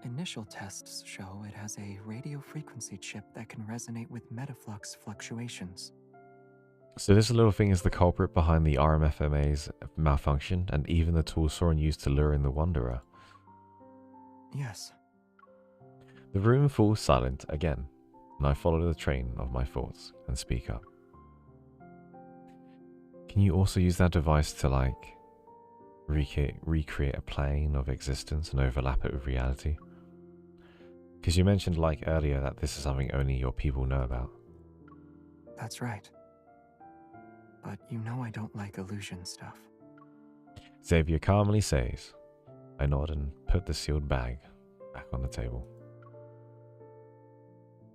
Initial tests show it has a radio frequency chip that can resonate with metaflux fluctuations. So this little thing is the culprit behind the RMFMA's malfunction and even the tool Saurin used to lure in the Wanderer. Yes. The room falls silent again, and I follow the train of my thoughts and speak up. Can you also use that device to, like, recreate a plane of existence and overlap it with reality? Because you mentioned, like, earlier that this is something only your people know about. That's right. But you know I don't like illusion stuff. Xavier calmly says. I nod and put the sealed bag back on the table.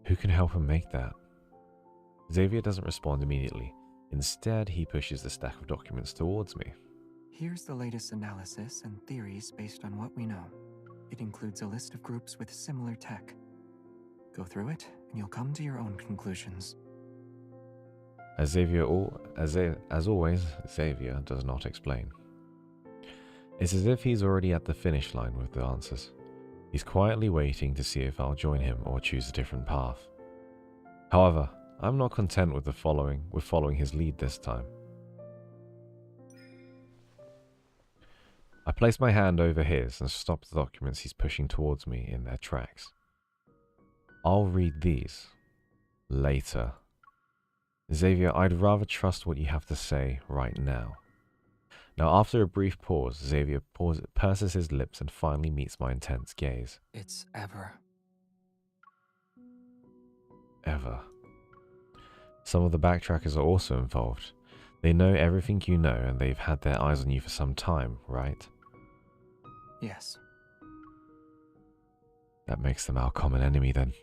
Who can help him make that? Xavier doesn't respond immediately. Instead, he pushes the stack of documents towards me. Here's the latest analysis and theories based on what we know. It includes a list of groups with similar tech. Go through it, and you'll come to your own conclusions. As always, Xavier does not explain. It's as if he's already at the finish line with the answers. He's quietly waiting to see if I'll join him or choose a different path. However, I'm not content with following his lead this time. I place my hand over his and stop the documents he's pushing towards me in their tracks. I'll read these later. Xavier, I'd rather trust what you have to say right now. Now, after a brief pause, Xavier purses his lips and finally meets my intense gaze. It's Ever. Ever. Some of the backtrackers are also involved. They know everything you know and they've had their eyes on you for some time, right? Yes. That makes them our common enemy then.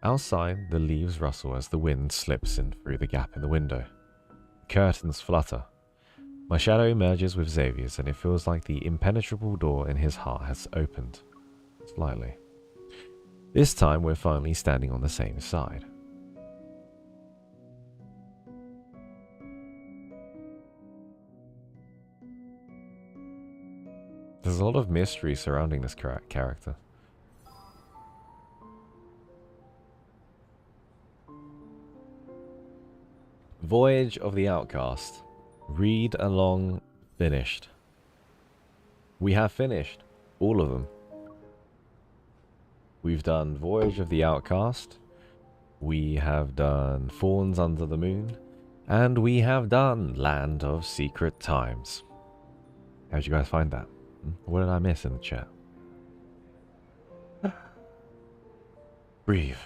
Outside, the leaves rustle as the wind slips in through the gap in the window. Curtains flutter. My shadow emerges with Xavier's and it feels like the impenetrable door in his heart has opened. Slightly. This time we're finally standing on the same side. There's a lot of mystery surrounding this character. Voyage of the Outcast. Read along finished. We have finished. All of them. We've done Voyage of the Outcast. We have done Fawns Under the Moon. And we have done Land of Secret Times. How'd you guys find that? What did I miss in the chat? Breathe.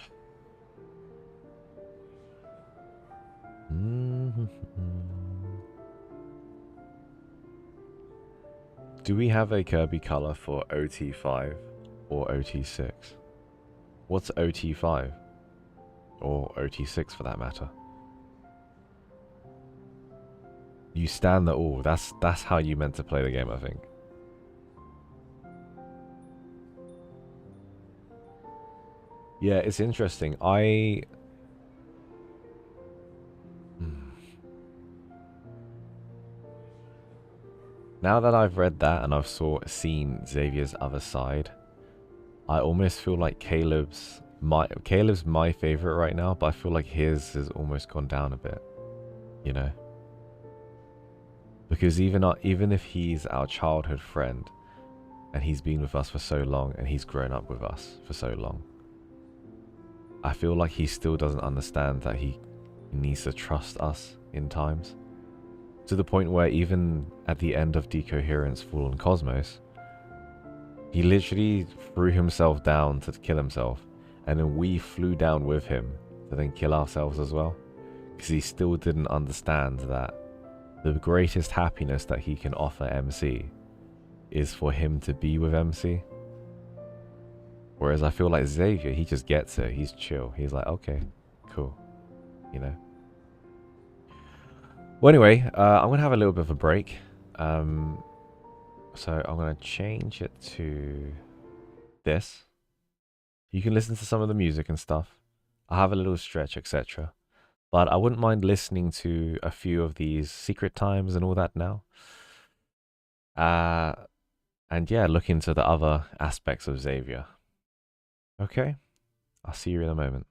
Do we have a Kirby color for OT5 or OT6? What's OT5? Or OT6 for that matter? You stand the all. That's how you meant to play the game, I think. Yeah, it's interesting. Now that I've read that and I've seen Xavier's other side, I almost feel like Caleb's Caleb's my favorite right now, but I feel like his has almost gone down a bit, you know? Because even if he's our childhood friend and he's been with us for so long and he's grown up with us for so long, I feel like he still doesn't understand that he needs to trust us in times. To the point where even at the end of Decoherence Fallen Cosmos, he literally threw himself down to kill himself, and then we flew down with him to then kill ourselves as well, because he still didn't understand that the greatest happiness that he can offer MC is for him to be with MC. Whereas I feel like Xavier, he just gets it. He's chill. He's like, okay, cool, you know. Well, anyway, I'm gonna have a little bit of a break. So I'm gonna change it to this. You can listen to some of the music and stuff. I have a little stretch, etc. But I wouldn't mind listening to a few of these secret times and all that now. And yeah, look into the other aspects of Xavier. Okay, I'll see you in a moment.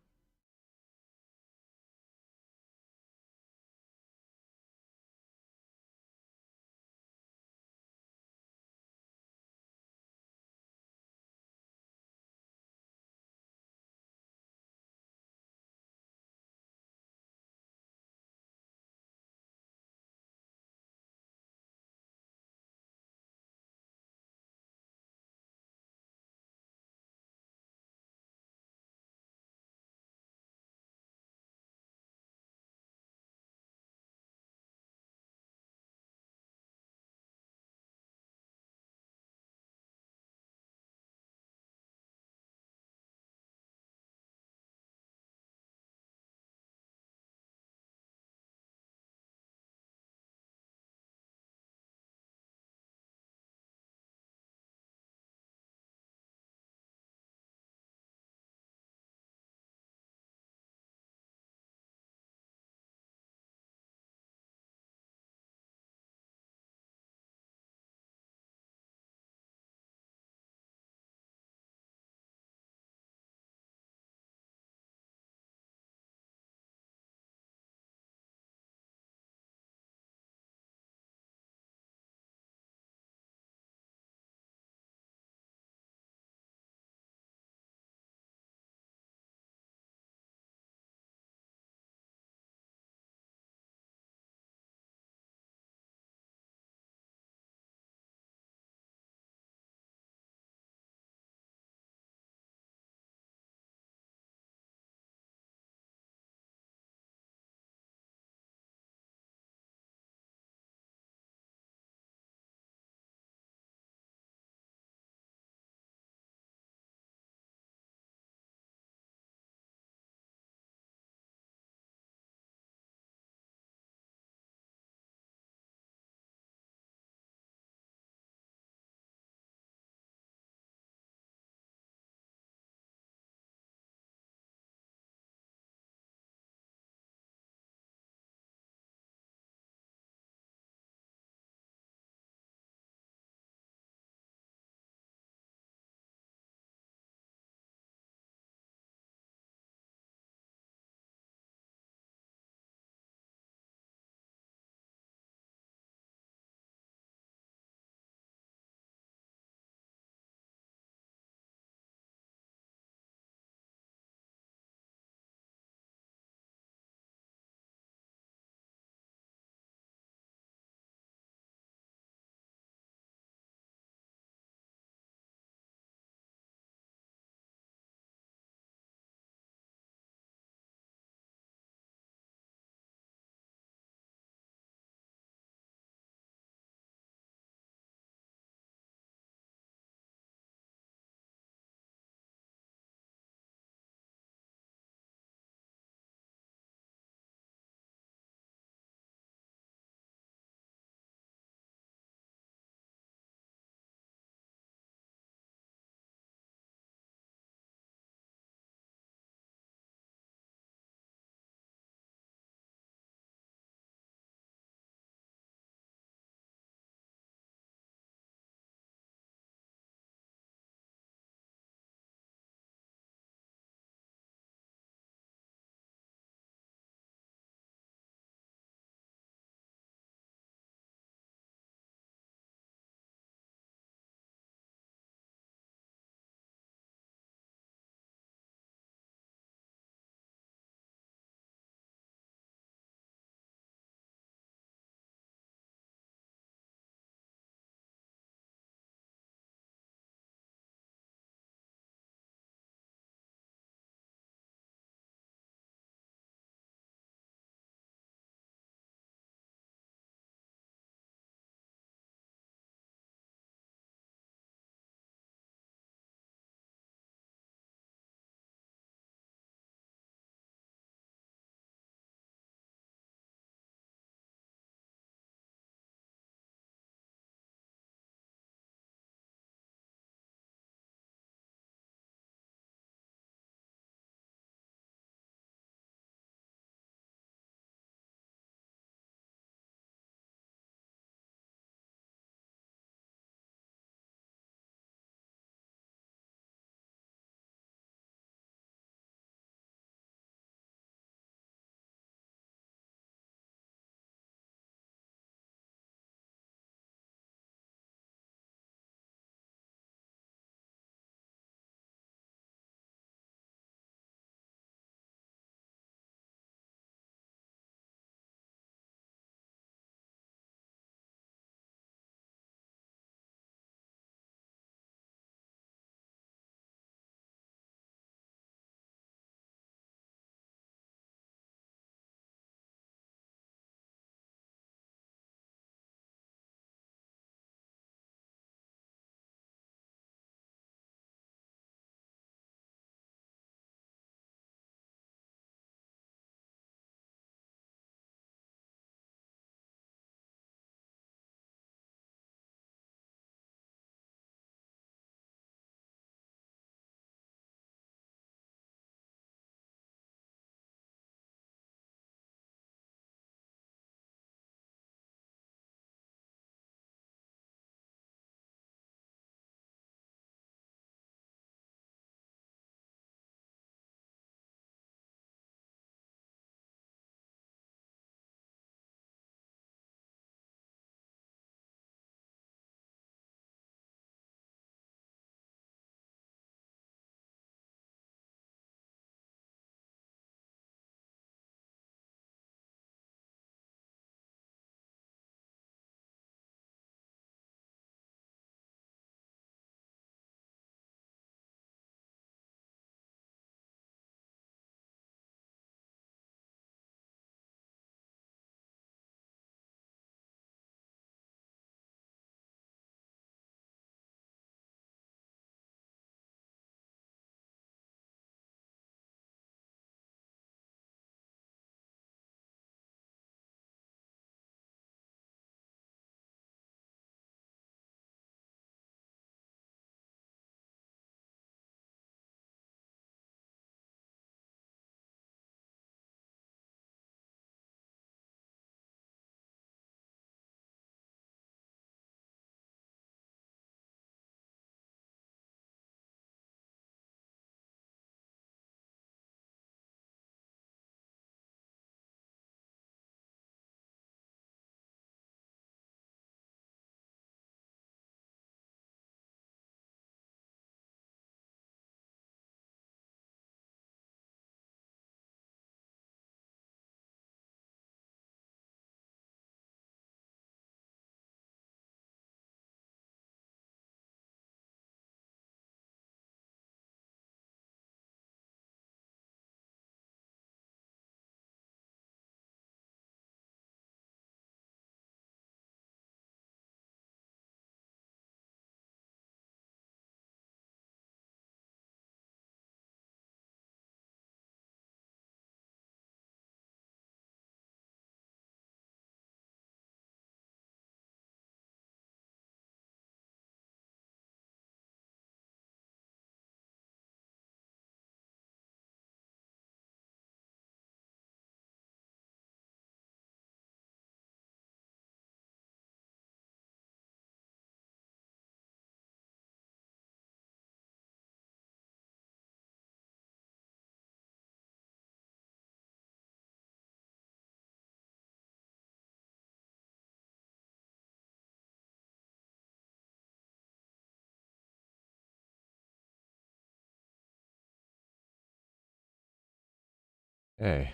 Hey,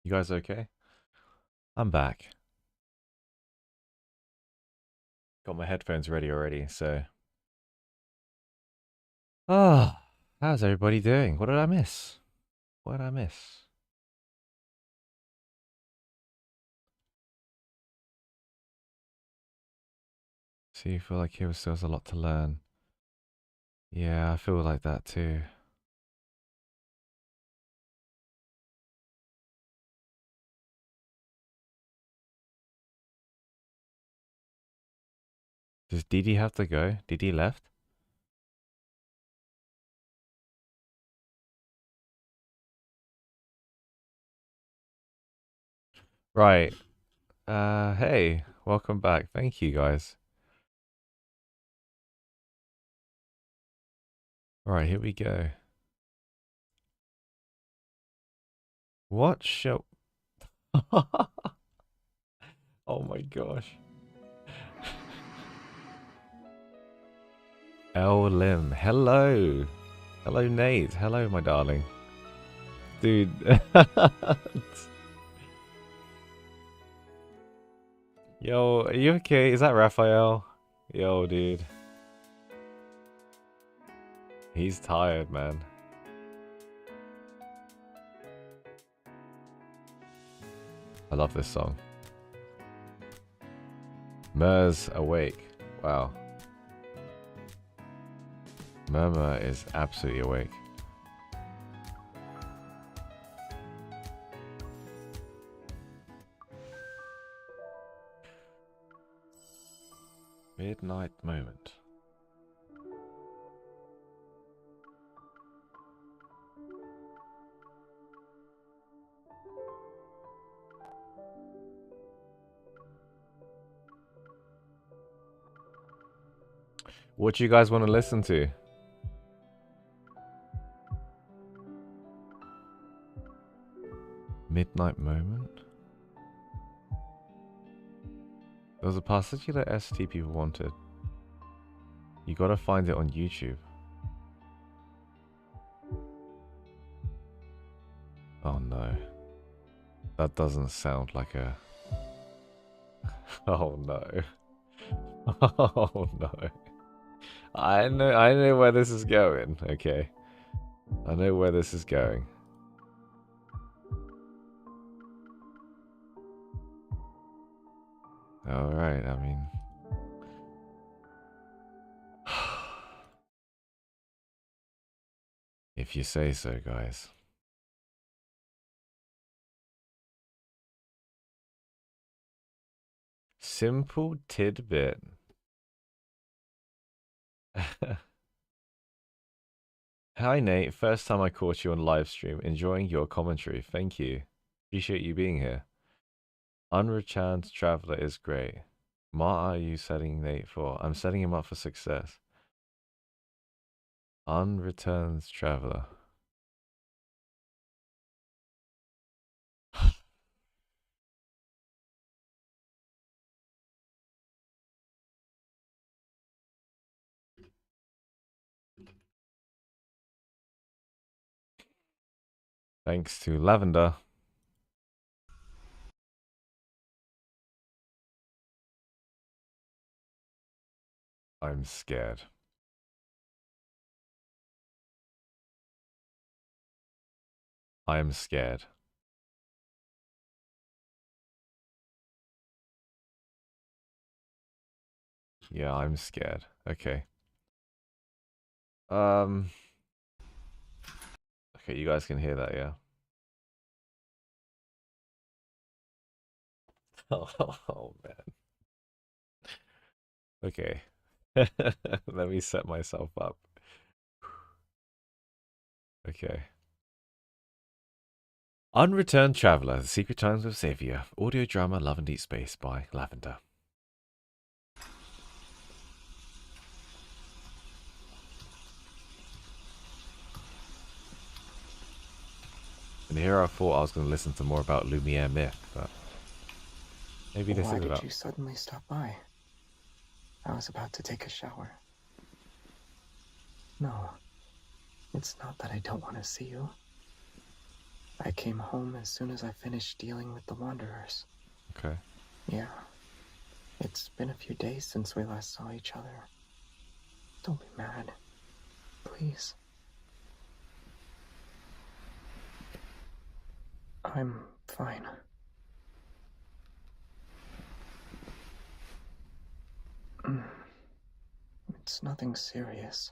you guys okay? I'm back. Got my headphones ready already, so. Ah, how's everybody doing? What did I miss? What did I miss? So you feel like here still has a lot to learn. Yeah, I feel like that too. Does Didi have to go? Didi left? Right. Hey, welcome back. Thank you guys. Alright, here we go. What shall... Oh my gosh. El Lim. Hello. Hello, Nate. Hello, my darling. Dude. Yo, are you okay? Is that Raphael? Yo, dude. He's tired, man. I love this song. Mur's awake. Wow. Murmur is absolutely awake. Midnight moment. What do you guys want to listen to? Midnight moment? There was a particular ST people wanted. You gotta find it on YouTube. Oh no. That doesn't sound like a... Oh no. Oh no. I know where this is going, okay. I know where this is going. Alright, I mean... If you say so, guys. Simple tidbit. Hi Nate, first time I caught you on live stream. Enjoying your commentary. Thank you. Appreciate you being here. Unreturned Traveler is great. What are you setting Nate for? I'm setting him up for success. Unreturned Traveler. Thanks to Lavender. I'm scared. I'm scared. Yeah, I'm scared. Okay. Okay, you guys can hear that, yeah? Oh man. Okay. Let me set myself up. Okay. Unreturned Traveler, The Secret Times of Xavier. Audio drama Love and Deep Space by Lavender. And here I thought I was going to listen to more about Lumiere myth, but maybe this Why is did about... you suddenly stop by? I was about to take a shower. No, it's not that I don't want to see you. I came home as soon as I finished dealing with the Wanderers. Okay. Yeah. It's been a few days since we last saw each other. Don't be mad. Please. I'm fine. It's nothing serious.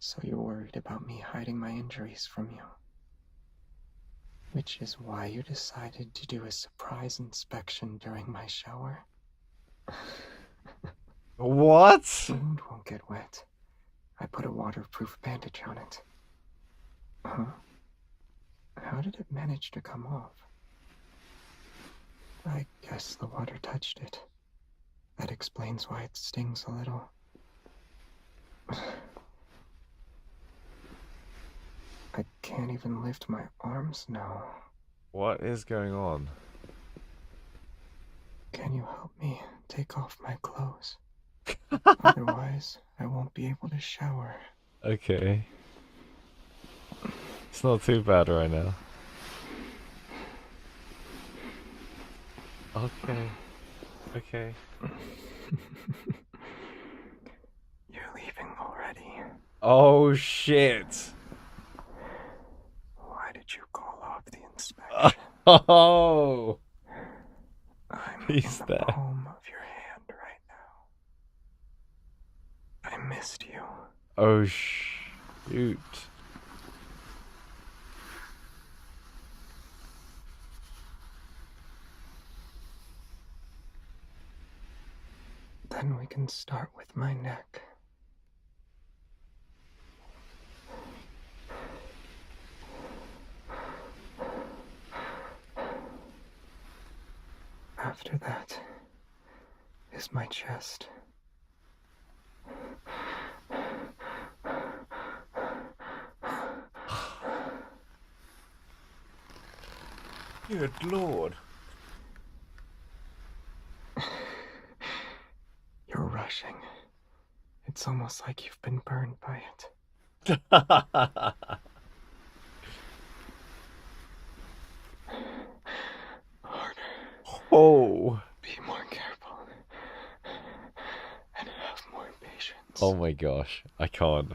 So you're worried about me hiding my injuries from you. Which is why you decided to do a surprise inspection during my shower? What? The wound won't get wet. I put a waterproof bandage on it. Huh? How did it manage to come off? I guess the water touched it. That explains why it stings a little. I can't even lift my arms now. What is going on? Can you help me take off my clothes? Otherwise, I won't be able to shower. Okay. It's not too bad right now. Okay. Okay. You're leaving already. Oh shit. Why did you call off the inspection? Oh. I'm He's in the there. palm of your hand right now. I missed you. Oh shoot. Then we can start with my neck. After that is my chest. Good lord. You're rushing. It's almost like you've been burned by it. Harder. Oh. Be more careful. And have more patience. Oh my gosh. I can't.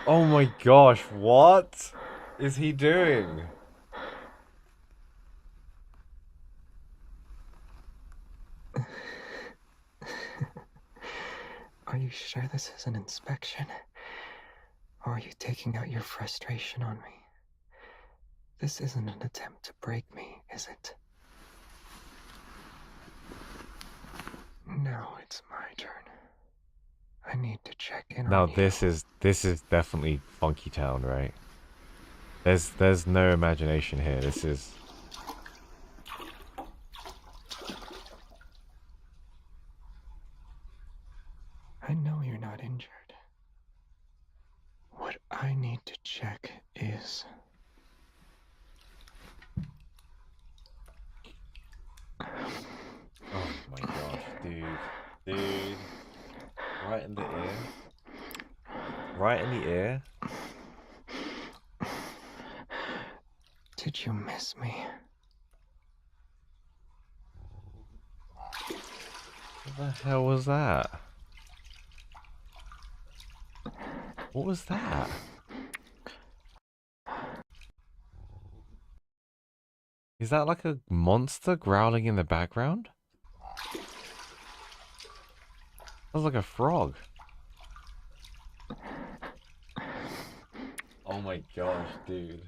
Oh my gosh, what is he doing? Are you sure this is an inspection? Or are you taking out your frustration on me? This isn't an attempt to break me, is it? Now it's my turn. I need to check in Now on you. this is definitely Funky Town, right? There's no imagination here. This is I know you're not injured. What I need to check is... Oh my gosh, dude. Right in the ear. Right in the ear. Did you miss me? What the hell was that? What was that? Is that like a monster growling in the background? Sounds like a frog. Oh my gosh, dude.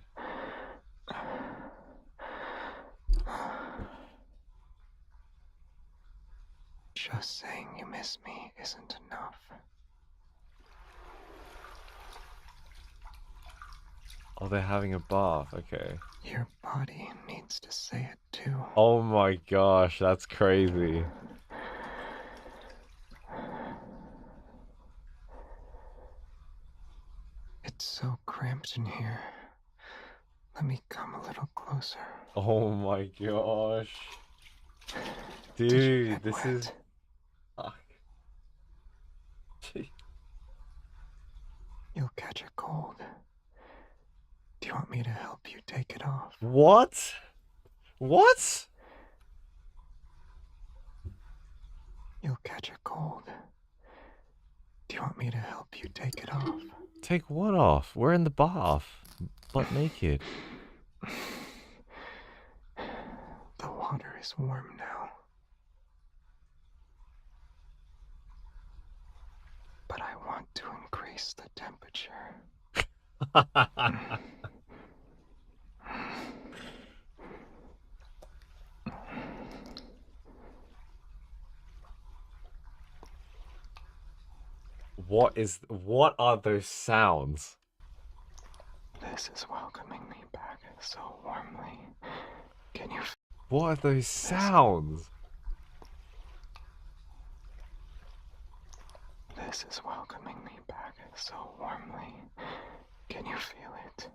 Just saying you miss me isn't enough. Oh, they're having a bath. Okay. Your body needs to say it too. Oh my gosh, that's crazy. It's so cramped in here. Let me come a little closer. Oh my gosh. Did you Dude, get this wet? is... Fuck. You'll catch a cold. Do you want me to help you take it off? What? What? You'll catch a cold. Do you want me to help you take it off? Take what off? We're in the bath. Butt naked. The water is warm now. But I want to increase the temperature. What are those sounds? This is welcoming me back so warmly. Can you... What are those sounds? This is welcoming me back so warmly. Can you feel it?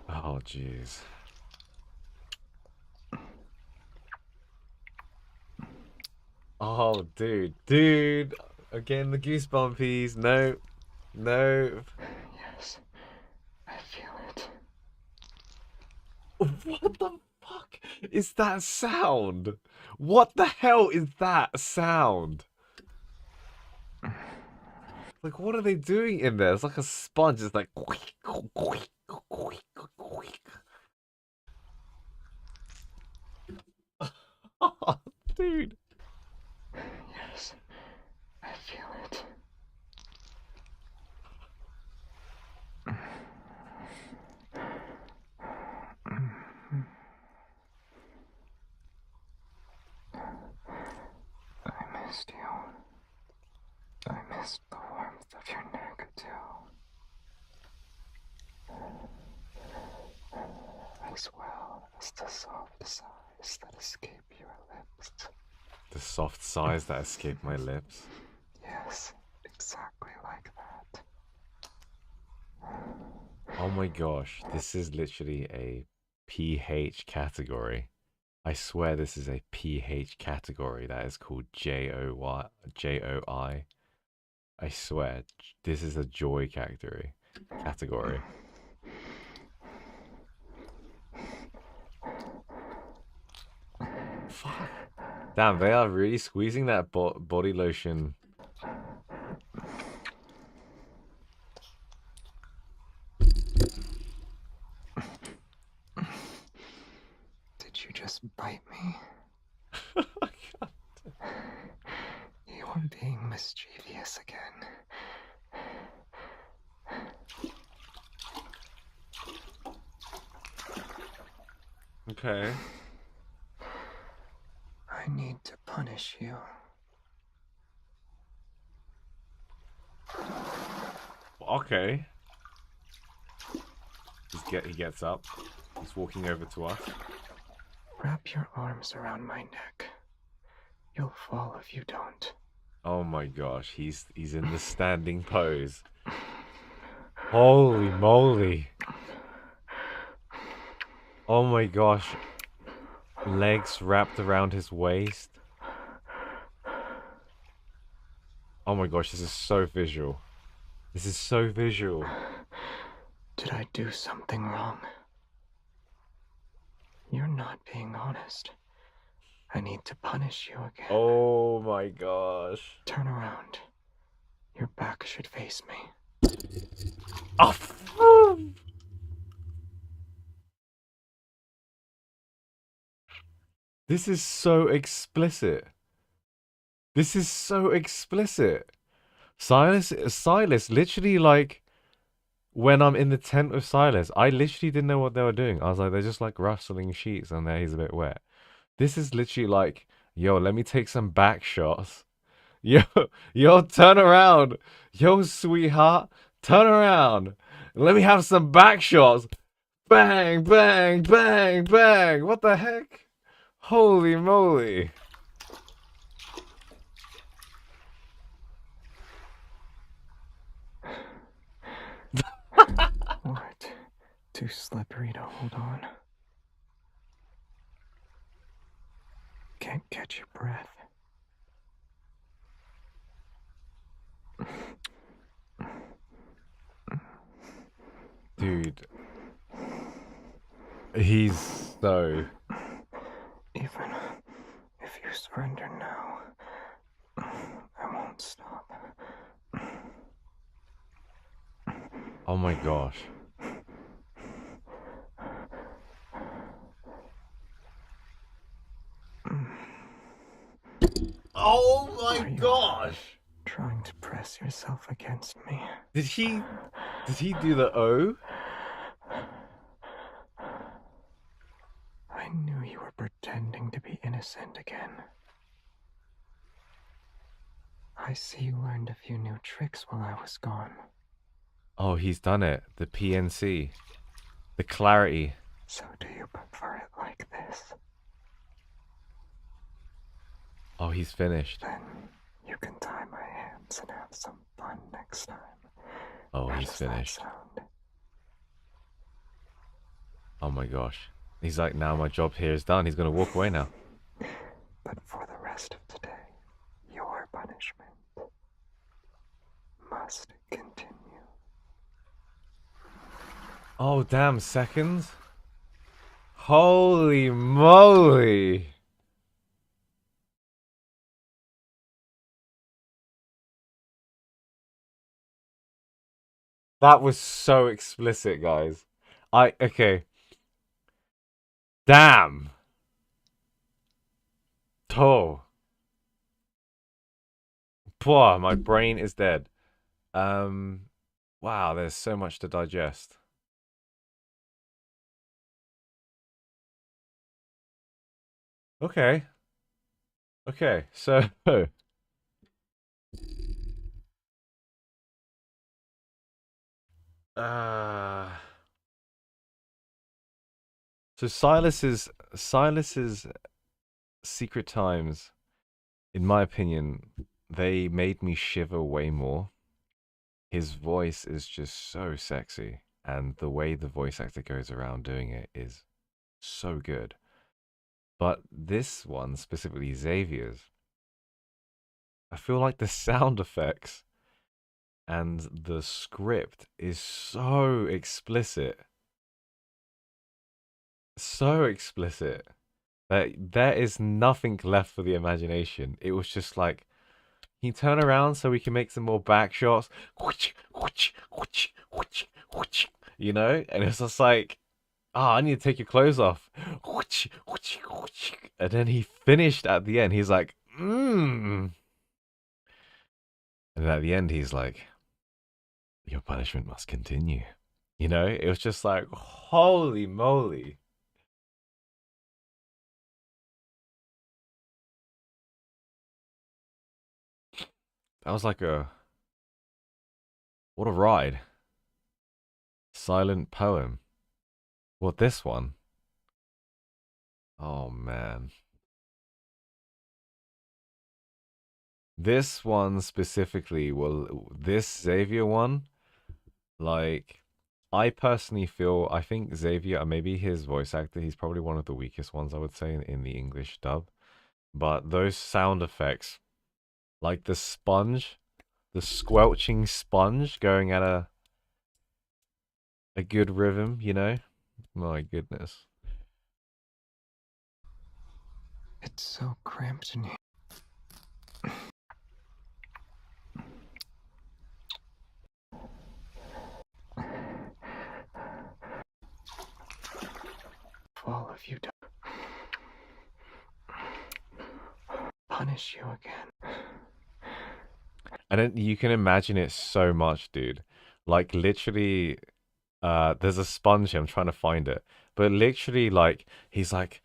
Oh, jeez. Oh, dude. Again, the goosebumpies. No. Yes, I feel it. What the fuck is that sound? What the hell is that sound? Like, what are they doing in there? It's like a sponge. It's like... Oh, dude. Yes, I feel it. I missed you. I missed the warmth of your neck, too. As well as the soft sighs that escape your lips. The soft sighs that escape my lips. Yes, exactly like that. Oh my gosh, this is literally a PH category. I swear this is a PH category that is called JOI. I swear, this is a joy category. Fuck. Damn, they are really squeezing that body lotion. Did you just bite me? You are being mischievous again. Okay. I need to punish you. Okay. He gets up. He's walking over to us. Wrap your arms around my neck. You'll fall if you don't. Oh my gosh, he's in the standing pose. Holy moly. Oh my gosh. Legs wrapped around his waist. Oh my gosh, this is so visual. This is so visual. Did I do something wrong? You're not being honest. I need to punish you again. Oh my gosh. Turn around. Your back should face me. Oh, this is so explicit. This is so explicit. Silas literally, like, when I'm in the tent with Silas, I literally didn't know what they were doing. I was like, they're just like rustling sheets and there he's a bit wet. This is literally like, yo, let me take some back shots. Yo, turn around. Yo, sweetheart, turn around. Let me have some back shots. Bang, bang, bang, bang. What the heck? Holy moly. too slippery to hold on. Can't catch your breath. Dude. He's so... Even if you surrender now, I won't stop. Oh my gosh. Oh my gosh! Trying to press yourself against me. Did he do the O? I knew you were pretending to be innocent again. I see you learned a few new tricks while I was gone. Oh, he's done it. The PNC. The clarity. So do you prefer it like this? Oh, he's finished. Then you can tie my hands and have some fun next time. Oh, How he's does that finished. sound? Oh my gosh. He's like, now my job here is done. He's gonna walk away now. But for the rest of today, your punishment must continue. Oh, damn, seconds? Holy moly! That was so explicit, guys. Okay. Damn. Oh. Poor, my brain is dead. Wow, there's so much to digest. Okay. Okay, so so Silas's Secret Times, in my opinion, they made me shiver way more. His voice is just so sexy, and the way the voice actor goes around doing it is so good. But this one, specifically Xavier's, I feel like the sound effects and the script is so explicit. So explicit that there is nothing left for the imagination. It was just like, can you turn around so we can make some more back shots? You know? And it's just like, I need to take your clothes off. And then he finished at the end. He's like, And at the end, he's like, your punishment must continue. You know? It was just like, holy moly. That was like what a ride. Silent poem. What, this one? Oh, man. This one specifically, well, this Xavier one, like, I personally feel, I think Xavier, maybe his voice actor, he's probably one of the weakest ones, I would say, in the English dub. But those sound effects, like the sponge, the squelching sponge going at a good rhythm, you know? My goodness. It's so cramped in here. All of you don't punish you again. And then you can imagine it so much, dude. Like, literally, there's a sponge here. I'm trying to find it. But literally, like, he's like,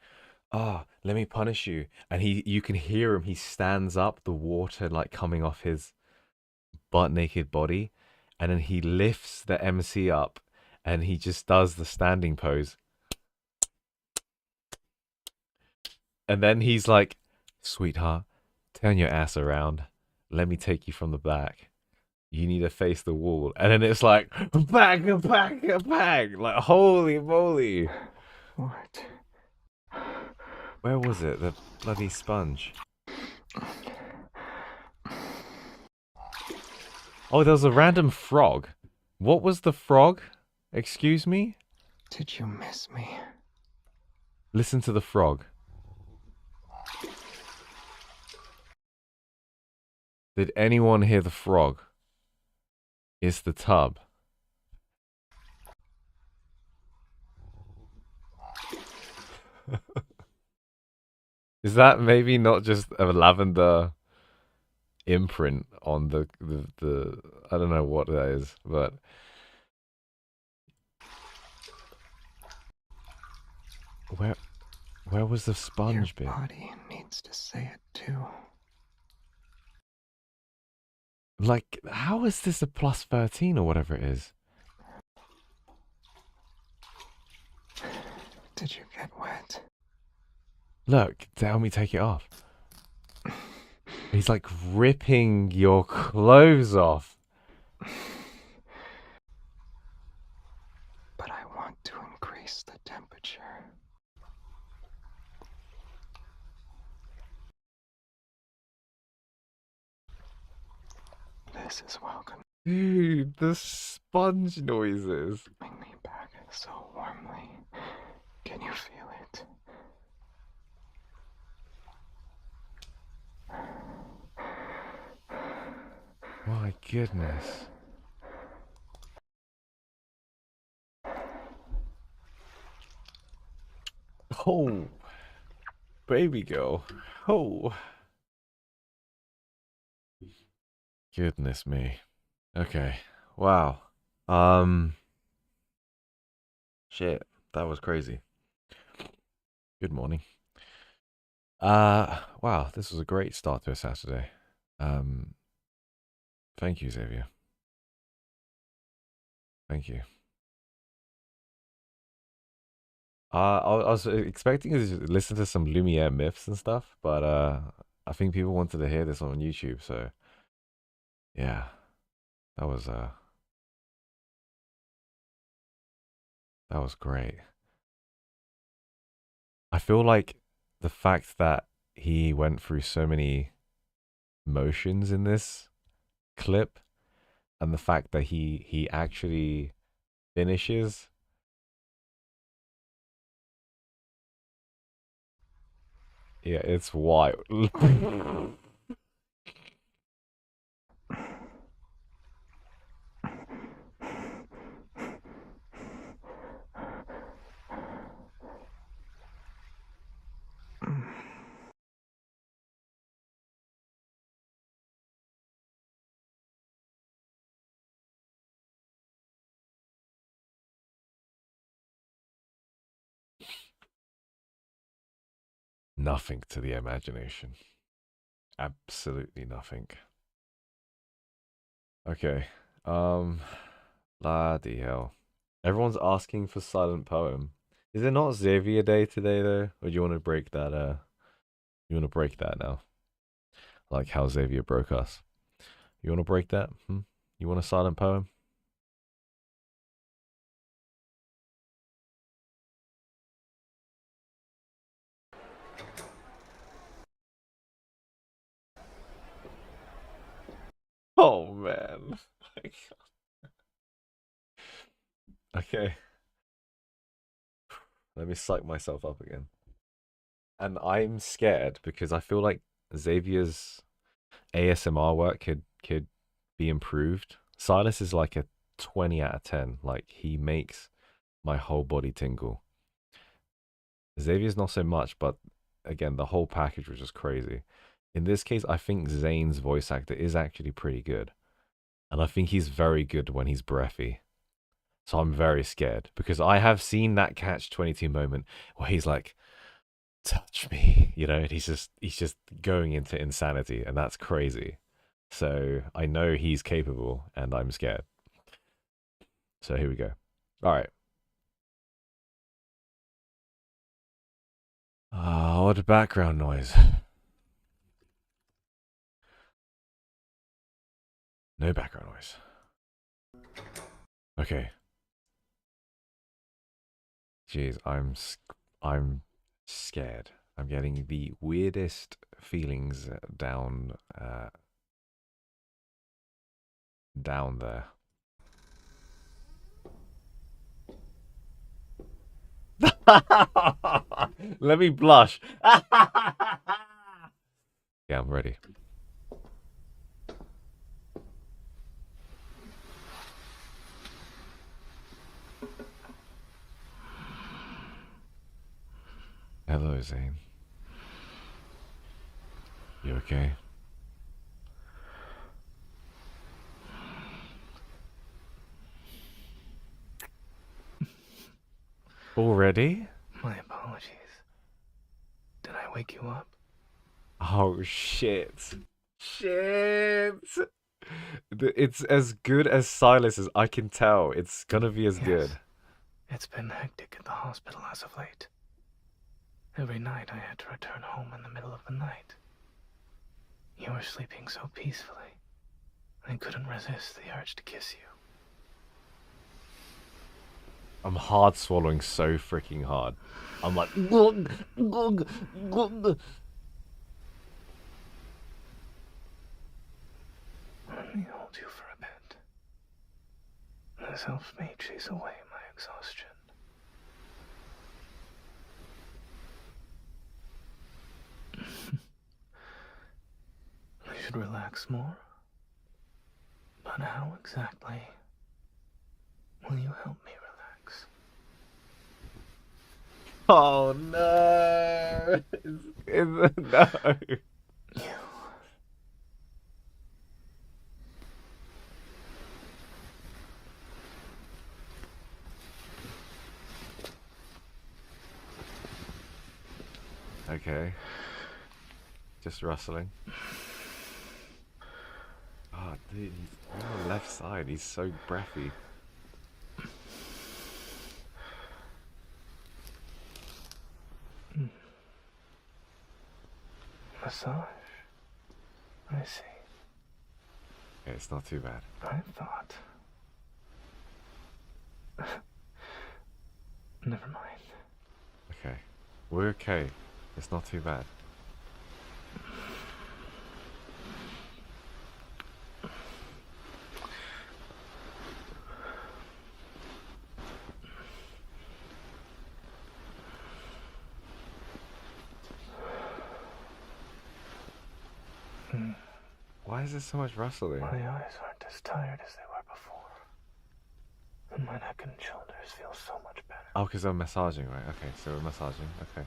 oh, let me punish you. And you can hear him. He stands up, the water, like, coming off his butt-naked body. And then he lifts the MC up. And he just does the standing pose. And then he's like, sweetheart, turn your ass around. Let me take you from the back. You need to face the wall. And then it's like, bang, bang, bang. Like, holy moly. What? Where was it? The bloody sponge. Oh, there was a random frog. What was the frog? Excuse me? Did you miss me? Listen to the frog. Did anyone hear the frog? It's the tub. Is that maybe not just a lavender imprint on the I don't know what that is, but where was the sponge bit? Your body needs to say it too. Like, how is this a plus 13 or whatever it is? Did you get wet? Look, tell me take it off. He's like ripping your clothes off. But I want to increase the temperature. This is welcome. Dude, the sponge noises. Bring me back so warmly. Can you feel it? My goodness. Oh, baby girl. Oh. Goodness me. Okay. Wow. Shit. That was crazy. Good morning. Wow, this was a great start to a Saturday. Thank you, Xavier. Thank you. I was expecting to listen to some Lumiere myths and stuff, but I think people wanted to hear this on YouTube, so yeah, that was great. I feel like the fact that he went through so many motions in this clip, and the fact that he actually finishes. Yeah, it's wild. Nothing to the imagination. Absolutely nothing. Okay. Bloody hell. Everyone's asking for silent poem. Is it not Xavier Day today though? Or do you want to break that you want to break that now? Like how Xavier broke us. You want to break that? You want a silent poem? Oh man. Okay. Let me psych myself up again. And I'm scared because I feel like Xavier's ASMR work could be improved. Silas is like a 20 out of 10. Like he makes my whole body tingle. Xavier's not so much, but again, the whole package was just crazy. In this case, I think Zane's voice actor is actually pretty good. And I think he's very good when he's breathy. So I'm very scared because I have seen that catch-22 moment where he's like, touch me, you know, and he's just going into insanity, and that's crazy. So I know he's capable, and I'm scared. So here we go. All right. What background noise? No background noise. Okay. Jeez, I'm scared. I'm getting the weirdest feelings down there. Let me blush. Yeah, I'm ready. Hello, Zane. You okay? Already? My apologies. Did I wake you up? Oh, shit. Shit. It's as good as Silas as I can tell. It's gonna be as good. It's been hectic at the hospital as of late. Every night I had to return home in the middle of the night. You were sleeping so peacefully. I couldn't resist the urge to kiss you. I'm hard swallowing so freaking hard. I'm like, glug, glug, glug. Let me hold you for a bit. This helps me chase away my exhaustion. I should relax more. But how exactly will you help me relax? Oh no! No. Okay. Just rustling. Oh, dude, he's on the left side. He's so breathy. Massage? I see. Okay, it's not too bad. I thought. Never mind. Okay. We're okay. It's not too bad. Why is there so much rustling? My eyes aren't as tired as they were before. And my neck and shoulders feel so much better. Oh, because I'm massaging, right? Okay, so we're massaging. Okay.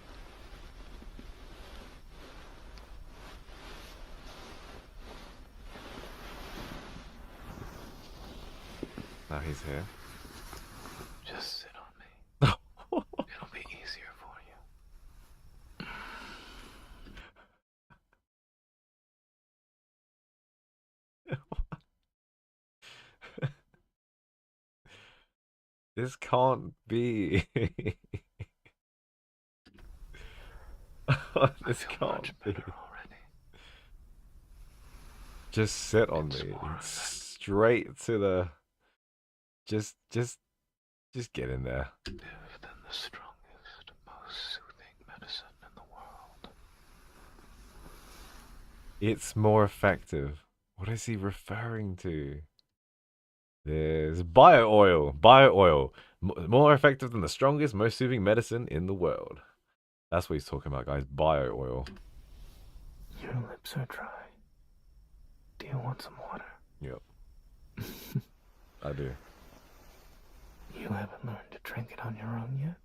Now he's here. Just sit on me. It'll be easier for you. This can't be. This can't be. Just sit on me. Straight to the. Just get in there. Than the strongest, most soothing medicine in the world. It's more effective. What is he referring to? There's bio oil. Bio oil. More effective than the strongest, most soothing medicine in the world. That's what he's talking about, guys. Bio oil. Your lips are dry. Do you want some water? Yep. I do. You haven't learned to drink it on your own yet?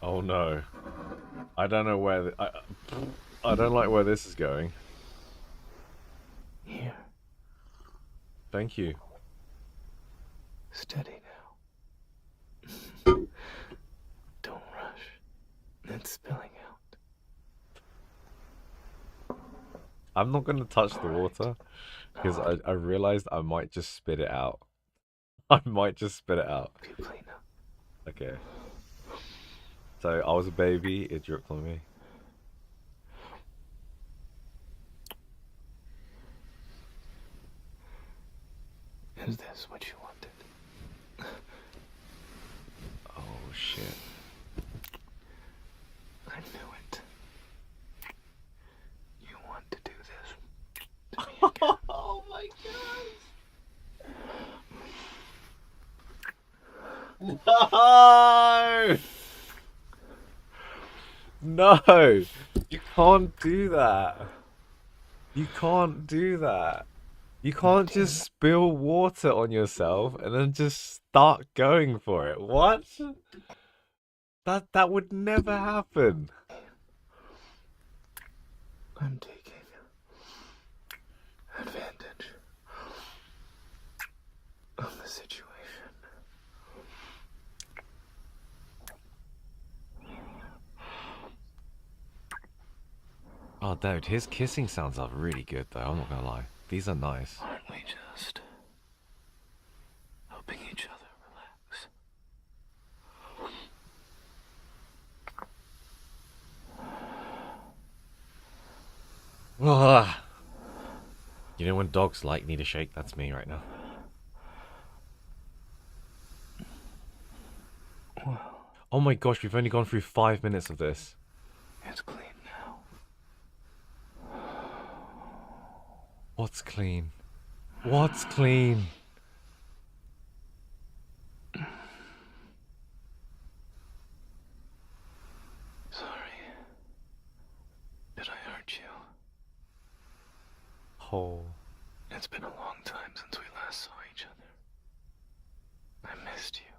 Oh no. I don't know where... I don't like where this is going. Here. Thank you. Steady now. Don't rush. It's spilling out. I'm not going to touch the water. Because I realized I might just spit it out. I might just spit it out. Okay. So I was a baby, it dripped on me. Is this what you wanted? Oh shit. I knew it. You want to do this. Oh my god! No! No! You can't do that. You can't do that. You can't just spill water on yourself and then just start going for it. What? That would never happen. I'm taking advantage of the situation. Oh, dude, his kissing sounds are really good, though. I'm not gonna lie. These are nice. Aren't we just helping each other relax? Ugh. You know when dogs need a shake? That's me right now. Well, oh my gosh, we've only gone through 5 minutes of this. It's clean now. What's clean? What's clean? Sorry. Did I hurt you? Oh. It's been a long time since we last saw each other. I missed you.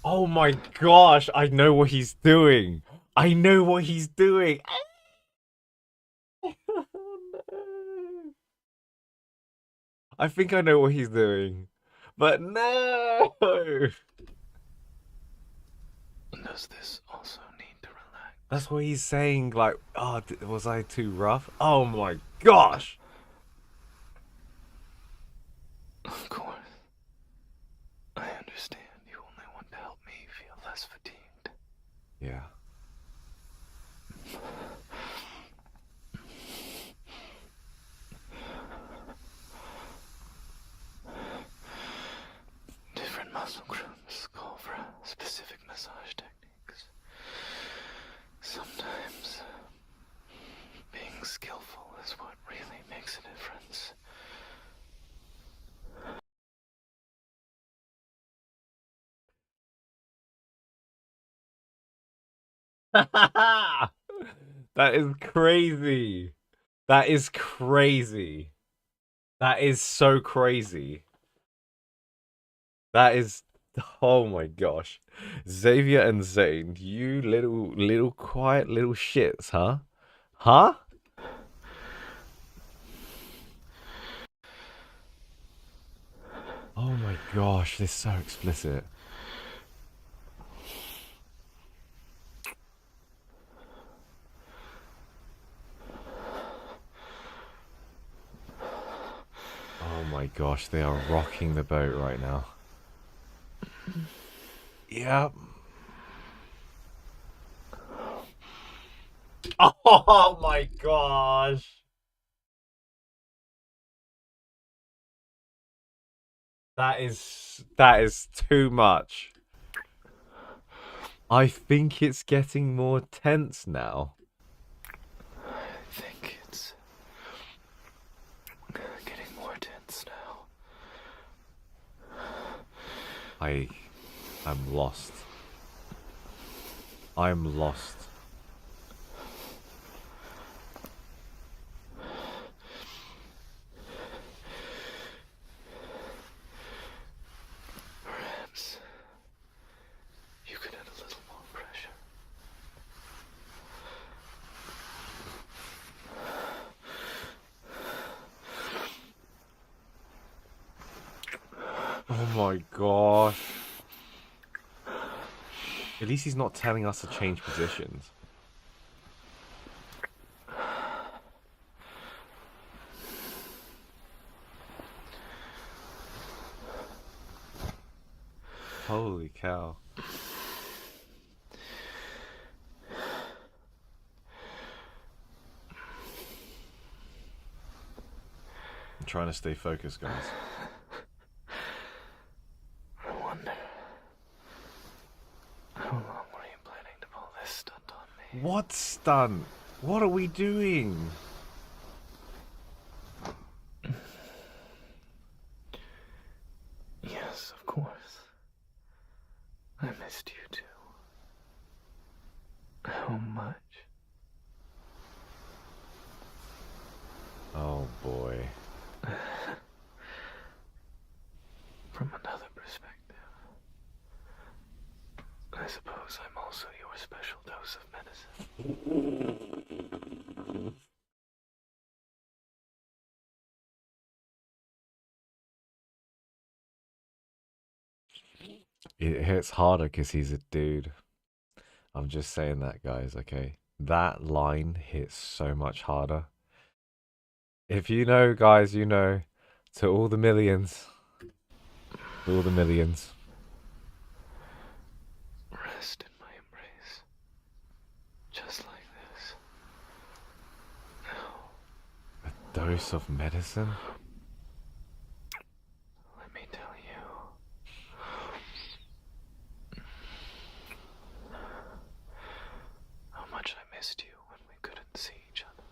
Oh my gosh, I know what he's doing. I know what he's doing. I think I know what he's doing. But no! Does this also need to relax? That's what he's saying, like, oh, was I too rough? Oh my gosh! Of course. I understand you only want to help me feel less fatigued. Yeah. Different muscle groups call for specific massage techniques. Sometimes being skillful is what really makes a difference. That is crazy. That is crazy. That is so crazy. That is, oh my gosh. Xavier and Zane, you little quiet little shits, huh? Huh? Oh my gosh, this is so explicit. Oh my gosh, they are rocking the boat right now. Yep. Oh my gosh. That is too much. I think it's getting more tense now. I think it's getting more tense now. I'm lost. I'm lost. Perhaps you could add a little more pressure. Oh my gosh. At least he's not telling us to change positions. Holy cow. I'm trying to stay focused, guys. I wonder, how long were you planning to pull this stunt on me? What stunt? What are we doing? Yes, of course. I missed you too. How much? Oh boy. From another perspective, I suppose I'm also your special dose of medicine. It hits harder because he's a dude. I'm just saying that, guys, okay? That line hits so much harder. If you know, guys, you know. To all the millions. To all the millions. Rest in my embrace. Just like this. Now, A dose of medicine? let me tell you. How much I missed you when we couldn't see each other.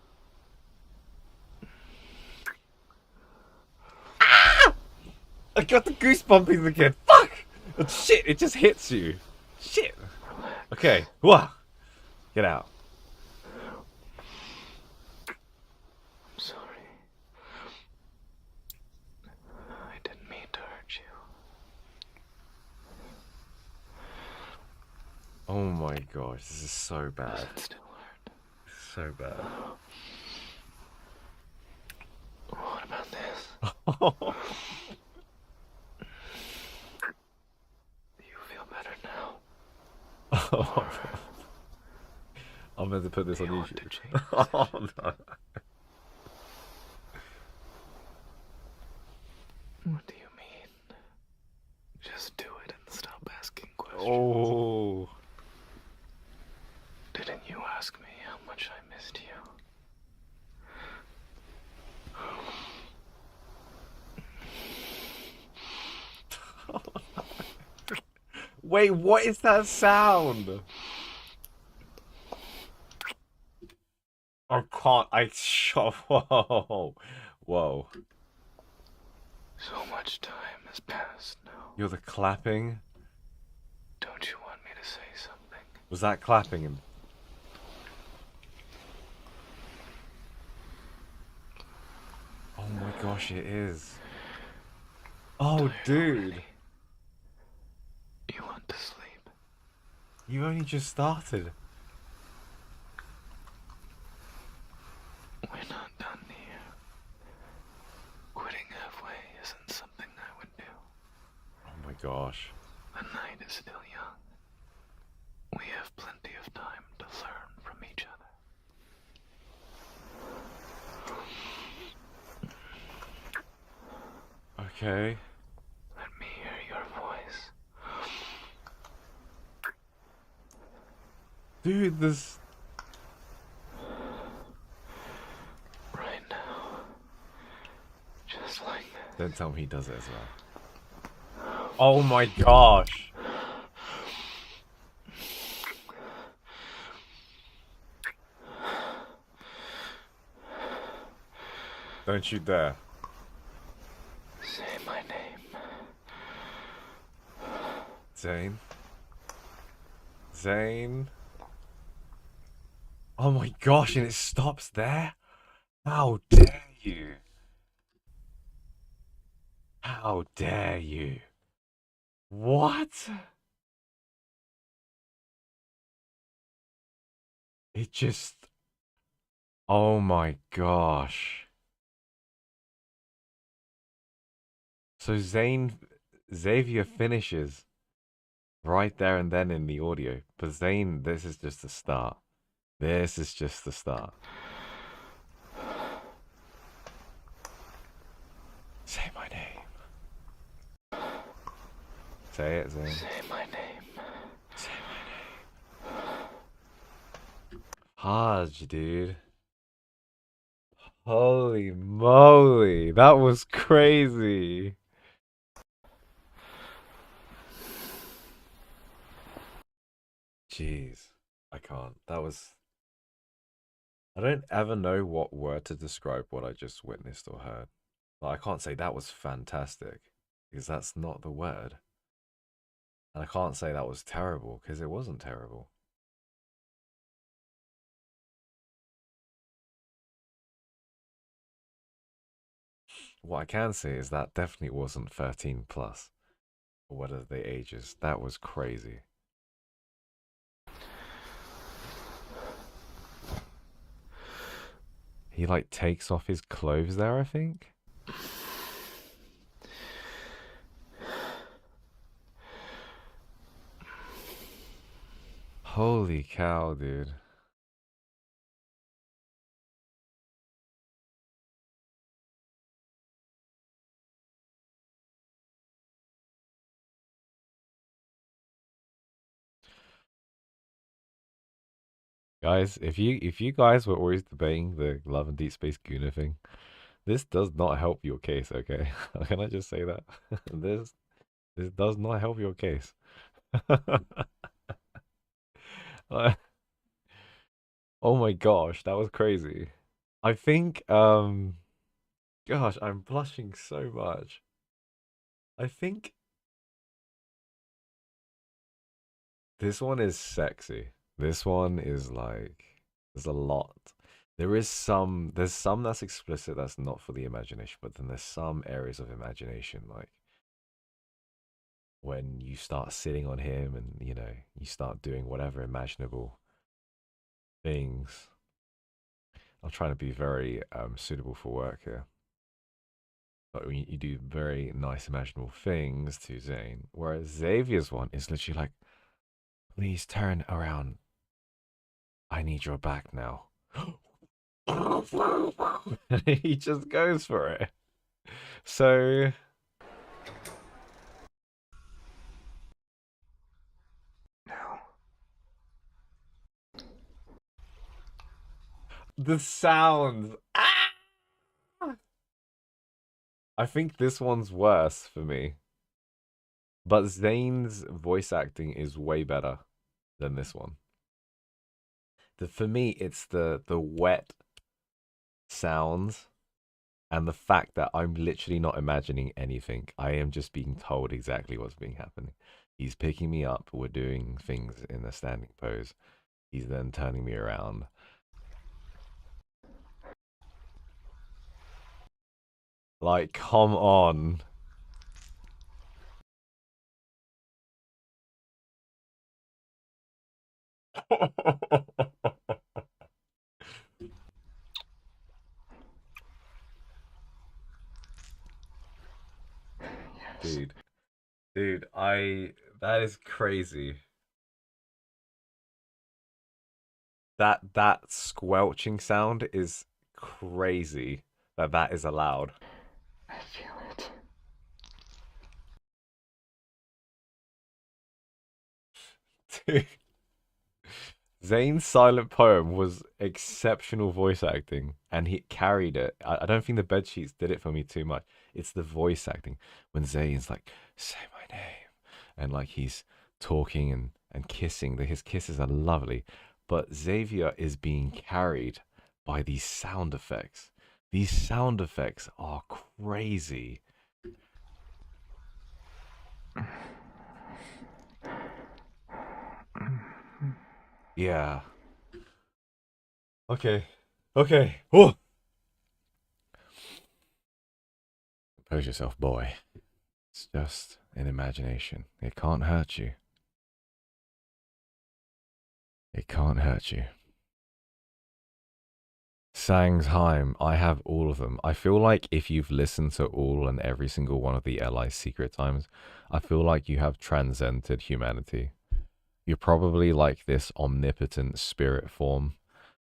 I got the goosebumpies again. Fuck! Oh, shit, it just hits you. Shit. Okay. Whoa. Get out. I'm sorry. I didn't mean to hurt you. Oh my gosh, this is so bad. Does it still hurt? So bad. What about this? Do you feel better now? I'm meant to put this on You want to YouTube. change Oh no. What do you mean? Just do it and stop asking questions. Oh. Didn't you ask me how much I missed you? Wait, what is that sound? I can't. Whoa. Whoa. So much time has passed now. You're the clapping? Don't you want me to say something? Was that clapping? Oh my gosh, it is. Oh, dude. You want to sleep? You only just started. We're not done here. Quitting halfway isn't something I would do. Oh my gosh. The night is still young. We have plenty of time to learn from each other. Okay. Let me hear your voice. Dude, this... Right now. Just like that. Don't tell me he does it as well. Oh my gosh. Don't you dare. Say my name. Zane. Zane. Oh my gosh, and it stops there? How dare you? How dare you? What? It just... Oh my gosh. So Xavier finishes right there and then in the audio. But Zane, this is just the start. This is just the start. Say my name. Say it, Zane. Say my name. Say my name. Haj, dude. Holy moly, that was crazy. Jeez, I can't. That was... I don't ever know what word to describe what I just witnessed or heard. Like, I can't say that was fantastic, because that's not the word. And I can't say that was terrible, because it wasn't terrible. What I can say is that definitely wasn't 13 plus. Or whatever the age is. That was crazy. He like takes off his clothes there, I think. Holy cow, dude. Guys, if you guys were always debating the Love and Deep Space Guna thing, this does not help your case, okay? Can I just say that? This does not help your case. Oh my gosh, that was crazy. I think gosh, I'm blushing so much. I think this one is sexy. This one is like, there's a lot. There's some that's explicit that's not for the imagination, but then there's some areas of imagination, like when you start sitting on him and, you know, you start doing whatever imaginable things. I'm trying to be very suitable for work here. But when you do very nice imaginable things to Zane, whereas Xavier's one is literally like, please turn around. I need your back now. He just goes for it. So the sounds. I think this one's worse for me. But Zane's voice acting is way better than this one. For me, it's the wet sounds and the fact that I'm literally not imagining anything. I am just being told exactly what's being happening. He's picking me up. We're doing things in a standing pose. He's then turning me around. Like, come on. Dude, that is crazy. That squelching sound is crazy that is allowed. I feel it. Dude. Zane's silent poem was exceptional voice acting, and he carried it. I don't think the bed sheets did it for me too much. It's the voice acting when Zane's like, "Say my name," and like he's talking and kissing. His kisses are lovely, but Xavier is being carried by these sound effects. These sound effects are crazy. Yeah. Okay. Okay. Oh. Compose yourself, boy. It's just an imagination. It can't hurt you. It can't hurt you. Sangsheim, I have all of them. I feel like if you've listened to all and every single one of the Li's secret times, I feel like you have transcended humanity. You're probably like this omnipotent spirit form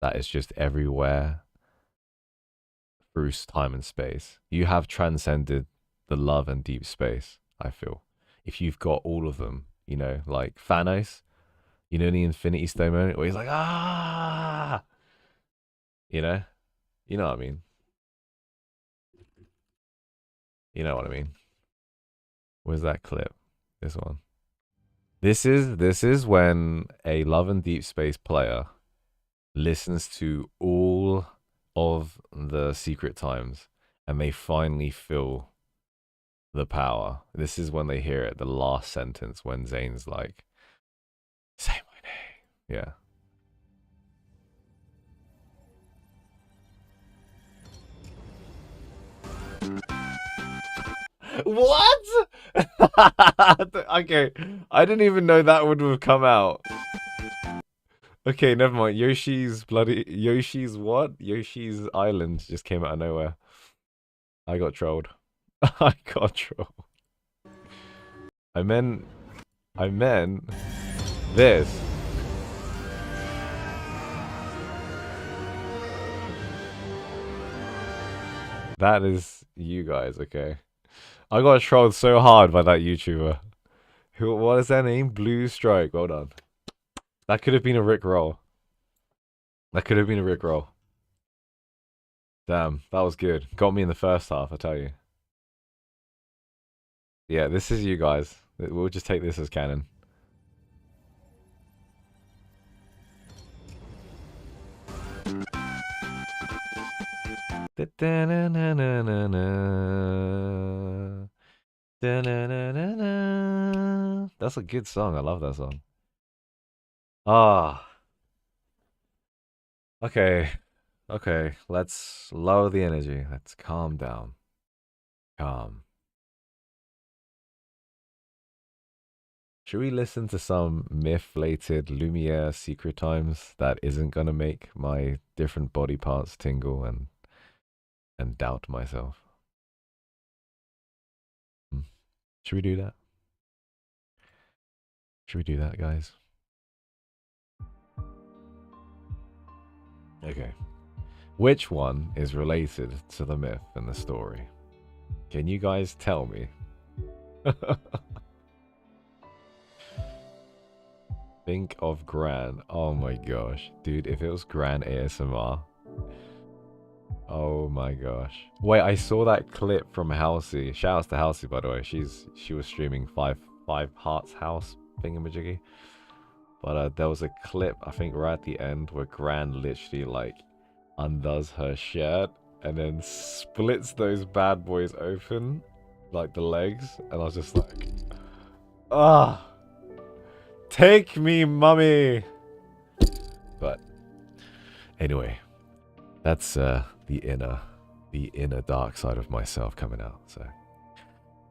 that is just everywhere through time and space. You have transcended the love and deep space, I feel. if you've got all of them, you know, like Thanos, you know, the Infinity Stone moment where he's like, ah, you know what I mean. You know what I mean. Where's that clip? This one. This is when a Love and Deep Space player listens to all of the Secret Times and they finally feel the power. This is when they hear it, the last sentence when Zane's like, say my name. Yeah. What? Okay, I didn't even know that would have come out. Okay, never mind. Yoshi's what? Yoshi's Island just came out of nowhere. I got trolled. I got trolled. I meant this. That is you guys, okay? I got trolled so hard by that YouTuber. What is their name? Blue Strike. Well done. That could have been a Rick roll. That could have been a Rick roll. Damn, that was good. Got me in the first half, I tell you. Yeah, this is you guys. We'll just take this as canon. That's a good song. I love that song. Ah. Okay. Okay. Let's lower the energy. Let's calm down. Calm. Should we listen to some myth-related Lumiere Secret Times that isn't gonna make my different body parts tingle and doubt myself? Should we do that? Should we do that, guys? Okay. Which one is related to the myth and the story? Can you guys tell me? Think of Gran. Oh my gosh. Dude, if it was Gran ASMR. Oh my gosh. Wait, I saw that clip from Halsey. Shoutouts to Halsey, by the way. She was streaming five Hearts House thingamajiggy. But there was a clip, I think right at the end, where Gran literally like undoes her shirt and then splits those bad boys open, like the legs, and I was just like, ah, take me, mummy. But anyway, that's the inner dark side of myself coming out. So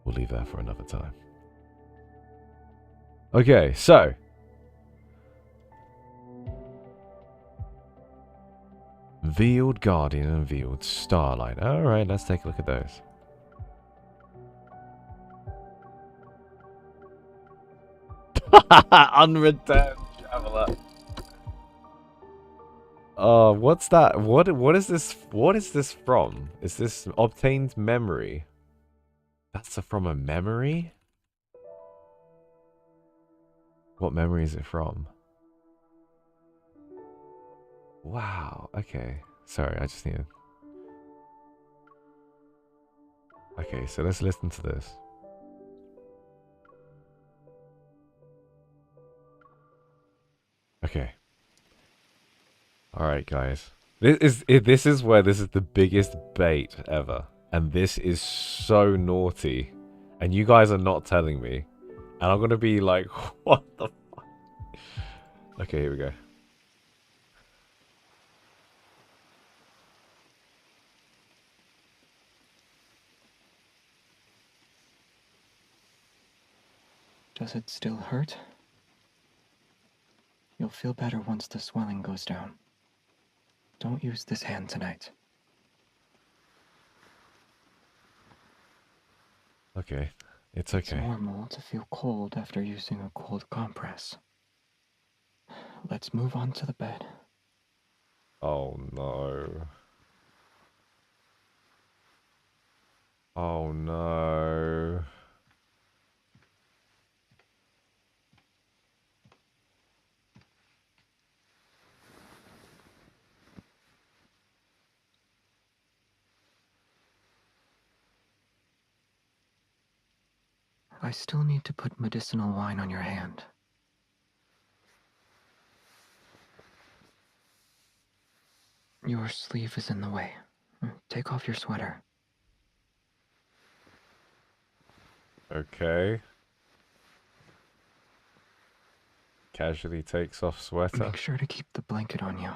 we'll leave that for another time. Okay, so Veiled Guardian and Veiled Starlight. Alright, let's take a look at those. Unreturned Traveler. What's that? What is this? What is this from? Is this obtained memory? That's from a memory? What memory is it from? Wow, okay. Sorry, I just needed... Okay, so let's listen to this. Okay. Alright, guys. This is where this is the biggest bait ever. And this is so naughty. And you guys are not telling me. And I'm gonna be like, what the fuck? Okay, here we go. Does it still hurt? You'll feel better once the swelling goes down. Don't use this hand tonight. Okay, it's okay. It's normal to feel cold after using a cold compress. Let's move on to the bed. Oh no. Oh no. I still need to put medicinal wine on your hand. Your sleeve is in the way. Take off your sweater. Okay. Casually takes off sweater. Make sure to keep the blanket on you.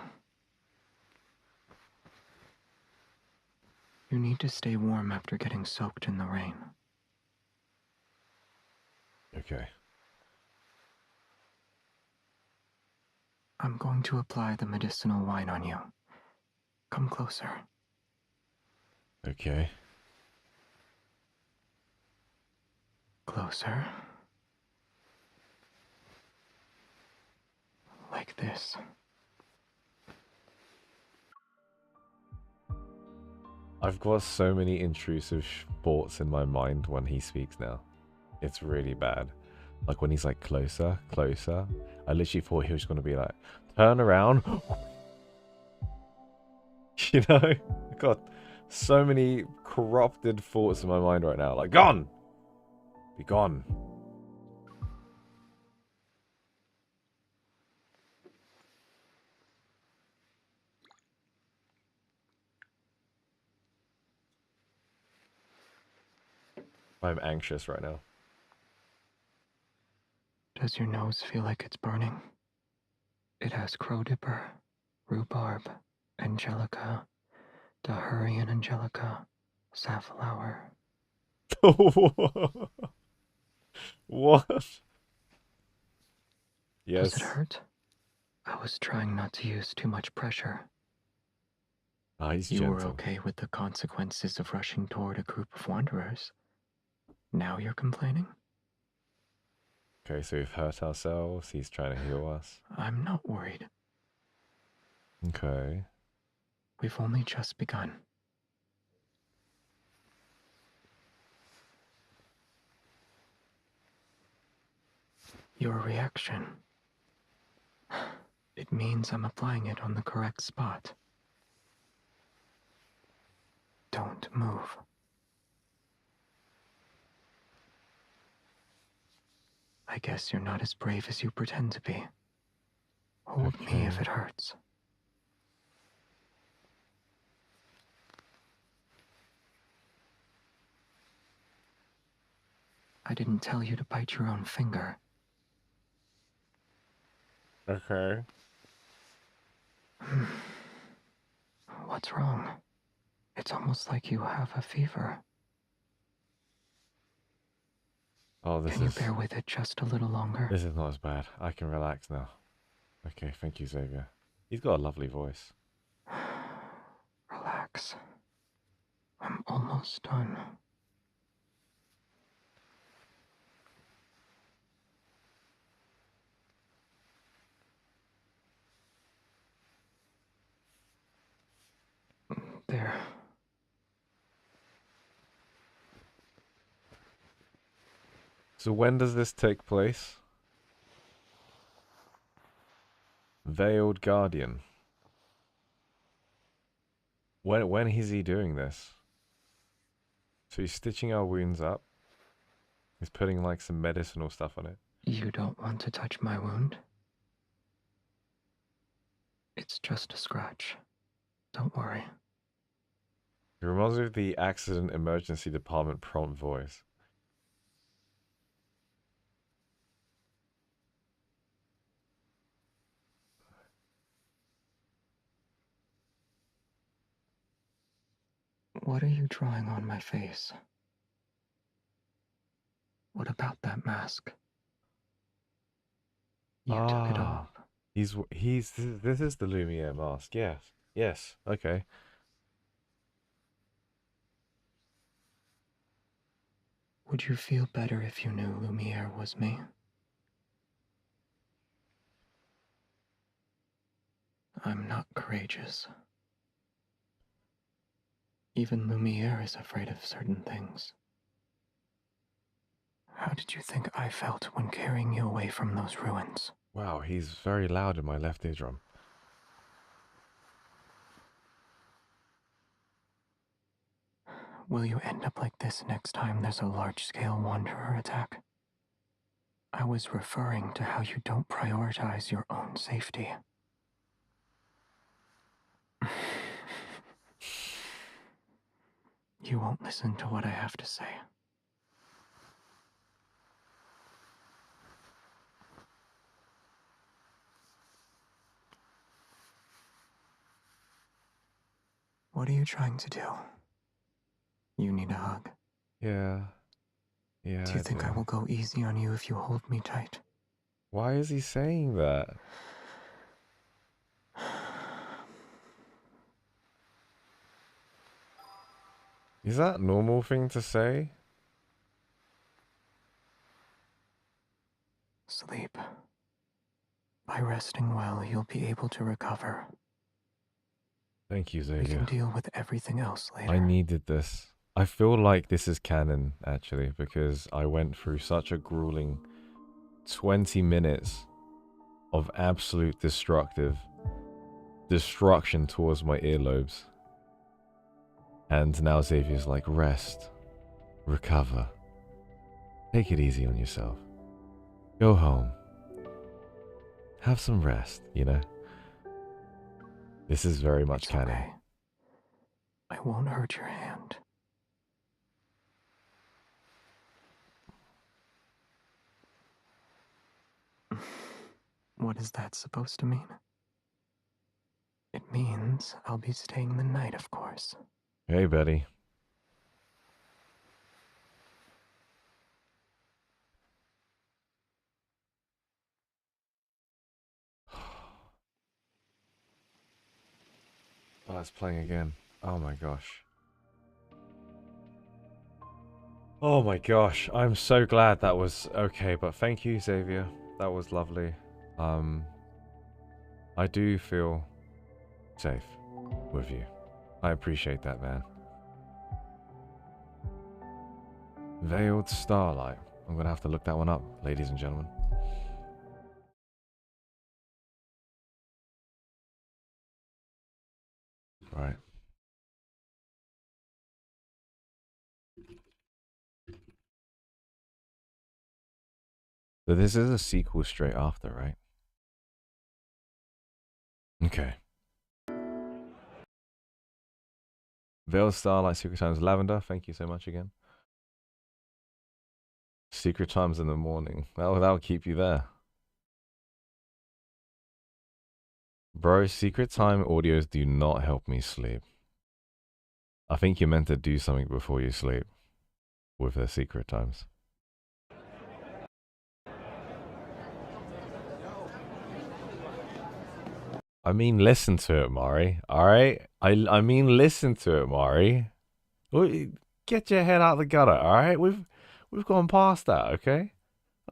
You need to stay warm after getting soaked in the rain. Okay. I'm going to apply the medicinal wine on you. Come closer. Okay. Closer. Like this. I've got so many intrusive thoughts in my mind when he speaks now. It's really bad. Like when he's like closer, closer. I literally thought he was going to be like, turn around. You know? I've got so many corrupted thoughts in my mind right now. Like, gone! Be gone. I'm anxious right now. Does your nose feel like it's burning? It has crowdipper, rhubarb, angelica, dahurian angelica, safflower. What? Yes. Does it hurt? I was trying not to use too much pressure. He's you gentle. were okay with the consequences of rushing toward a group of wanderers. Now you're complaining? Okay, so we've hurt ourselves. He's trying to heal us. I'm not worried. Okay. We've only just begun. Your reaction. It means I'm applying it on the correct spot. Don't move. I guess you're not as brave as you pretend to be. Hold me if it hurts. I didn't tell you to bite your own finger. Okay. What's wrong? It's almost like you have a fever. Oh, this Can you is... bear with it just a little longer? This is not as bad. I can relax now. Okay, thank you, Xavier. He's got a lovely voice. Relax. I'm almost done. There. So when does this take place? Veiled Guardian. When is he doing this? So he's stitching our wounds up. He's putting like some medicinal stuff on it. You don't want to touch my wound? It's just a scratch. Don't worry. It reminds me of the Accident Emergency Department prompt voice. What are you drawing on my face? What about that mask? You took it off. This is the Lumiere mask. Yes. Yes. Okay. Would you feel better if you knew Lumiere was me? I'm not courageous. Even Lumiere is afraid of certain things. How did you think I felt when carrying you away from those ruins? Wow, he's very loud in my left eardrum. Will you end up like this next time there's a large-scale wanderer attack? I was referring to how you don't prioritize your own safety. You won't listen to what I have to say. What are you trying to do? You need a hug. Yeah. Yeah. Do you think I will go easy on you if you hold me tight? Why is he saying that? Is that a normal thing to say? Sleep. By resting well, you'll be able to recover. Thank you, We Xavier. can deal with everything else later. I needed this. I feel like this is canon, actually, because I went through such a grueling 20 minutes of absolute destruction towards my earlobes. And now Xavier's like, rest, recover, take it easy on yourself, go home, have some rest, you know? This is very much canon. Okay. I won't hurt your hand. What is that supposed to mean? It means I'll be staying the night, of course. Hey, Betty. Oh, it's playing again. Oh my gosh. Oh my gosh. I'm so glad that was okay, but thank you, Xavier. That was lovely. I do feel safe with you. I appreciate that, man. Veiled Starlight. I'm gonna have to look that one up, ladies and gentlemen. Right. So this is a sequel straight after, right? Okay. Veiled Starlight, Secret Times Lavender. Thank you so much again. Secret Times in the morning. That'll keep you there. Bro, Secret Time audios do not help me sleep. I think you're meant to do something before you sleep with the Secret Times. I mean, listen to it, Mari. Alright? I mean, listen to it, Mari. Get your head out of the gutter, alright? We've gone past that, okay?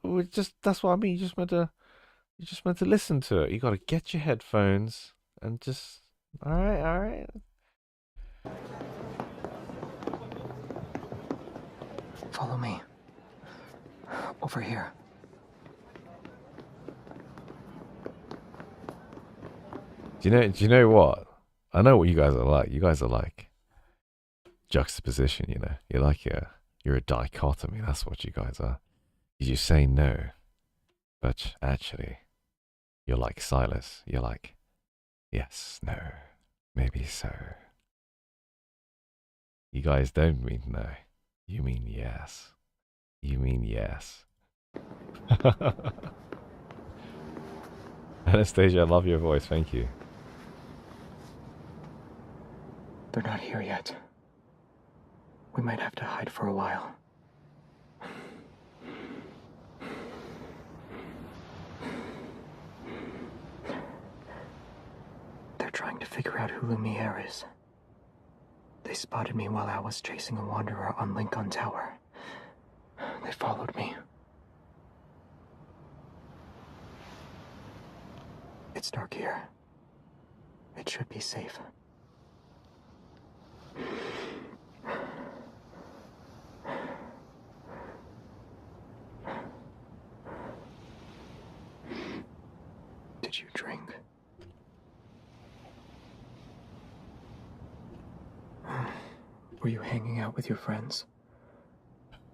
That's what I mean. You're just meant to listen to it. You gotta get your headphones and just alright. Follow me. Over here. Do you know what? I know what you guys are like. You guys are like juxtaposition, you know. You're a dichotomy. That's what you guys are. You say no, but actually, you're like Silas. You're like, yes, no, maybe so. You guys don't mean no. You mean yes. You mean yes. Anastasia, I love your voice. Thank you. They're not here yet. We might have to hide for a while. They're trying to figure out who Lumiere is. They spotted me while I was chasing a wanderer on Lincoln Tower. They followed me. It's dark here. It should be safe. Did you drink? Were you hanging out with your friends?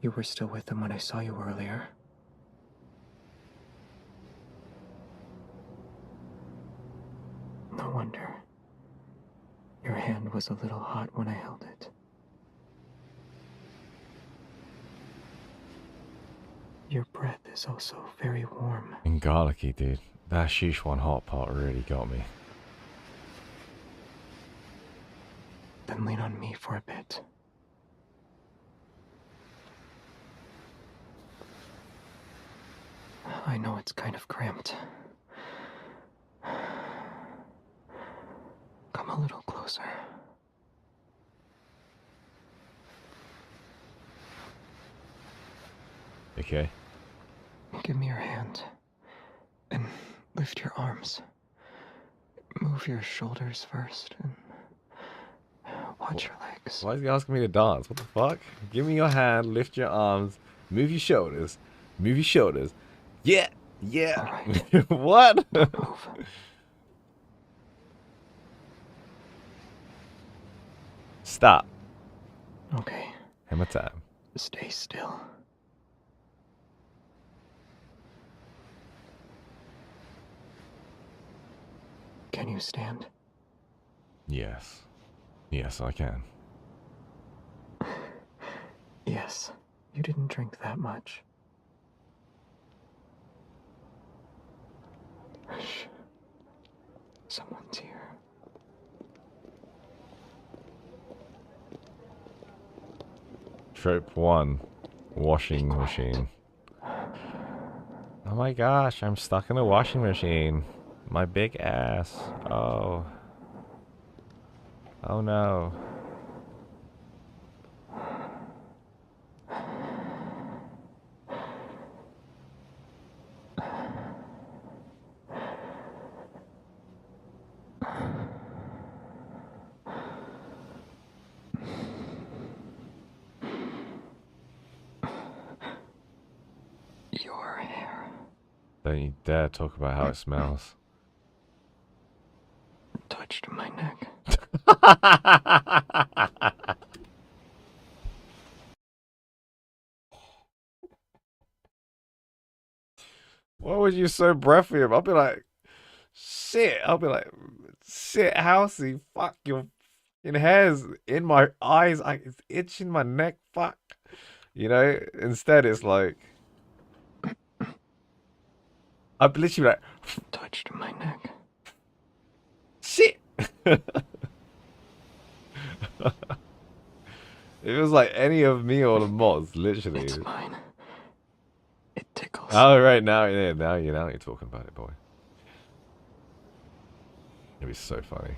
You were still with them when I saw you earlier. No wonder. Your hand was a little hot when I held it. Your breath is also very warm. And garlicky, dude. That Sichuan hot pot really got me. Then lean on me for a bit. I know it's kind of cramped. Come a little closer. Okay. Give me your hand. And lift your arms. Move your shoulders first and watch your legs. Why is he asking me to dance? What the fuck? Give me your hand, lift your arms, move your shoulders. Move your shoulders. Yeah! Yeah! Right. What? Move. Stop. Okay. Hammer time. Stay still. Can you stand? Yes. Yes, I can. Yes. You didn't drink that much. Shh. Someone's here. Trope 1. Washing machine. Oh my gosh, I'm stuck in a washing machine. My big ass. Oh. Oh no. Your hair. Don't you dare talk about how it smells. Touched my neck. Why would you so breathy him? I'll be like, shit. I'll be like, shit, Housey. Fuck, your fucking hair's in my eyes. It's itching my neck. Fuck. You know? Instead, it's like, I'd literally like, Touched my neck. shit. It was like any of me or the mods, literally. It's mine. It tickles. Oh, right, now you're talking about it, boy. It'd be so funny.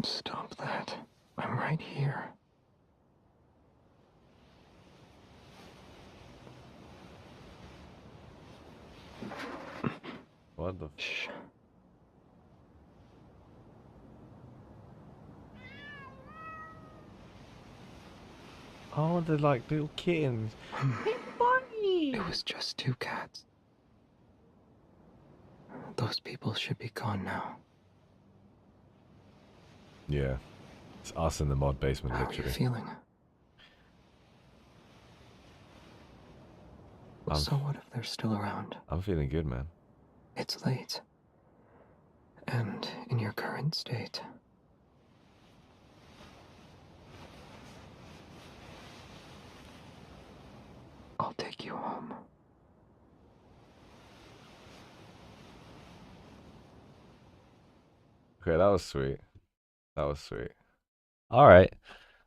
Stop that. I'm right here. What the? Shh. Oh, they're like little kittens. Hey, Bonnie! It was just 2 cats. Those people should be gone now. Yeah. It's us in the mod basement, How literally. are you feeling? So what if they're still around? I'm feeling good, man. It's late. And in your current state. I'll take you home. Okay, that was sweet. That was sweet. Alright.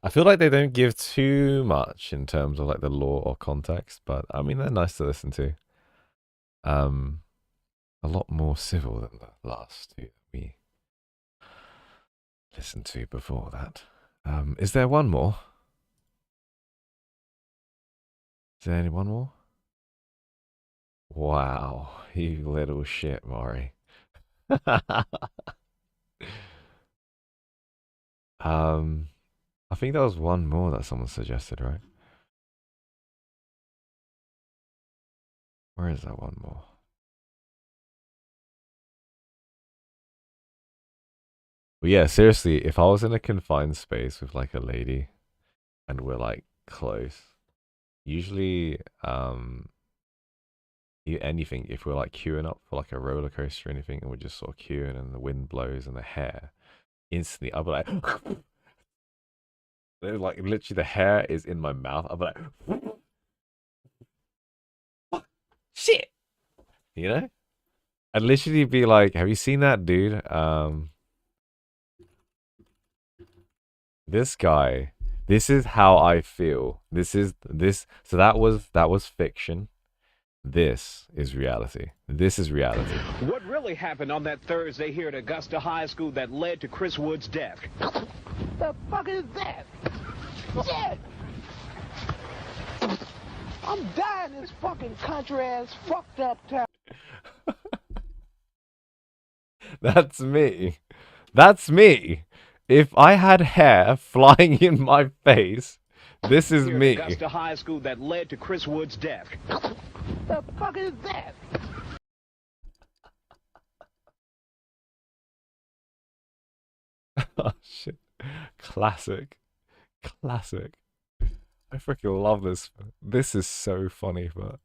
I feel like they don't give too much in terms of like the lore or context, but I mean, they're nice to listen to. A lot more civil than the last two that we listened to before that. Is there one more? Is there any one more? Wow, you little shit, Maury. I think there was one more that someone suggested, right? Where is that one more? But yeah, seriously, if I was in a confined space with like a lady and we're like close, usually anything, if we're like queuing up for like a roller coaster or anything and we're just sort of queuing and the wind blows and the hair, instantly I'll be like like literally the hair is in my mouth. I'll be like shit. You know? I'd literally be like, have you seen that dude? This guy, this is how I feel. So that was fiction. This is reality. This is reality. What really happened on that Thursday here at Augusta High School that led to Chris Wood's death? The fuck is that? Shit! I'm dying in this fucking country ass fucked up town. That's me. That's me. If I had hair flying in my face, this is me. Augusta High School that led to Chris Wood's death. The fuck is that? Oh shit. Classic. Classic. I freaking love this. This is so funny, but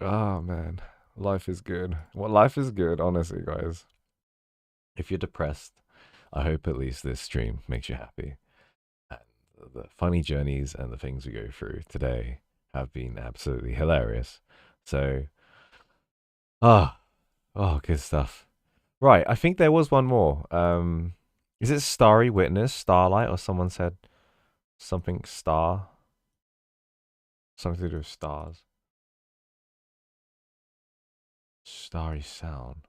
oh man. Life is good. Well, life is good, honestly, guys. If you're depressed, I hope at least this stream makes you happy. And the funny journeys and the things we go through today have been absolutely hilarious. So, oh, good stuff. Right, I think there was one more. Is it Starry Witness, Starlight, or someone said something star? Something to do with stars. Starry Sound.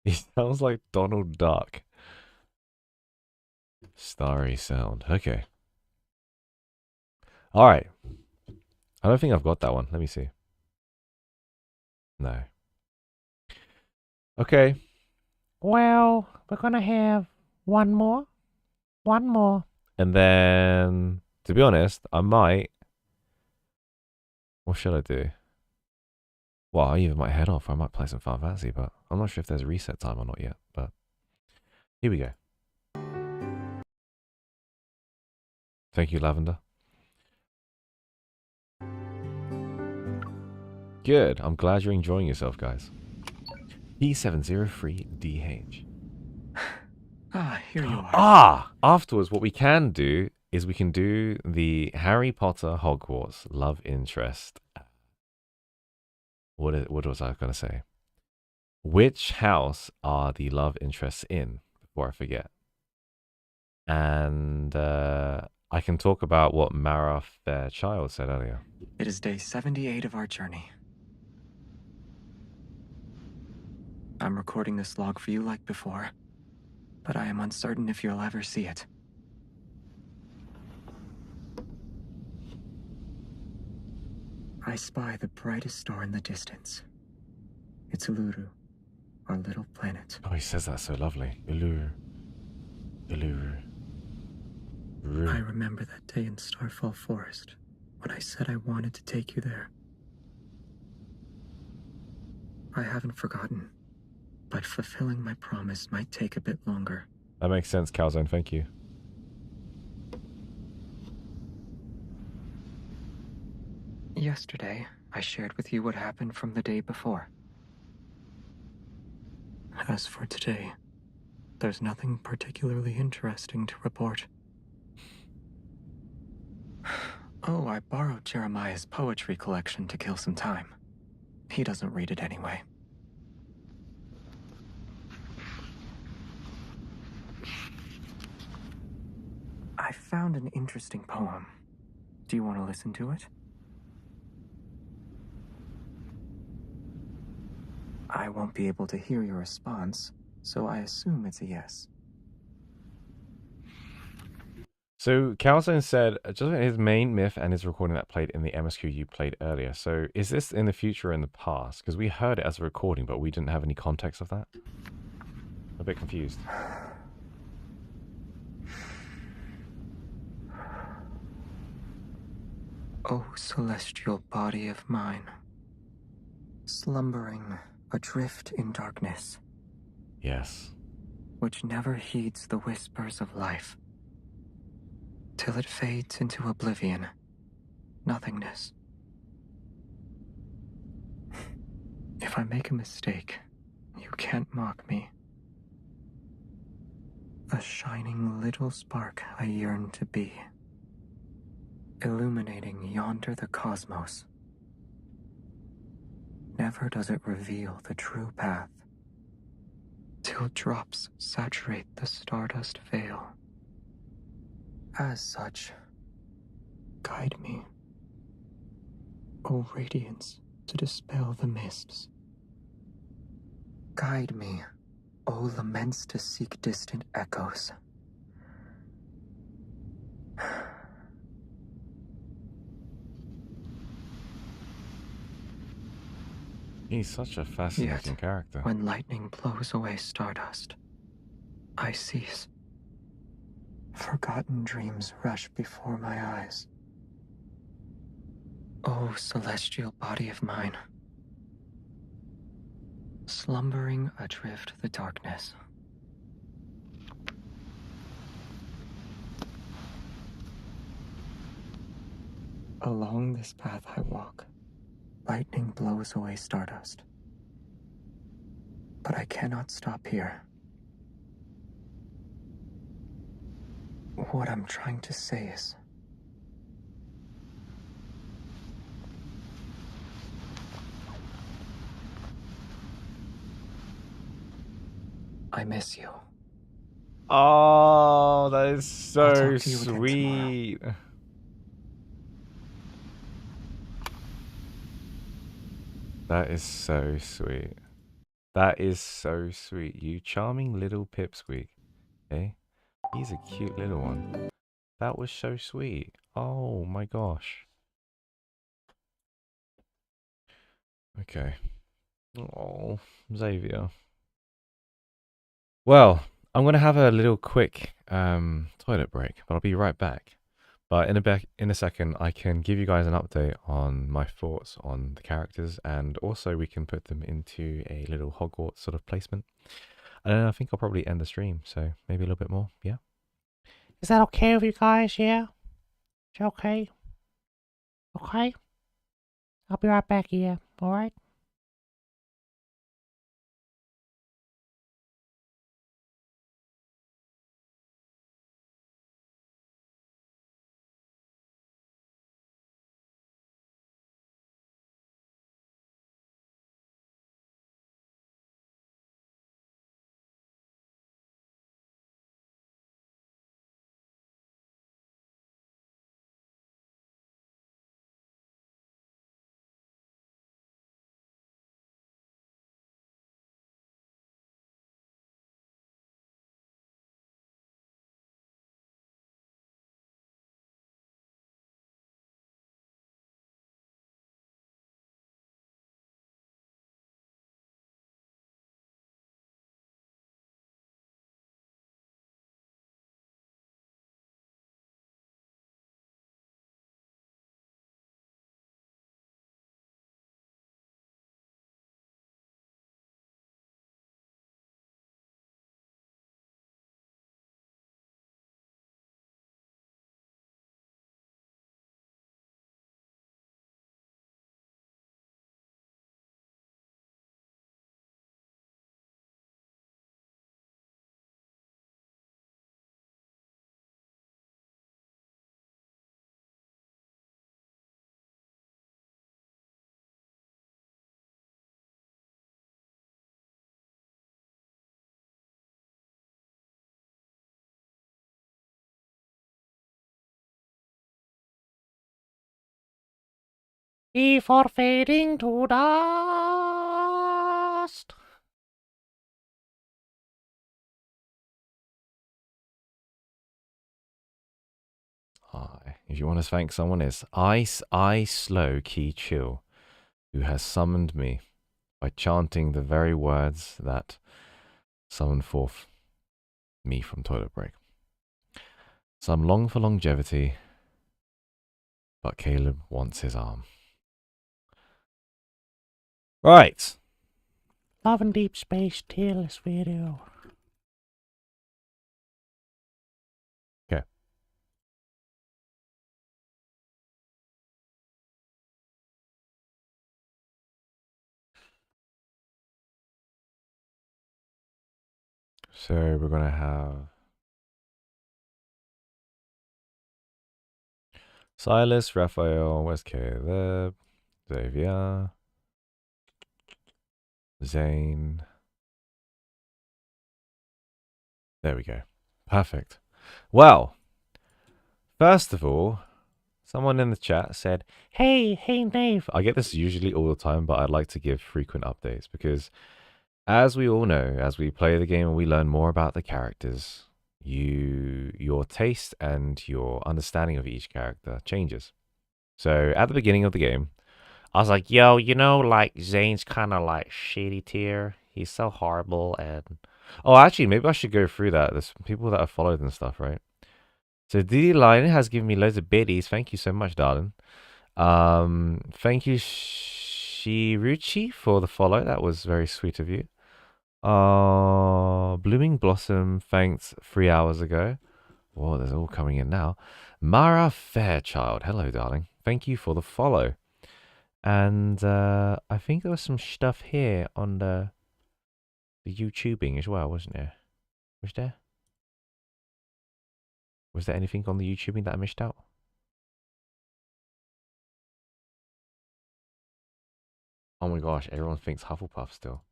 He sounds like Donald Duck. Starry Sound. Okay. Alright. I don't think I've got that one. Let me see. No. Okay. Well, we're gonna have one more. One more. And then, to be honest, I might... What should I do? Well, I either might head off or I might play some Final Fantasy, but I'm not sure if there's a reset time or not yet. But here we go. Thank you, Lavender. Good. I'm glad you're enjoying yourself, guys. P703DH. Ah, here you are. Ah! Afterwards, what we can do is we can do the Harry Potter Hogwarts love interest. What was I going to say? Which house are the love interests in? Before I forget. And I can talk about what Mara Fairchild said earlier. It is day 78 of our journey. I'm recording this log for you like before, but I am uncertain if you'll ever see it. I spy the brightest star in the distance. It's Uluru, our little planet. Oh, he says that so lovely. Uluru. Uluru. I remember that day in Starfall Forest when I said I wanted to take you there. I haven't forgotten, but fulfilling my promise might take a bit longer. That makes sense, Calzone. Thank you. Yesterday, I shared with you what happened from the day before. As for today, there's nothing particularly interesting to report. Oh, I borrowed Jeremiah's poetry collection to kill some time. He doesn't read it anyway. I found an interesting poem. Do you want to listen to it? I won't be able to hear your response, so I assume it's a yes. So Calzone said just his main myth and his recording that played in the MSQ you played earlier. So is this in the future or in the past? Because we heard it as a recording, but we didn't have any context of that. A bit confused. O celestial body of mine, slumbering adrift in darkness. Yes. which never heeds the whispers of life, till it fades into oblivion, nothingness. If I make a mistake, you can't mock me. A shining little spark I yearn to be, illuminating yonder the cosmos. Never does it reveal the true path, till drops saturate the stardust veil. As such, guide me, O radiance, to dispel the mists. Guide me, O laments to seek distant echoes. He's such a fascinating character. When lightning blows away stardust, I cease. Forgotten dreams rush before my eyes. O celestial body of mine, slumbering adrift the darkness. Along this path I walk. Lightning blows away stardust. But I cannot stop here. What I'm trying to say is, I miss you. Oh, that is I'll so talk to you again sweet. That is so sweet. That is so sweet. You charming little pipsqueak. Okay? He's a cute little one. That was so sweet. Oh my gosh. Okay. Oh, Xavier. Well, I'm gonna have a little quick toilet break, but I'll be right back. But in a second, I can give you guys an update on my thoughts on the characters, and also we can put them into a little Hogwarts sort of placement. And then I think I'll probably end the stream, so maybe a little bit more, yeah? Is that okay with you guys? Yeah? Is it okay? Okay? I'll be right back here, alright? Before fading to dust. If you want to thank someone, it's I Slow Key Chill, who has summoned me by chanting the very words that summon forth me from toilet break. Some long for longevity, but Caleb wants his arm. Right. Love and Deep Space Tail this video. So we're gonna have Silas, Raphael, where's Caleb, Xavier, Zane. There we go. Perfect. Well, first of all, someone in the chat said, hey Dave. I get this usually all the time, but I'd like to give frequent updates because as we all know, as we play the game and we learn more about the characters, your taste and your understanding of each character changes. So at the beginning of the game, I was like, yo, you know, like Zane's kind of like shitty tier. He's so horrible. And oh, actually, maybe I should go through that. There's people that I've followed and stuff, right? So Didi Line has given me loads of biddies. Thank you so much, darling. Thank you, Shiruchi, for the follow. That was very sweet of you. Blooming Blossom, thanks 3 hours ago. Whoa, there's all coming in now. Mara Fairchild, hello, darling. Thank you for the follow. And I think there was some stuff here on the YouTubing as well, wasn't there? Was there? Was there anything on the YouTubing that I missed out? Oh my gosh, everyone thinks Hufflepuff still.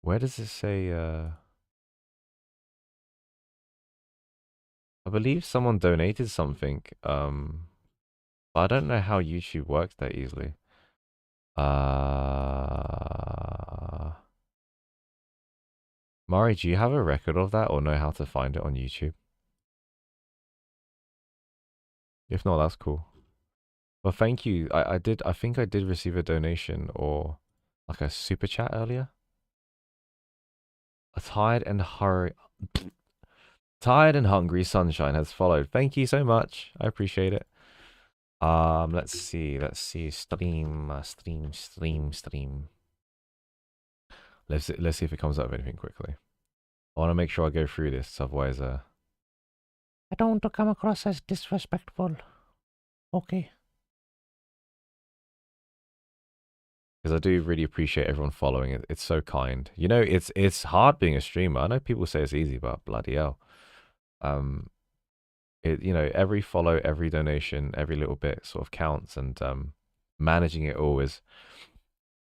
Where does it say, I believe someone donated something, but I don't know how YouTube works that easily. Mari, do you have a record of that or know how to find it on YouTube? If not, that's cool. Well, thank you. I think I did receive a donation or like a super chat earlier. A tired and hungry sunshine has followed. Thank you so much. I appreciate it. Let's see. Stream. Let's see if it comes up with anything quickly. I want to make sure I go through this, otherwise, I don't want to come across as disrespectful. Okay. because I do really appreciate everyone following it. It's so kind. You know, it's hard being a streamer. I know people say it's easy, but bloody hell. You know, every follow, every donation, every little bit sort of counts, and managing it all is,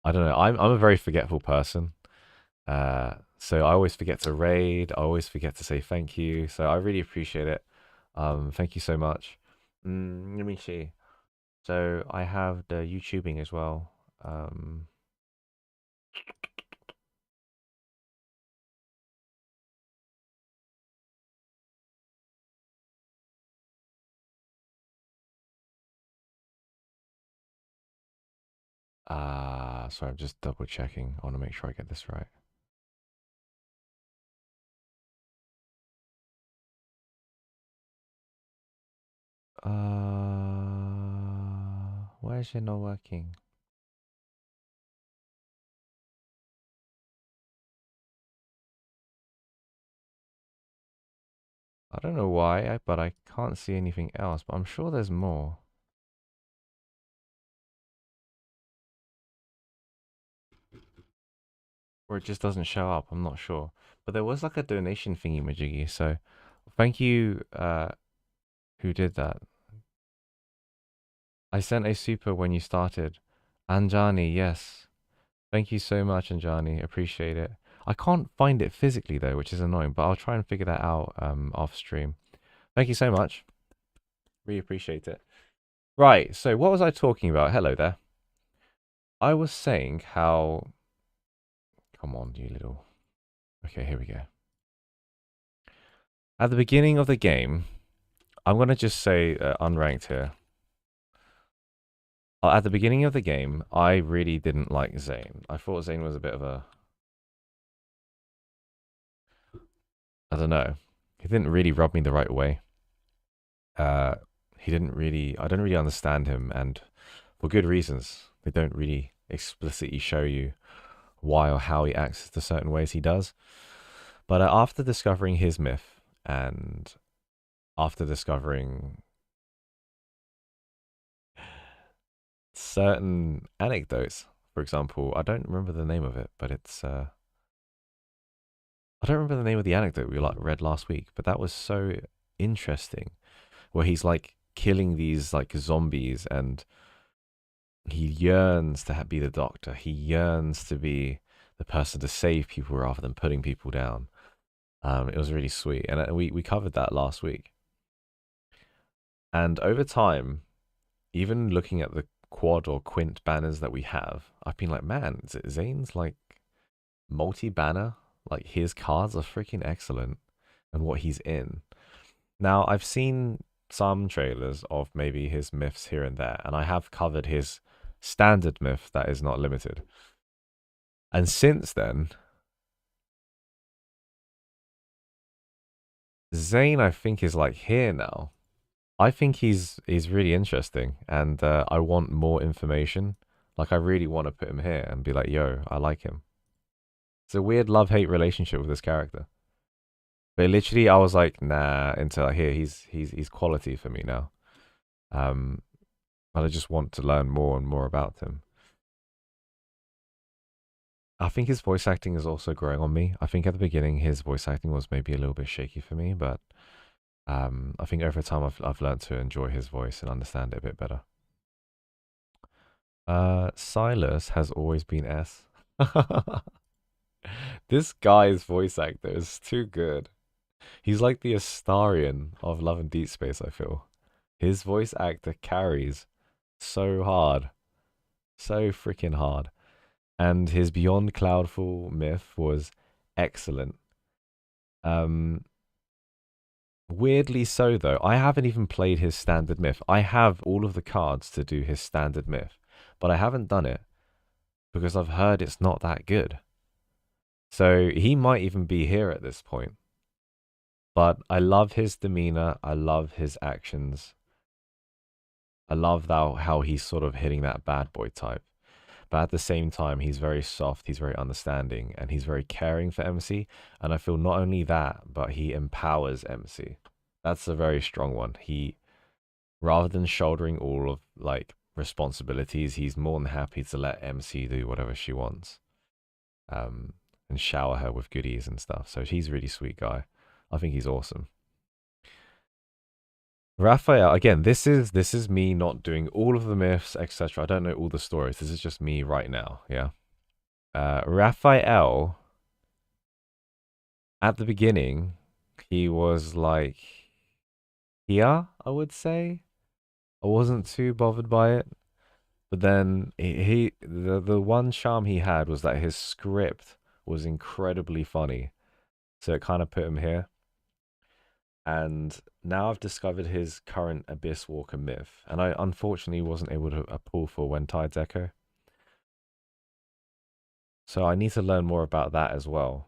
I don't know. I'm a very forgetful person. So I always forget to raid. I always forget to say thank you. So I really appreciate it. Thank you so much. Let me see. So I have the YouTubing as well. Sorry, I'm just double checking. I want to make sure I get this right. Why is it not working? I don't know why, but I can't see anything else, but I'm sure there's more. Or it just doesn't show up, I'm not sure. But there was like a donation thingy majiggy, so thank you, who did that. I sent a super when you started. Anjani, yes. Thank you so much, Anjani. Appreciate it. I can't find it physically though, which is annoying, but I'll try and figure that out off stream. Thank you so much. Really appreciate it. Right, so what was I talking about? Hello there. I was saying how... Come on, you little... Okay, here we go. At the beginning of the game, I'm going to just say unranked here. At the beginning of the game, I really didn't like Zane. I thought Zane was a bit of a... I don't know. He didn't really rub me the right way. He didn't really... I don't really understand him, and for good reasons. They don't really explicitly show you why or how he acts the certain ways he does. But after discovering his myth, and after discovering certain anecdotes, for example, I don't remember the name of it, but it's I don't remember the name of the anecdote we read last week, but that was so interesting. Where he's like killing these like zombies, and he yearns to be the doctor. He yearns to be the person to save people rather than putting people down. It was really sweet, and we covered that last week. And over time, even looking at the quad or quint banners that we have, I've been like, man, Zane's like multi-banner. Like his cards are freaking excellent, and what he's in. Now I've seen some trailers of maybe his myths here and there, and I have covered his standard myth that is not limited. And since then, Zane, I think, is like here now. I think he's really interesting, and I want more information. Like, I really want to put him here and be like, yo, I like him. It's a weird love-hate relationship with this character. But literally, I was like, nah, until here, he's quality for me now. But I just want to learn more and more about him. I think his voice acting is also growing on me. I think at the beginning, his voice acting was maybe a little bit shaky for me, but I think over time I've learned to enjoy his voice and understand it a bit better. Silas has always been S. This guy's voice actor is too good. He's like the Astarion of Love and Deep Space, I feel. His voice actor carries so hard. So freaking hard. And his Beyond Cloudfall myth was excellent. Weirdly so, though, I haven't even played his standard myth. I have all of the cards to do his standard myth, but I haven't done it because I've heard it's not that good. So he might even be here at this point. But I love his demeanor. I love his actions. I love how he's sort of hitting that bad boy type. But at the same time, he's very soft, he's very understanding, and he's very caring for MC. And I feel not only that, but he empowers MC. That's a very strong one. He, rather than shouldering all of like responsibilities, he's more than happy to let MC do whatever she wants. And shower her with goodies and stuff. So he's a really sweet guy. I think he's awesome. Raphael, again, this is me not doing all of the myths, etc. I don't know all the stories. This is just me right now, yeah. Raphael, at the beginning, he was like here, I would say. I wasn't too bothered by it. But then the one charm he had was that his script was incredibly funny. So it kind of put him here. And now I've discovered his current Abyss Walker myth. And I unfortunately wasn't able to pull for When Tides Echo. So I need to learn more about that as well.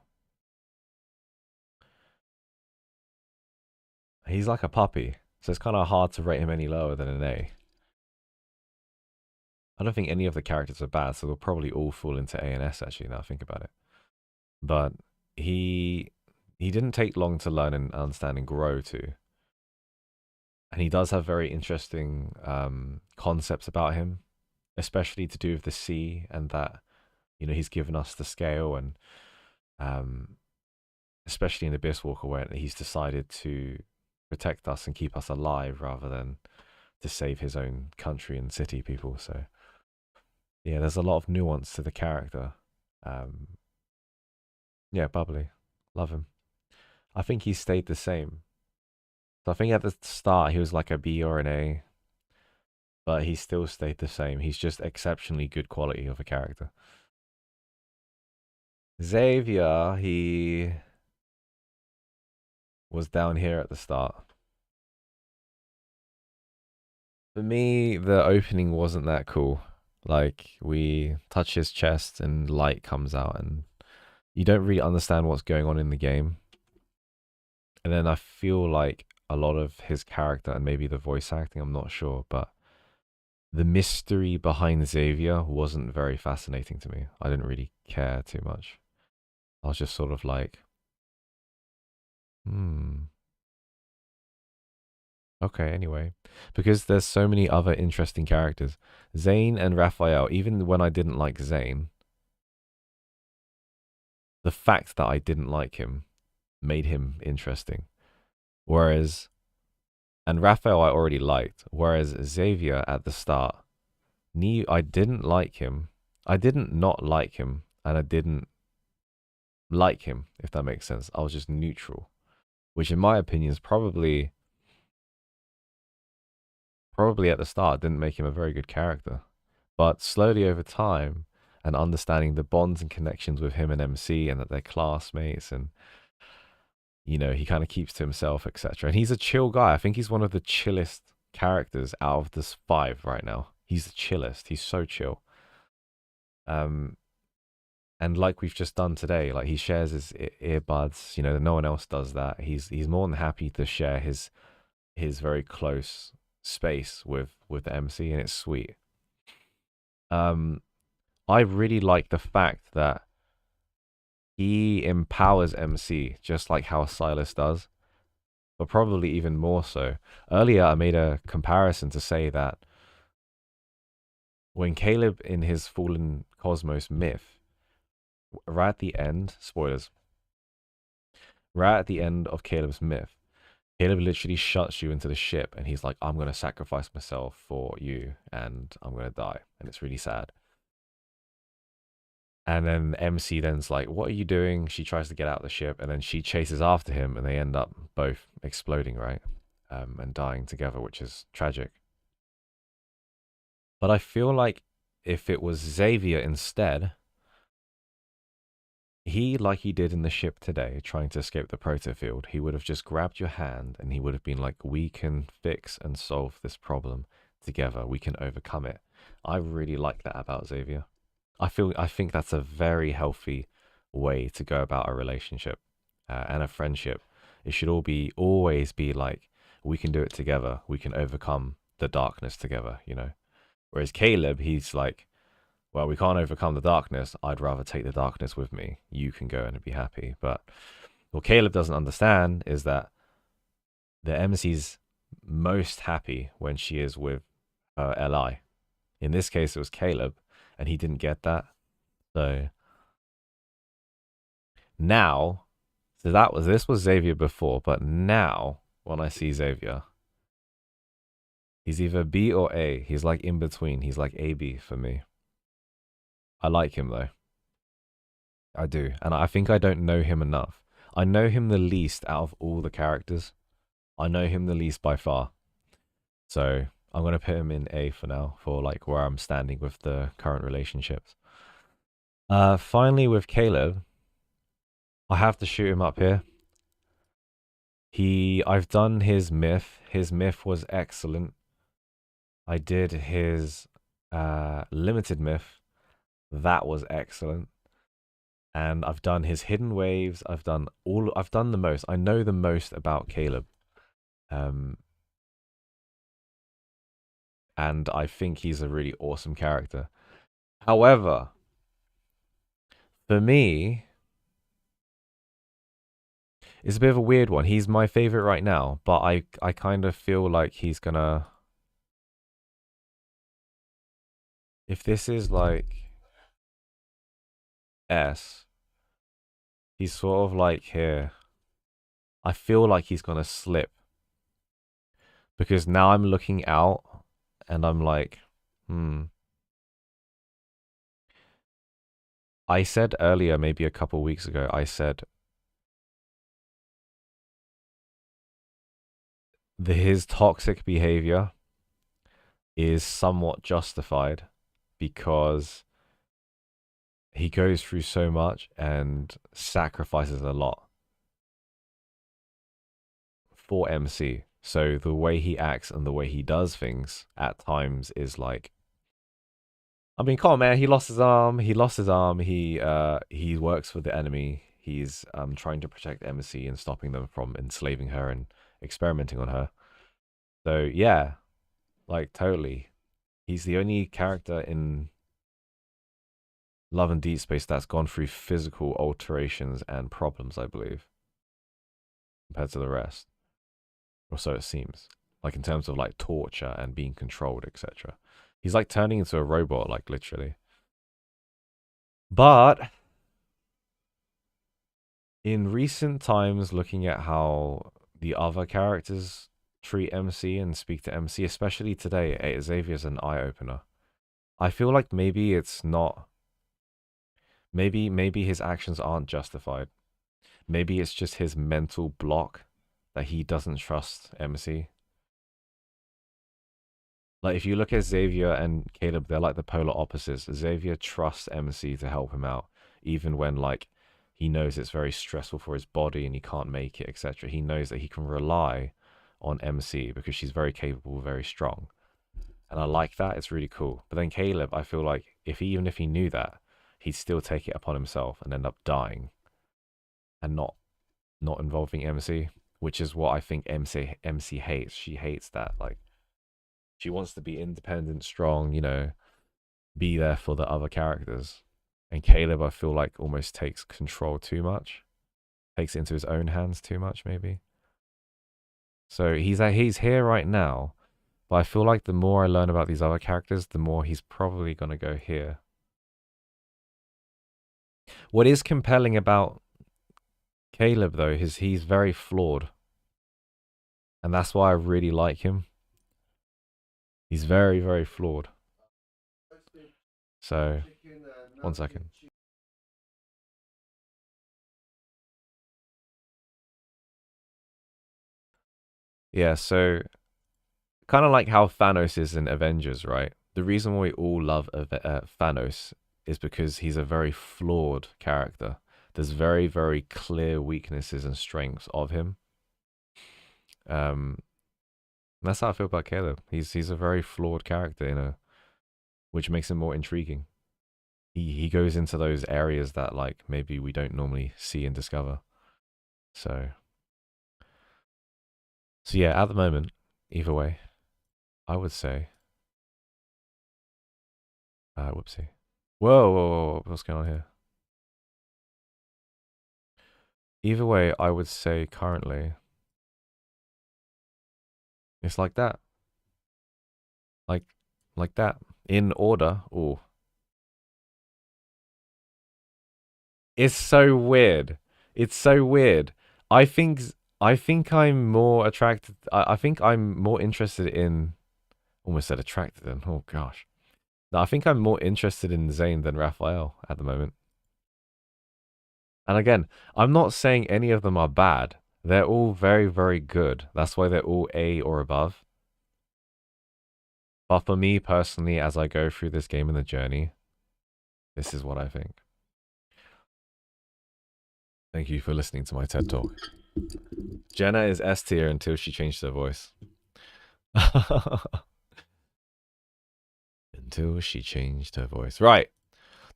He's like a puppy. So it's kind of hard to rate him any lower than an A. I don't think any of the characters are bad. So they'll probably all fall into A and S actually, now I think about it. But he didn't take long to learn and understand and grow too. And he does have very interesting concepts about him, especially to do with the sea and that, you know, he's given us the scale and especially in Abyss Walker where he's decided to protect us and keep us alive rather than to save his own country and city people. So yeah, there's a lot of nuance to the character. Yeah, bubbly. Love him. I think he stayed the same. So I think at the start he was like a B or an A, but he still stayed the same. He's just exceptionally good quality of a character. Xavier, he was down here at the start. For me, the opening wasn't that cool. Like, we touch his chest and light comes out and you don't really understand what's going on in the game. And then I feel like a lot of his character and maybe the voice acting, I'm not sure, but the mystery behind Xavier wasn't very fascinating to me. I didn't really care too much. I was just sort of like, okay, anyway. Because there's so many other interesting characters. Zane and Raphael, even when I didn't like Zane, the fact that I didn't like him made him interesting. Whereas, and Raphael I already liked, whereas Xavier at the start, I didn't like him. I didn't not like him, and I didn't like him, if that makes sense. I was just neutral, which in my opinion is probably at the start didn't make him a very good character. But slowly over time and understanding the bonds and connections with him and MC and that they're classmates and, you know, he kind of keeps to himself, etc. And he's a chill guy. I think he's one of the chillest characters out of this 5 right now. He's the chillest. He's so chill. And like we've just done today, like he shares his earbuds, you know, no one else does that. He's more than happy to share his very close space with the MC, and it's sweet. I really like the fact that he empowers MC just like how Silas does, but probably even more so. Earlier, I made a comparison to say that when Caleb in his Fallen Cosmos myth, right at the end, spoilers, right at the end of Caleb's myth, Caleb literally shuts you into the ship and he's like, I'm going to sacrifice myself for you and I'm going to die. And it's really sad. And then MC then's like, what are you doing? She tries to get out of the ship and then she chases after him and they end up both exploding, right? And dying together, which is tragic. But I feel like if it was Xavier instead, he, like he did in the ship today, trying to escape the Protofield, he would have just grabbed your hand and he would have been like, we can fix and solve this problem together. We can overcome it. I really like that about Xavier. I think that's a very healthy way to go about a relationship and a friendship. It should always be like, we can do it together. We can overcome the darkness together, you know? Whereas Caleb, he's like, well, we can't overcome the darkness. I'd rather take the darkness with me. You can go and be happy. But what Caleb doesn't understand is that the MC's most happy when she is with LI. In this case, it was Caleb, and he didn't get that. So now, this was Xavier before, but now when I see Xavier, he's either B or A. He's like in between. He's like AB for me. I like him though. I do. And I think I don't know him enough. I know him the least out of all the characters. I know him the least by far. So I'm going to put him in A for now, for like where I'm standing with the current relationships. Finally with Caleb, I have to shoot him up here. I've done his myth. His myth was excellent. I did his limited myth. That was excellent. And I've done his hidden waves. I've done the most. I know the most about Caleb. And I think he's a really awesome character. However, for me, it's a bit of a weird one. He's my favorite right now, but I kind of feel like he's gonna, if this is like S, he's sort of like here. I feel like he's gonna slip. Because now I'm looking out and I'm like, I said earlier, maybe a couple weeks ago, I said his toxic behavior is somewhat justified because he goes through so much and sacrifices a lot for MC. So the way he acts and the way he does things at times is like, I mean, come on, man. He lost his arm. He works for the enemy. He's trying to protect MC and stopping them from enslaving her and experimenting on her. So yeah, like totally. He's the only character in Love and Deep Space that's gone through physical alterations and problems, I believe, compared to the rest. Or so it seems. Like in terms of like torture and being controlled, etc. He's like turning into a robot, like literally. But In recent times, looking at how the other characters treat MC and speak to MC, especially today, Xavier's an eye opener. I feel like maybe it's not. Maybe his actions aren't justified. Maybe it's just his mental block that he doesn't trust MC. Like if you look at Xavier and Caleb, they're like the polar opposites. Xavier trusts MC to help him out, even when like he knows it's very stressful for his body and he can't make it, etc. He knows that he can rely on MC because she's very capable, very strong. And I like that. It's really cool. But then Caleb, I feel like even if he knew that, he'd still take it upon himself and end up dying and not involving MC, which is what I think MC hates. She hates that. Like she wants to be independent, strong, you know, be there for the other characters. And Caleb, I feel like almost takes control too much, takes it into his own hands too much, maybe. So he's here right now, but I feel like the more I learn about these other characters, the more he's probably gonna go here. What is compelling about Caleb though is he's very flawed, and that's why I really like him. He's very, very flawed. So, 1 second. Yeah, so kind of like how Thanos is in Avengers, right? The reason why we all love Thanos is because he's a very flawed character. There's very, very clear weaknesses and strengths of him. That's how I feel about Caleb. He's a very flawed character, which makes him more intriguing. He goes into those areas that like maybe we don't normally see and discover. So yeah, at the moment, either way, I would say whoopsie. Whoa, what's going on here? Either way, I would say currently it's like that. Like that. In order. Ooh. It's so weird. It's so weird. I think I'm more attracted. I think I'm more interested in. Almost said attracted in. Oh gosh. No, I think I'm more interested in Zane than Raphael at the moment. And again, I'm not saying any of them are bad. They're all very, very good. That's why they're all A or above. But for me personally, as I go through this game in the journey, this is what I think. Thank you for listening to my TED Talk. Jenna is S tier until she changed her voice. Until she changed her voice. Right.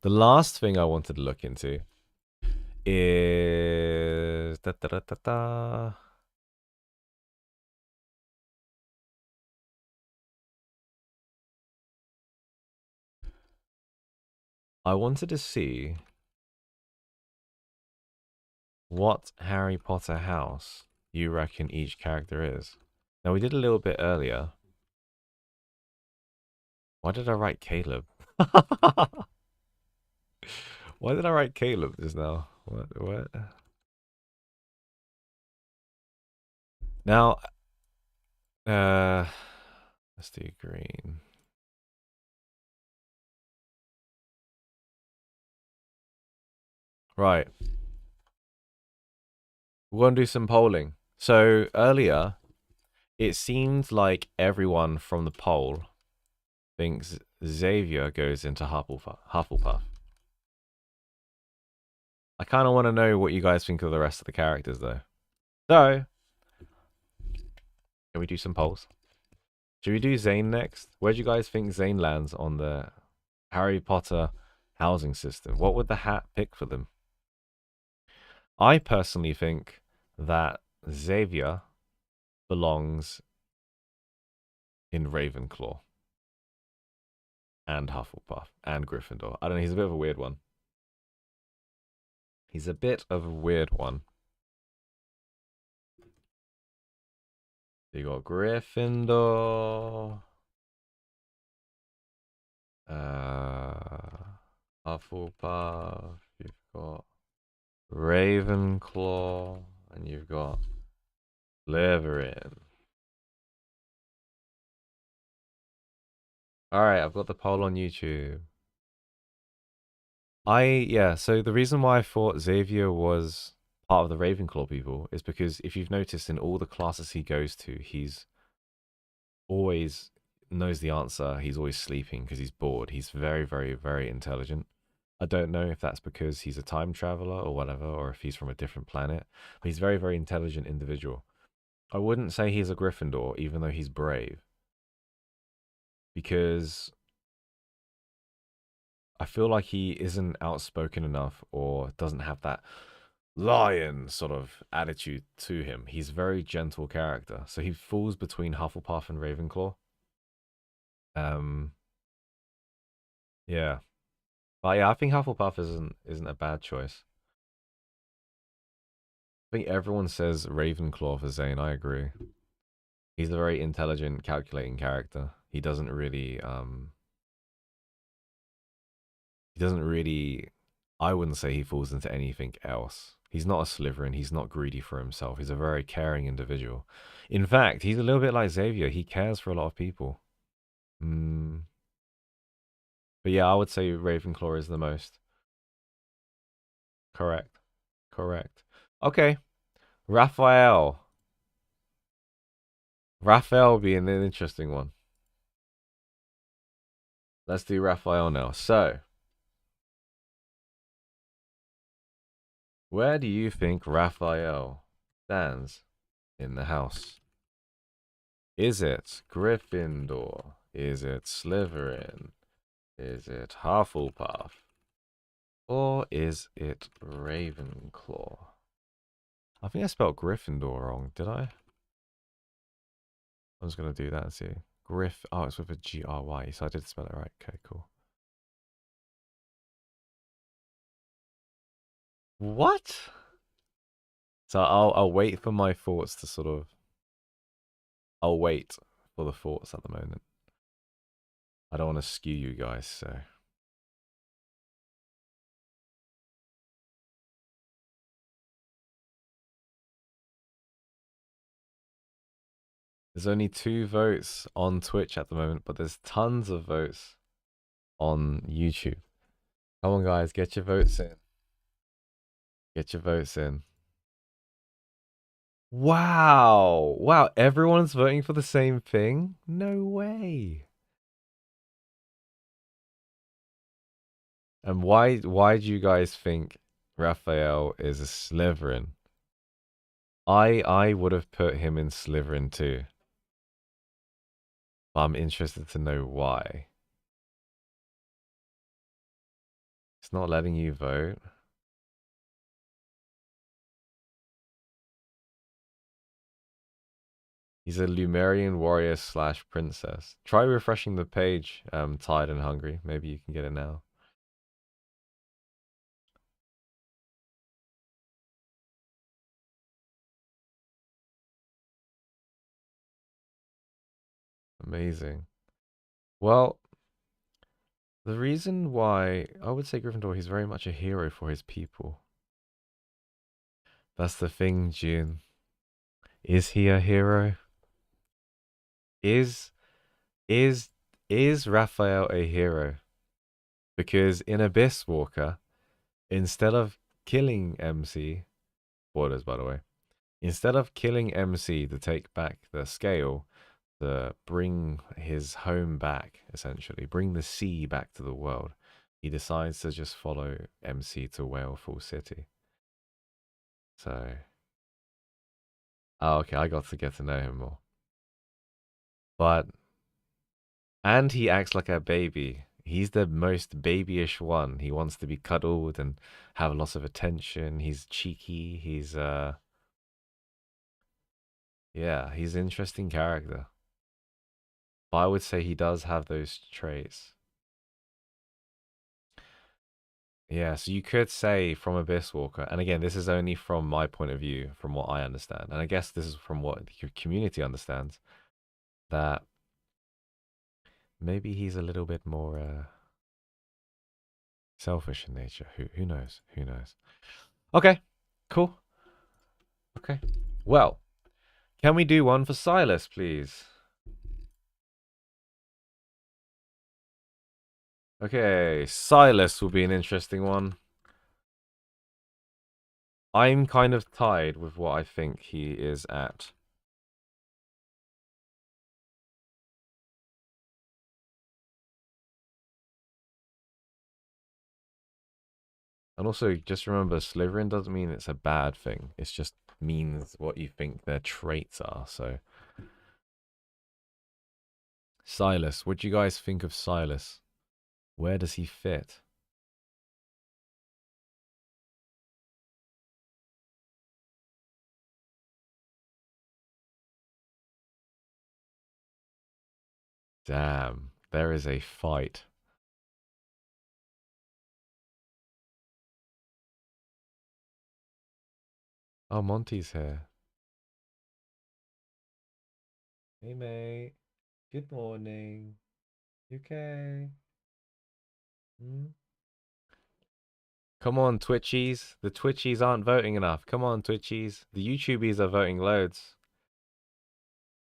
The last thing I wanted to look into is... I wanted to see what Harry Potter house you reckon each character is. Now, we did a little bit earlier. Why did I write Caleb? Why did I write Caleb just now? What? Now, let's do green. Right. We're going to do some polling. So earlier, it seemed like everyone from the poll thinks Xavier goes into Hufflepuff. I kind of want to know what you guys think of the rest of the characters, though. So, can we do some polls? Should we do Zane next? Where do you guys think Zane lands on the Harry Potter housing system? What would the hat pick for them? I personally think that Xavier belongs in Ravenclaw and Hufflepuff and Gryffindor. I don't know, he's a bit of a weird one. He's a bit of a weird one. You got Gryffindor. Hufflepuff. You've got Ravenclaw, and you've got Slytherin. Alright, I've got the poll on YouTube. So the reason why I thought Xavier was part of the Ravenclaw people is because if you've noticed in all the classes he goes to, he's always knows the answer. He's always sleeping because he's bored. He's very, very, very intelligent. I don't know if that's because he's a time traveler or whatever, or if he's from a different planet. But he's a very, very intelligent individual. I wouldn't say he's a Gryffindor, even though he's brave. Because I feel like he isn't outspoken enough or doesn't have that lion sort of attitude to him. He's a very gentle character. So he falls between Hufflepuff and Ravenclaw. Yeah. But yeah, I think Hufflepuff isn't a bad choice. I think everyone says Ravenclaw for Zane. I agree. He's a very intelligent, calculating character. He doesn't really I wouldn't say he falls into anything else. He's not a Slytherin. He's not greedy for himself. He's a very caring individual. In fact, he's a little bit like Xavier. He cares for a lot of people. But yeah, I would say Ravenclaw is the most. Correct. Okay. Raphael. Raphael being an interesting one. Let's do Raphael now. So, where do you think Raphael stands in the house? Is it Gryffindor? Is it Slytherin? Is it Hufflepuff? Or is it Ravenclaw? I think I spelled Gryffindor wrong, did I? I'm just going to do that and see. Oh, it's with a G-R-Y, so I did spell it right. Okay, cool. What? So I'll wait for my thoughts to sort of... I'll wait for the thoughts at the moment. I don't want to skew you guys, so... There's only 2 votes on Twitch at the moment, but there's tons of votes on YouTube. Come on, guys, get your votes in. Get your votes in. Wow! Wow, everyone's voting for the same thing? No way. And why do you guys think Raphael is a Slytherin? I would have put him in Slytherin too. But I'm interested to know why. It's not letting you vote. He's a Lumerian warrior / princess. Try refreshing the page, Tired and Hungry. Maybe you can get it now. Amazing. Well, the reason why I would say Gryffindor, he's very much a hero for his people. That's the thing, June. Is he a hero? Is Raphael a hero? Because in Abyss Walker, instead of killing MC, spoilers by the way, instead of killing MC to take back the scale, to bring his home back, essentially, bring the sea back to the world, he decides to just follow MC to Waleful City. So, okay, I got to get to know him more. And he acts like a baby. He's the most babyish one. He wants to be cuddled and have lots of attention. He's cheeky. He's yeah, he's an interesting character. But I would say he does have those traits. Yeah, so you could say from Abyss Walker, and again, this is only from my point of view, from what I understand, and I guess this is from what the community understands, that maybe he's a little bit more selfish in nature. Who knows? Who knows? Okay, cool. Okay. Well, can we do one for Silas, please? Okay, Silas will be an interesting one. I'm kind of tied with what I think he is at. And also, just remember, Slytherin doesn't mean it's a bad thing. It just means what you think their traits are, so... Silas, what do you guys think of Silas? Where does he fit? Damn, there is a fight. Oh, Monty's here. Hey, mate. Good morning. You okay? Hmm? Come on, Twitchies. The Twitchies aren't voting enough. Come on, Twitchies. The YouTubies are voting loads.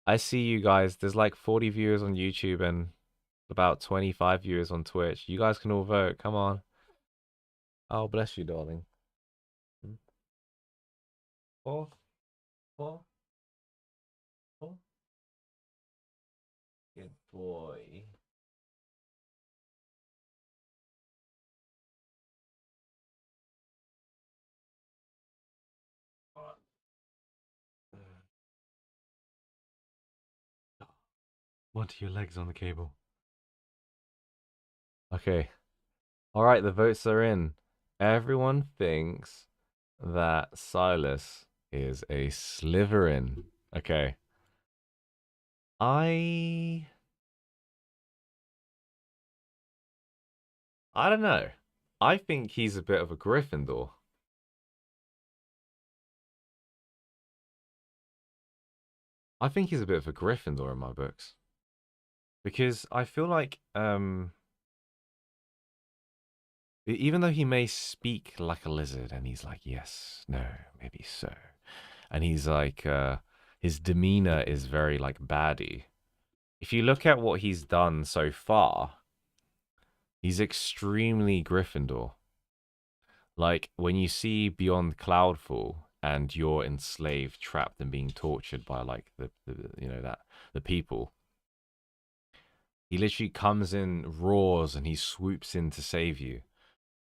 I see you guys. There's like 40 viewers on YouTube and about 25 viewers on Twitch. You guys can all vote. Come on. Oh, bless you, darling. Hmm? Four? Four? Four? Good boy. What are your legs on the cable? Okay. Alright, the votes are in. Everyone thinks that Silas is a Slytherin. Okay. I don't know. I think he's a bit of a Gryffindor. I think he's a bit of a Gryffindor in my books. Because I feel like even though he may speak like a lizard and he's like, yes, no, maybe so. And he's like his demeanor is very like baddie. If you look at what he's done so far, he's extremely Gryffindor. Like when you see Beyond Cloudfall and you're enslaved, trapped, and being tortured by like the the people. He literally comes in, roars, and he swoops in to save you.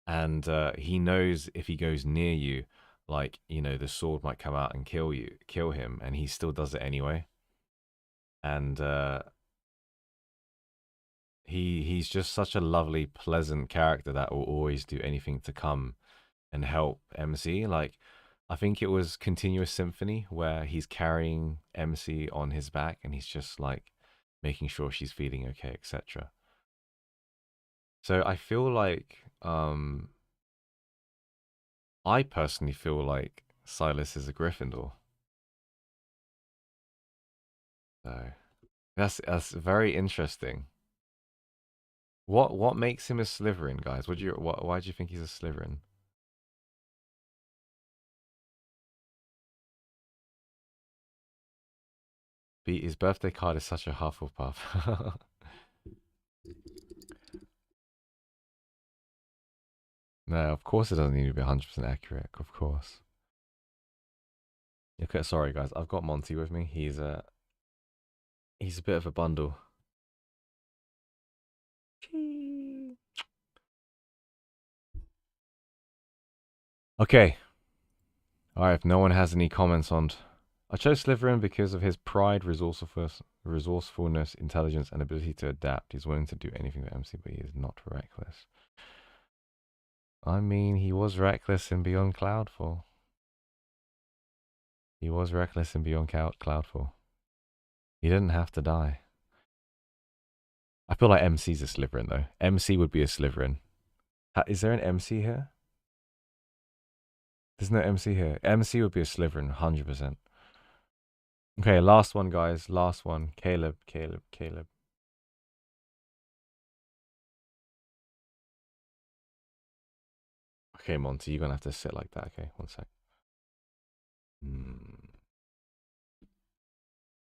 And he knows if he goes near you, like the sword might come out and kill him, and he still does it anyway. And he's just such a lovely, pleasant character that will always do anything to come and help MC. Like, I think it was Continuous Symphony where he's carrying MC on his back and he's just like making sure she's feeling okay, etc. So I feel like I personally feel like Silas is a Gryffindor. So that's very interesting. What makes him a Slytherin, guys? Why do you think he's a Slytherin? His birthday card is such a Hufflepuff. No, of course it doesn't need to be 100% accurate. Of course. Okay, sorry guys. I've got Monty with me. He's a bit of a bundle. Okay. Alright, if no one has any comments on... I chose Slytherin because of his pride, resourcefulness, intelligence, and ability to adapt. He's willing to do anything for MC, but he is not reckless. I mean, he was reckless in Beyond Cloudfall. He was reckless in Beyond Cloudfall. He didn't have to die. I feel like MC's a Slytherin, though. MC would be a Slytherin. Is there an MC here? There's no MC here. MC would be a Slytherin, 100%. Okay, last one, guys. Last one. Caleb. Okay, Monty, you're gonna have to sit like that. Okay, one sec.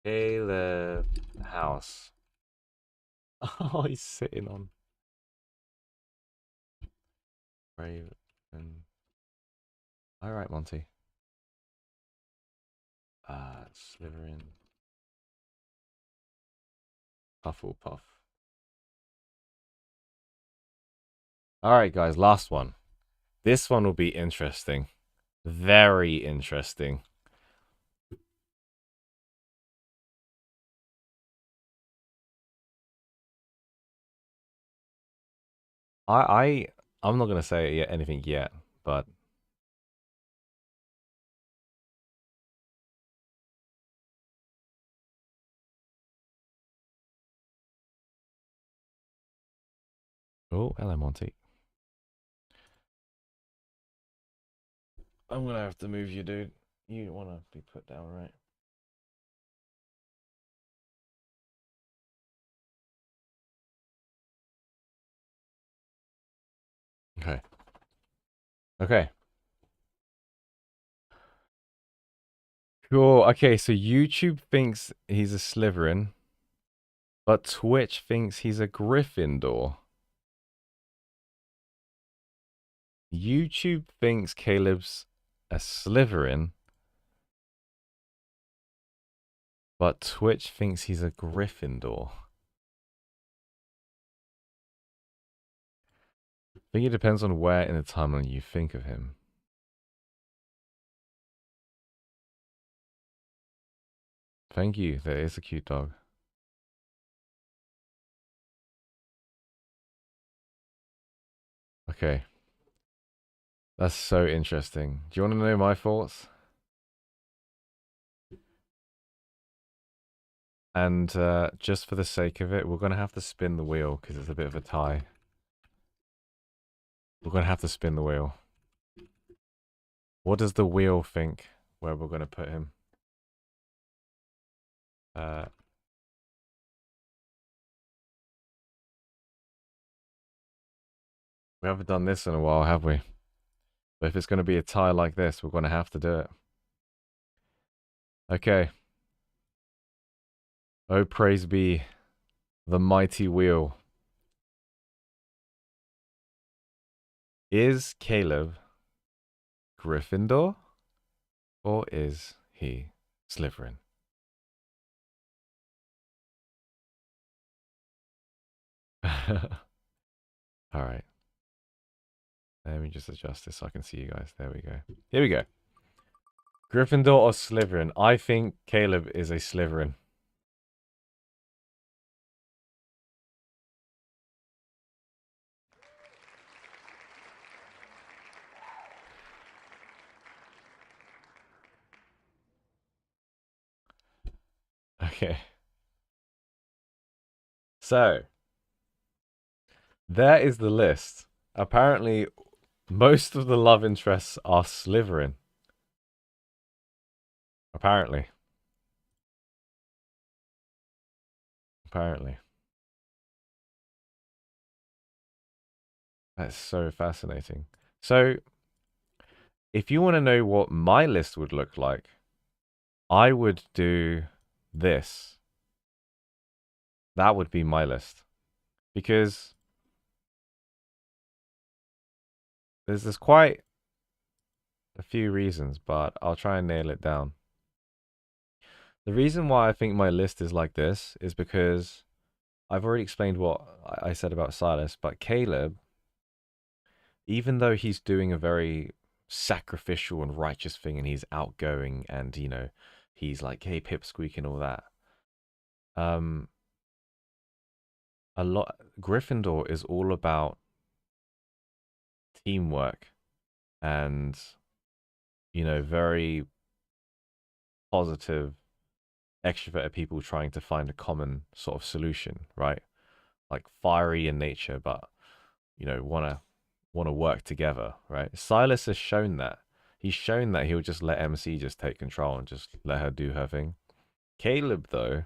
Caleb house. Oh, he's sitting on Raven. All right, Monty. Slytherin. Hufflepuff. All right, guys, last one. This one will be interesting. Very interesting. I'm not gonna say anything yet, but oh, hello, Monty. I'm gonna have to move you, dude. You want to be put down, right? Okay. Okay. Cool. Okay, so YouTube thinks he's a Slytherin, but Twitch thinks he's a Gryffindor. YouTube thinks Caleb's a Slytherin, but Twitch thinks he's a Gryffindor. I think it depends on where in the timeline you think of him. Thank you. That is a cute dog. Okay. That's so interesting. Do you want to know my thoughts? And just for the sake of it, we're going to have to spin the wheel because it's a bit of a tie. We're going to have to spin the wheel. What does the wheel think where we're going to put him? We haven't done this in a while, have we? But if it's going to be a tie like this, we're going to have to do it. Okay. Oh, praise be the mighty wheel. Is Caleb Gryffindor or is he Slytherin? All right. Let me just adjust this so I can see you guys. There we go. Here we go. Gryffindor or Slytherin? I think Caleb is a Slytherin. Okay. So, there is the list. Apparently, most of the love interests are Slytherin. Apparently. Apparently. That's so fascinating. So, if you want to know what my list would look like, I would do this. That would be my list. Because there's quite a few reasons, but I'll try and nail it down. The reason why I think my list is like this is because I've already explained what I said about Silas, but Caleb, even though he's doing a very sacrificial and righteous thing and he's outgoing and, you know, he's like, hey, pipsqueak and all that. Gryffindor is all about teamwork and, you know, very positive, extroverted people trying to find a common sort of solution, right? Like fiery in nature, but, you know, want to work together, right? Silas has shown that. He's shown that he'll just let MC just take control and just let her do her thing. Caleb, though,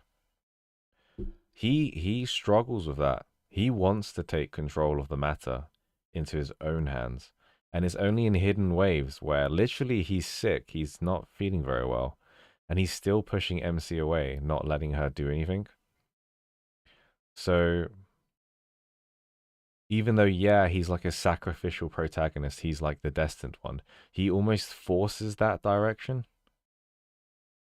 he struggles with that. He wants to take control of the matter into his own hands. And it's only in hidden waves where literally he's sick, he's not feeling very well, and he's still pushing MC away, not letting her do anything. So even though, yeah, he's like a sacrificial protagonist, he's like the destined one, he almost forces that direction.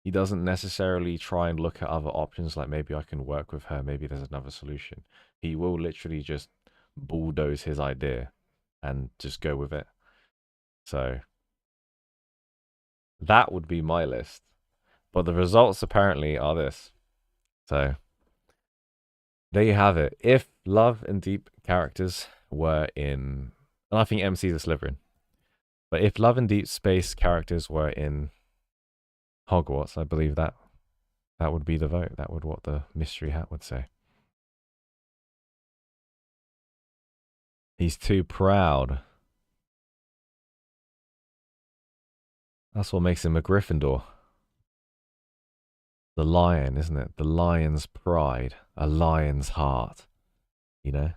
He doesn't necessarily try and look at other options, like maybe I can work with her, maybe there's another solution. He will literally just bulldoze his idea and just go with it. So that would be my list. But the results apparently are this. So there you have it. If Love and Deep characters were in, and I think MC's a Slytherin, but if Love and Deep Space characters were in Hogwarts, I believe that would be the vote. That would what the mystery hat would say. He's too proud. That's what makes him a Gryffindor. The lion, isn't it? The lion's pride. A lion's heart. You know?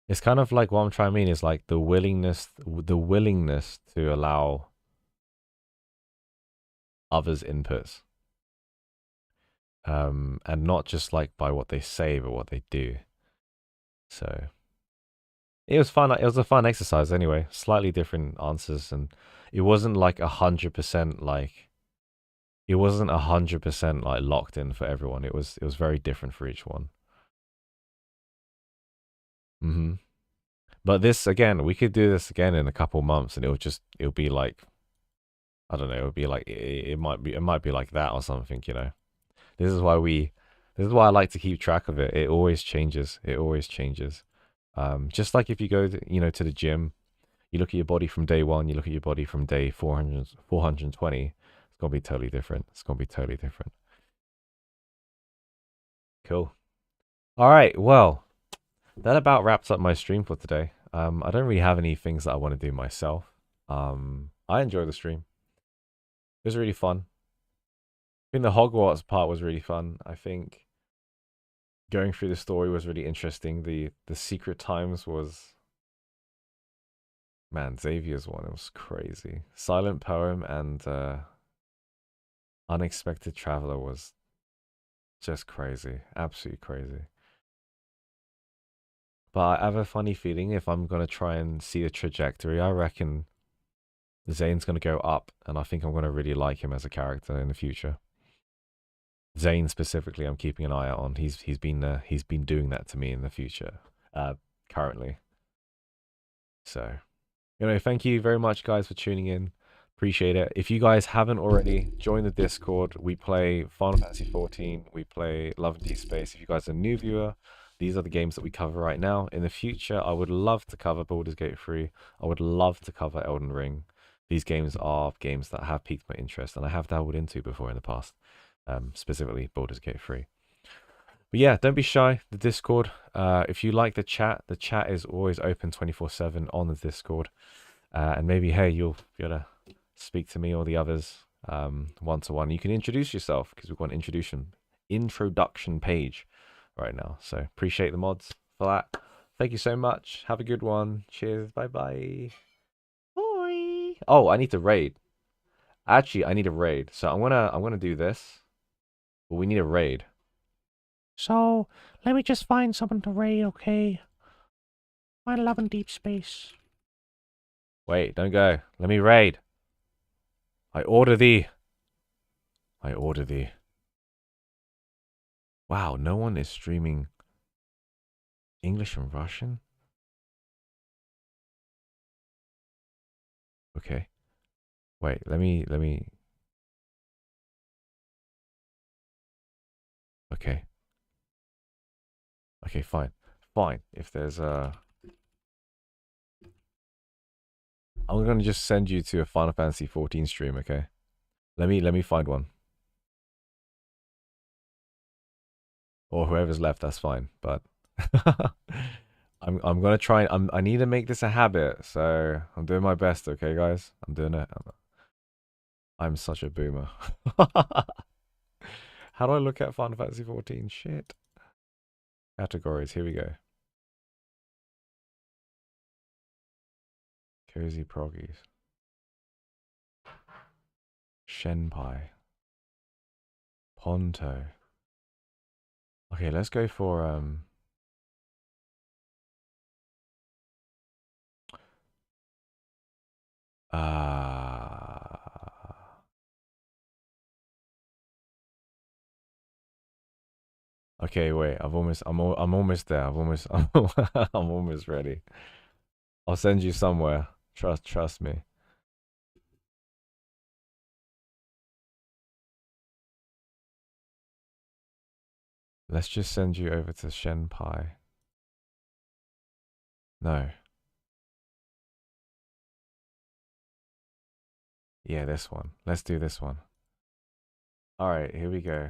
It's kind of like what I'm trying to mean is like the willingness to allow others' inputs. And not just like by what they say, but what they do. So it was fun. It was a fun exercise anyway. Slightly different answers, and it wasn't like 100% like. It wasn't 100% like locked in for everyone. It was very different for each one. But this again, we could do this again in a couple months, and it'll be like, I don't know. It'll be like it might be like that or something. You know, this is why I like to keep track of it. It always changes. It always changes. Just like if you go to the gym, you look at your body from day 1, you look at your body from day 420, it's going to be totally different. It's going to be totally different. Cool. All right, well, that about wraps up my stream for today. I don't really have any things that I want to do myself. I enjoy the stream. It was really fun. I think the Hogwarts part was really fun. I think going through the story was really interesting. The Secret Times was... Man, Xavier's one, it was crazy. Silent Poem and Unexpected Traveler was just crazy. Absolutely crazy. But I have a funny feeling if I'm going to try and see the trajectory, I reckon Zane's going to go up, and I think I'm going to really like him as a character in the future. Zane specifically, I'm keeping an eye out on. He's been doing that to me in the future, currently. So, thank you very much, guys, for tuning in. Appreciate it. If you guys haven't already, join the Discord. We play Final Fantasy 14. We play Love and Deep Space. If you guys are a new viewer, these are the games that we cover right now. In the future, I would love to cover Baldur's Gate 3. I would love to cover Elden Ring. These games are games that have piqued my interest, and I have dabbled into before in the past. Specifically Baldur's Gate 3. But yeah, don't be shy. The Discord. If you like the chat is always open 24/7 on the Discord. And maybe, hey, you'll be able to speak to me or the others one-to-one. You can introduce yourself because we've got an introduction page right now. So appreciate the mods for that. Thank you so much. Have a good one. Cheers. Bye-bye. Bye. Oh, I need to raid. Actually, I need a raid. So I'm gonna do this. But we need a raid. So, let me just find someone to raid, okay? Find Love in Deep Space. Wait, don't go. Let me raid. I order thee. Wow, no one is streaming English and Russian? Okay. Wait, let me... Okay. Okay, fine. Fine. If there's a... I'm gonna just send you to a Final Fantasy 14 stream, okay? Let me find one. Or whoever's left, that's fine. But I'm gonna try. I need to make this a habit, so I'm doing my best. Okay, guys, I'm doing it. I'm such a boomer. How do I look at Final Fantasy 14? Shit. Categories, here we go. Cozy Proggies. Shenpai. Ponto. Okay, let's go for okay, wait. I'm almost there. I'm almost ready. I'll send you somewhere. Trust me. Let's just send you over to Shenpai. No. Yeah, this one. Let's do this one. Alright, here we go.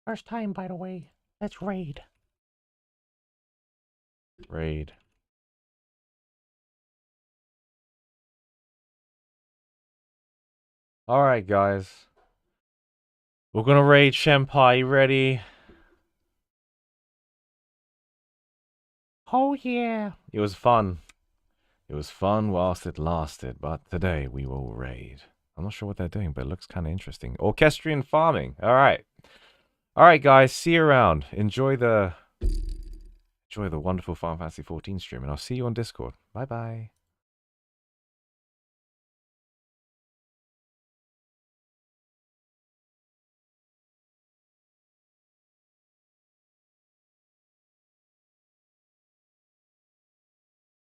First time, by the way. Let's raid. Raid. Alright, guys. We're gonna raid Shenpai. You ready? Oh, yeah. It was fun. It was fun whilst it lasted, but today we will raid. I'm not sure what they're doing, but it looks kind of interesting. Orchestrion farming. Alright. Alright, guys. See you around. Enjoy the wonderful Final Fantasy 14 stream, and I'll see you on Discord. Bye-bye.